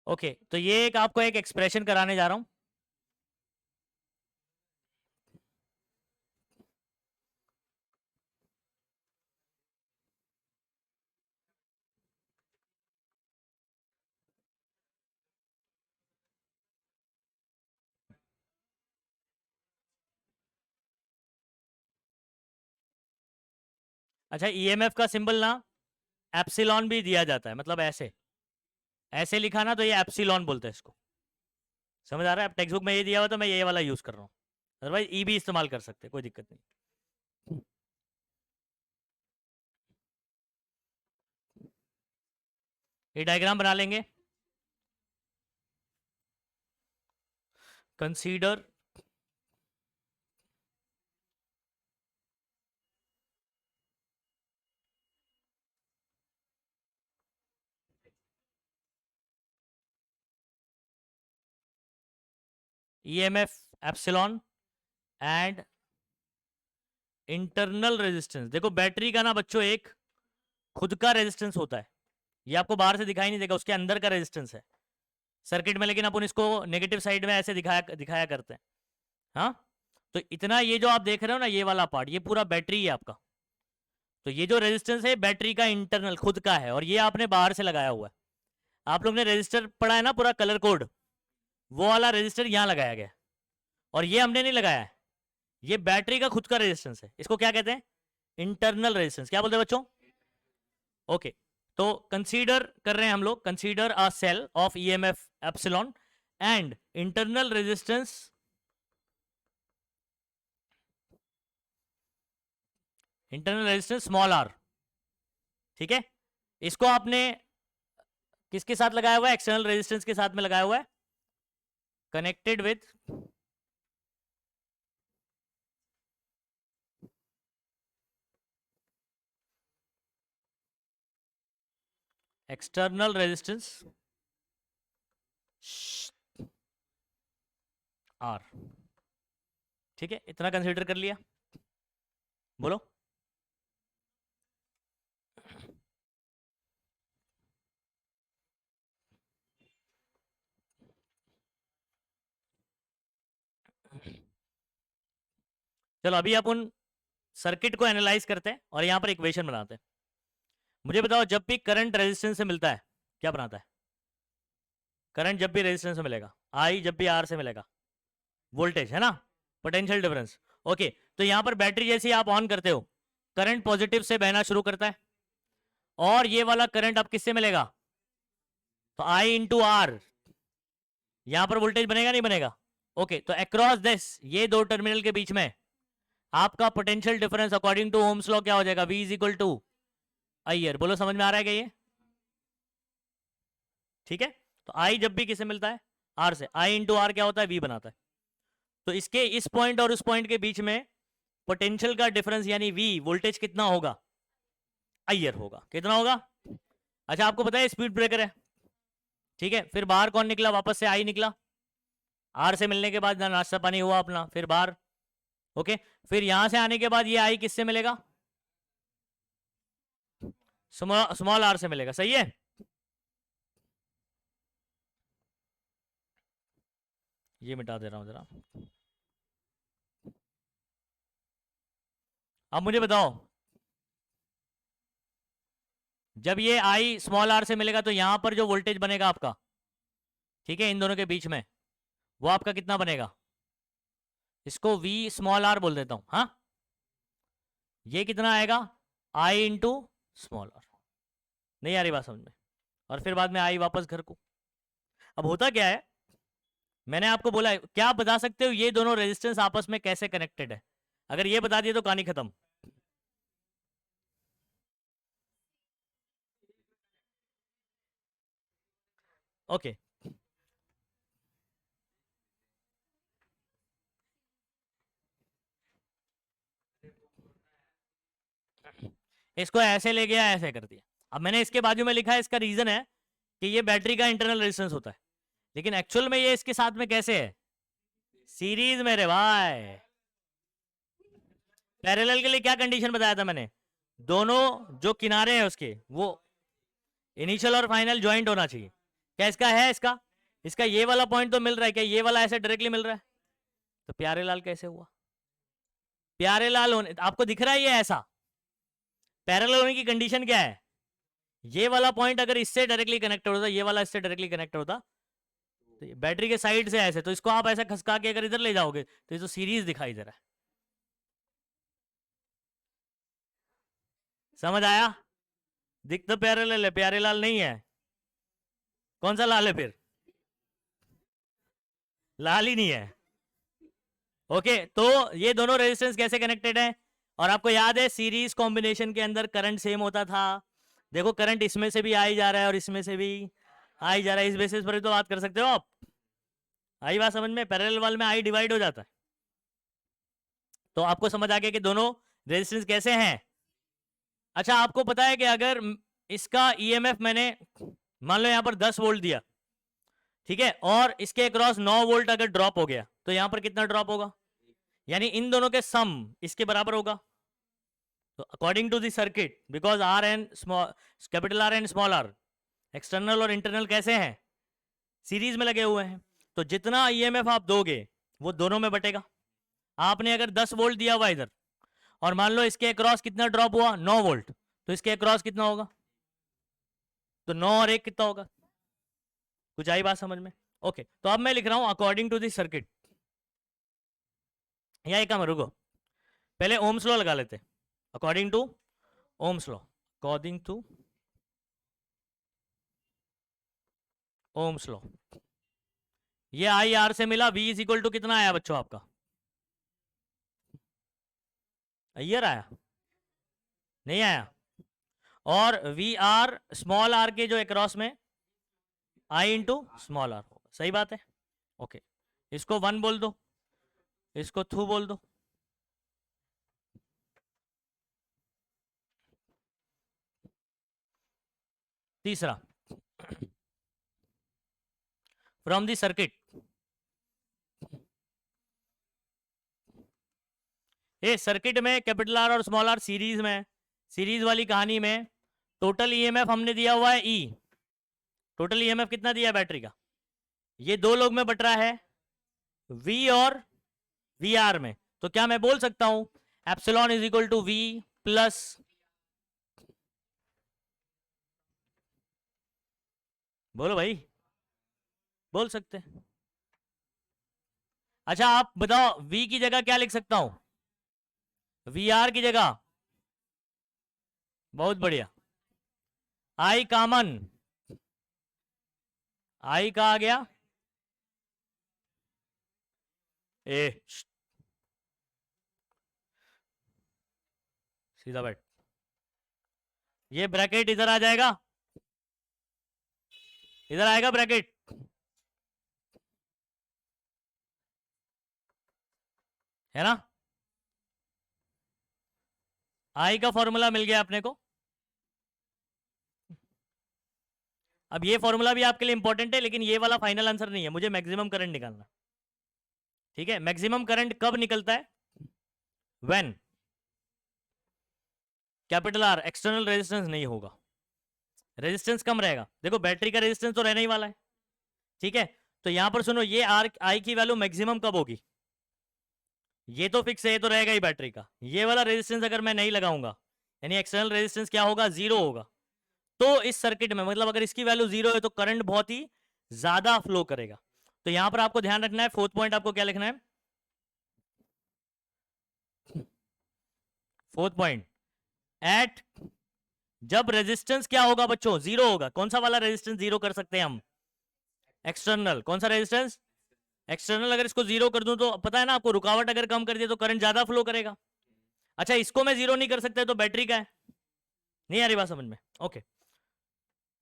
ओके, तो ये एक आपको एक एक्सप्रेशन कराने जा रहा हूं। अच्छा, ईएमएफ का सिंबल ना एप्सिलॉन भी दिया जाता है, मतलब ऐसे, ऐसे लिखा ना तो ये एप्सिलॉन बोलते हैं इसको। समझ आ रहा है? अब टेक्स्ट बुक में ये दिया हुआ तो मैं ये वाला यूज कर रहा हूँ, अदरवाइज ई भी इस्तेमाल कर सकते, कोई दिक्कत नहीं। ये डायग्राम बना लेंगे। Consider EMF epsilon and internal resistance. देखो, बैटरी का ना बच्चों एक खुद का रेजिस्टेंस होता है, ये आपको बाहर से दिखाई नहीं देगा, उसके अंदर का रेजिस्टेंस है सर्किट में, लेकिन अपन इसको नेगेटिव साइड में ऐसे दिखाया दिखाया करते हैं। हाँ, तो इतना ये जो आप देख रहे हो ना, ये वाला पार्ट, ये पूरा बैटरी है आपका। तो ये जो रेजिस्टेंस है बैटरी का इंटरनल खुद का है, और ये आपने बाहर से लगाया हुआ है। आप लोग ने रेजिस्टर पढ़ा है ना, पूरा कलर कोड, वो वाला रेजिस्टर यहाँ लगाया गया, और ये हमने नहीं लगाया है। ये बैटरी का खुद का रेजिस्टेंस है, इसको क्या कहते हैं? Internal resistance. क्या बोलते हैं बच्चों? ओके, तो कंसीडर कर रहे हैं हम लोग, consider a cell of EMF epsilon and internal resistance small r. ठीक है, इसको आपने किसके साथ लगाया हुआ है? एक्सटर्नल रेजिस्टेंस के साथ में लगाया हुआ है, connected with external resistance R. ठीक है, इतना कंसीडर कर लिया, बोलो। चलो अभी अपन सर्किट को एनालाइज करते हैं और यहां पर इक्वेशन बनाते हैं। मुझे बताओ, जब भी करंट रेजिस्टेंस से मिलता है क्या बनाता है? करंट जब भी रेजिस्टेंस से मिलेगा, आई जब भी आर से मिलेगा, वोल्टेज है ना, पोटेंशियल डिफरेंस। ओके, तो यहां पर बैटरी जैसी आप ऑन करते हो, करंट पॉजिटिव से बहना शुरू करता है, और ये वाला करंट अब किससे मिलेगा? तो आई इंटू आर, यहां पर वोल्टेज बनेगा नहीं बनेगा? ओके, तो अक्रॉस दिस, ये दो टर्मिनल के बीच में आपका potential difference according to Ohm's law क्या हो जाएगा? V is equal to I R. बोलो, समझ में आ रहा है क्या ये? ठीक है, तो आई जब भी किसे मिलता है? आर से, आई इंटू आर क्या होता है? V बनाता है। तो इसके इस पॉइंट और उस पॉइंट के बीच में पोटेंशियल का डिफरेंस यानी V, वोल्टेज कितना होगा? आई आर होगा। कितना होगा? अच्छा, आपको पता है स्पीड ब्रेकर है, ठीक है, फिर बाहर कौन निकला? वापस से आई निकला, आर से मिलने के बाद नाश्ता पानी हुआ अपना, फिर बाहर। ओके, फिर यहां से आने के बाद ये आई किससे मिलेगा? स्मॉल आर से मिलेगा। सही है, ये मिटा दे रहा हूं जरा। अब मुझे बताओ, जब ये आई स्मॉल आर से मिलेगा तो यहां पर जो वोल्टेज बनेगा आपका, ठीक है, इन दोनों के बीच में, वो आपका कितना बनेगा? इसको V स्मॉल आर बोल देता हूं। हाँ, ये कितना आएगा? आई इंटू स्मॉल आर। नहीं आ रही बात समझ में? और फिर बाद में आई वापस घर को। अब होता क्या है, मैंने आपको बोला, क्या आप बता सकते हो ये दोनों रेजिस्टेंस आपस में कैसे कनेक्टेड है? अगर ये बता दिए तो कहानी खत्म। ओके, इसको ऐसे ले गया, ऐसे कर दिया। अब मैंने इसके बाजू में लिखा है, इसका रीजन है कि ये बैटरी का इंटरनल रेजिस्टेंस होता है, लेकिन एक्चुअल में ये इसके साथ में कैसे है? सीरीज में रे भाई। पैरेलल के लिए क्या कंडीशन बताया था मैंने? दोनों जो किनारे हैं उसके, वो इनिशियल और फाइनल ज्वाइंट होना चाहिए। क्या इसका है? इसका इसका ये वाला पॉइंट तो मिल रहा है क्या? ये वाला ऐसे डायरेक्टली मिल रहा है, तो प्यारे लाल कैसे हुआ? प्यारे लाल होने, आपको दिख रहा है ये ऐसा? पैरेलल होने की कंडीशन क्या है? ये वाला पॉइंट अगर इससे डायरेक्टली कनेक्ट होता, ये वाला इससे डायरेक्टली कनेक्ट होता, तो बैटरी के साइड से ऐसे, तो इसको आप ऐसा खसका के अगर इधर ले जाओगे तो ये तो सीरीज दिखाई दे रहा है। समझ आया? दिख तो पैरेलल है, प्यारे लाल नहीं है। कौन सा लाल है फिर? लाल ही नहीं है। ओके, तो ये दोनों रेजिस्टेंस कैसे कनेक्टेड है? और आपको याद है सीरीज कॉम्बिनेशन के अंदर करंट सेम होता था। देखो, करंट इसमें से भी आई जा रहा है और इसमें से भी आई जा रहा है, इस बेसिस पर तो बात कर सकते हो आप। आई बात समझ में? पैरेलल वाल में आई डिवाइड हो जाता है। तो आपको समझ आ गया कि दोनों रेजिस्टेंस कैसे हैं। अच्छा, आपको पता है कि अगर इसका ईएमएफ मैंने मान लो यहां पर 10 वोल्ट दिया, ठीक है, और इसके अक्रॉस 9 वोल्ट अगर ड्रॉप हो गया, तो यहां पर कितना ड्रॉप होगा? यानी इन दोनों के सम इसके बराबर होगा। तो according to the circuit, because R and small, capital R and small r external और इंटरनल कैसे हैं? सीरीज में लगे हुए हैं। तो जितना ईएमएफ आप दोगे वो दोनों में बटेगा। आपने अगर 10 वोल्ट दिया हुआ इधर और मान लो इसके अक्रॉस कितना ड्रॉप हुआ 9 वोल्ट, तो इसके अक्रॉस कितना होगा? तो 9 और 1 कितना होगा? कुछ आई बात समझ में? ओके, तो अब मैं लिख रहा हूं अकॉर्डिंग टू दिस सर्किट, या एक काम रुको, पहले ओम्स लॉ लगा लेते। According to Ohm's law, according to Ohm's law, ये आई आर से मिला, V इज इक्वल टू कितना आया बच्चों आपका? ईयर आया? नहीं आया? और वी आर स्मॉल आर के जो अक्रॉस में आई इंटू स्मॉल आर होगा, सही बात है? ओके, इसको 1 बोल दो, इसको 2 बोल दो। तीसरा, फ्रॉम द सर्किट, ये सर्किट में कैपिटल आर और स्मॉल आर सीरीज में, सीरीज वाली कहानी में टोटल ईएमएफ हमने दिया हुआ है ई। टोटल ईएमएफ कितना दिया है बैटरी का? ये दो लोग में बट रहा है, वी और वी आर में। तो क्या मैं बोल सकता हूं epsilon is equal to V plus, बोलो भाई, बोल सकते हैं। अच्छा आप बताओ V की जगह क्या लिख सकता हूं? VR की जगह, बहुत बढ़िया, I कॉमन, I का आ गया ए, सीधा बैठ, ये ब्रैकेट इधर आ जाएगा, इधर आएगा ब्रैकेट, है ना? आई का फॉर्मूला मिल गया अपने को। अब ये फॉर्मूला भी आपके लिए इंपॉर्टेंट है, लेकिन ये वाला फाइनल आंसर नहीं है, मुझे मैक्सिमम करंट निकालना। ठीक है, मैक्सिमम करंट कब निकलता है? When capital R external resistance नहीं होगा, रेजिस्टेंस कम रहेगा। देखो बैटरी का रेजिस्टेंस तो रहना ही वाला है, ठीक है? तो यहां पर सुनो, ये आर आई की वैल्यू मैक्सिमम कब होगी? ये तो फिक्स है, ये तो रहेगा ही बैटरी का। ये वाला रेजिस्टेंस अगर मैं नहीं लगाऊंगा, यानी एक्सटर्नल रेजिस्टेंस क्या होगा? 0 होगा। तो इस सर्किट में मतलब अगर इसकी वैल्यू 0 है तो करंट बहुत ही ज्यादा फ्लो करेगा। तो यहां पर आपको ध्यान रखना है, फोर्थ पॉइंट आपको क्या लिखना है? फोर्थ पॉइंट, एट, जब रेजिस्टेंस क्या होगा बच्चों? 0 होगा। कौन सा वाला रेजिस्टेंस 0 कर सकते हैं हम? एक्सटर्नल। कौन सा रेजिस्टेंस? एक्सटर्नल। अगर इसको 0 कर दूं तो पता है ना आपको, रुकावट अगर कम कर दिया तो करंट ज्यादा फ्लो करेगा। अच्छा, इसको मैं 0 नहीं कर सकता तो बैटरी का है? नहीं आ रही बात समझ में? ओके,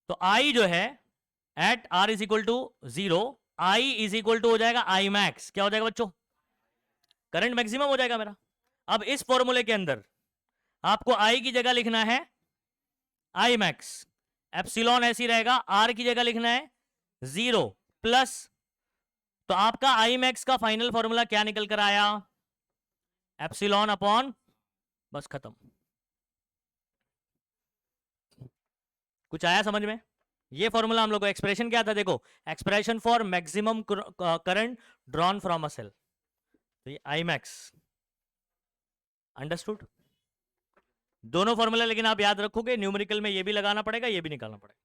तो आई जो है at R is equal to 0, I is equal to हो जाएगा आई मैक्स। क्या हो जाएगा बच्चों? करंट मैक्सिमम हो जाएगा मेरा। अब इस फॉर्मूले के अंदर आपको आई की जगह लिखना है आई मैक्स, एप्सिलॉन ऐसी रहेगा, आर की जगह लिखना है 0 प्लस, तो आपका आई मैक्स का फाइनल फॉर्मूला क्या निकल कर आया? एप्सिलॉन अपॉन, बस खत्म। कुछ आया समझ में? ये फॉर्मूला हम लोग को, एक्सप्रेशन क्या था देखो, expression for maximum current drawn from a cell, तो ये आई मैक्स। अंडरस्टूड? दोनों फॉर्मूला लेकिन आप याद रखोगे, न्यूमेरिकल में ये भी लगाना पड़ेगा, ये भी निकालना पड़ेगा।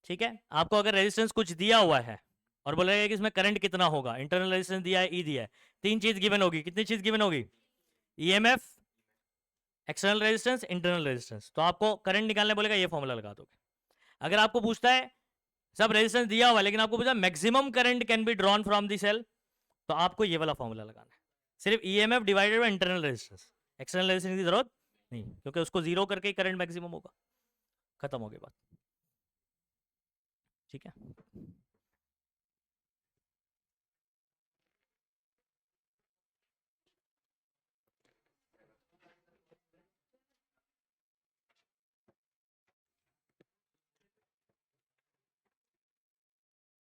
ठीक है, आपको अगर रेजिस्टेंस कुछ दिया हुआ है और बोलेगा कि इसमें करंट कितना होगा, इंटरनल रेजिस्टेंस दिया है, ई दिया है, तीन चीज गिवन होगी। कितनी चीज गिवन होगी? EMF, external resistance, internal resistance. तो आपको करंट निकालने बोलेगा, ये फॉर्मूला लगा दोगे। अगर आपको पूछता है सब रेजिस्टेंस दिया हुआ है लेकिन आपको पूछा maximum current can be drawn from the cell, तो आपको ये वाला फॉर्मूला लगाना है, सिर्फ EMF divided by internal resistance. External resistance की जरूरत नहीं, क्योंकि उसको 0 करके ही करंट मैक्सिमम होगा। खत्म हो गई बात। ठीक है।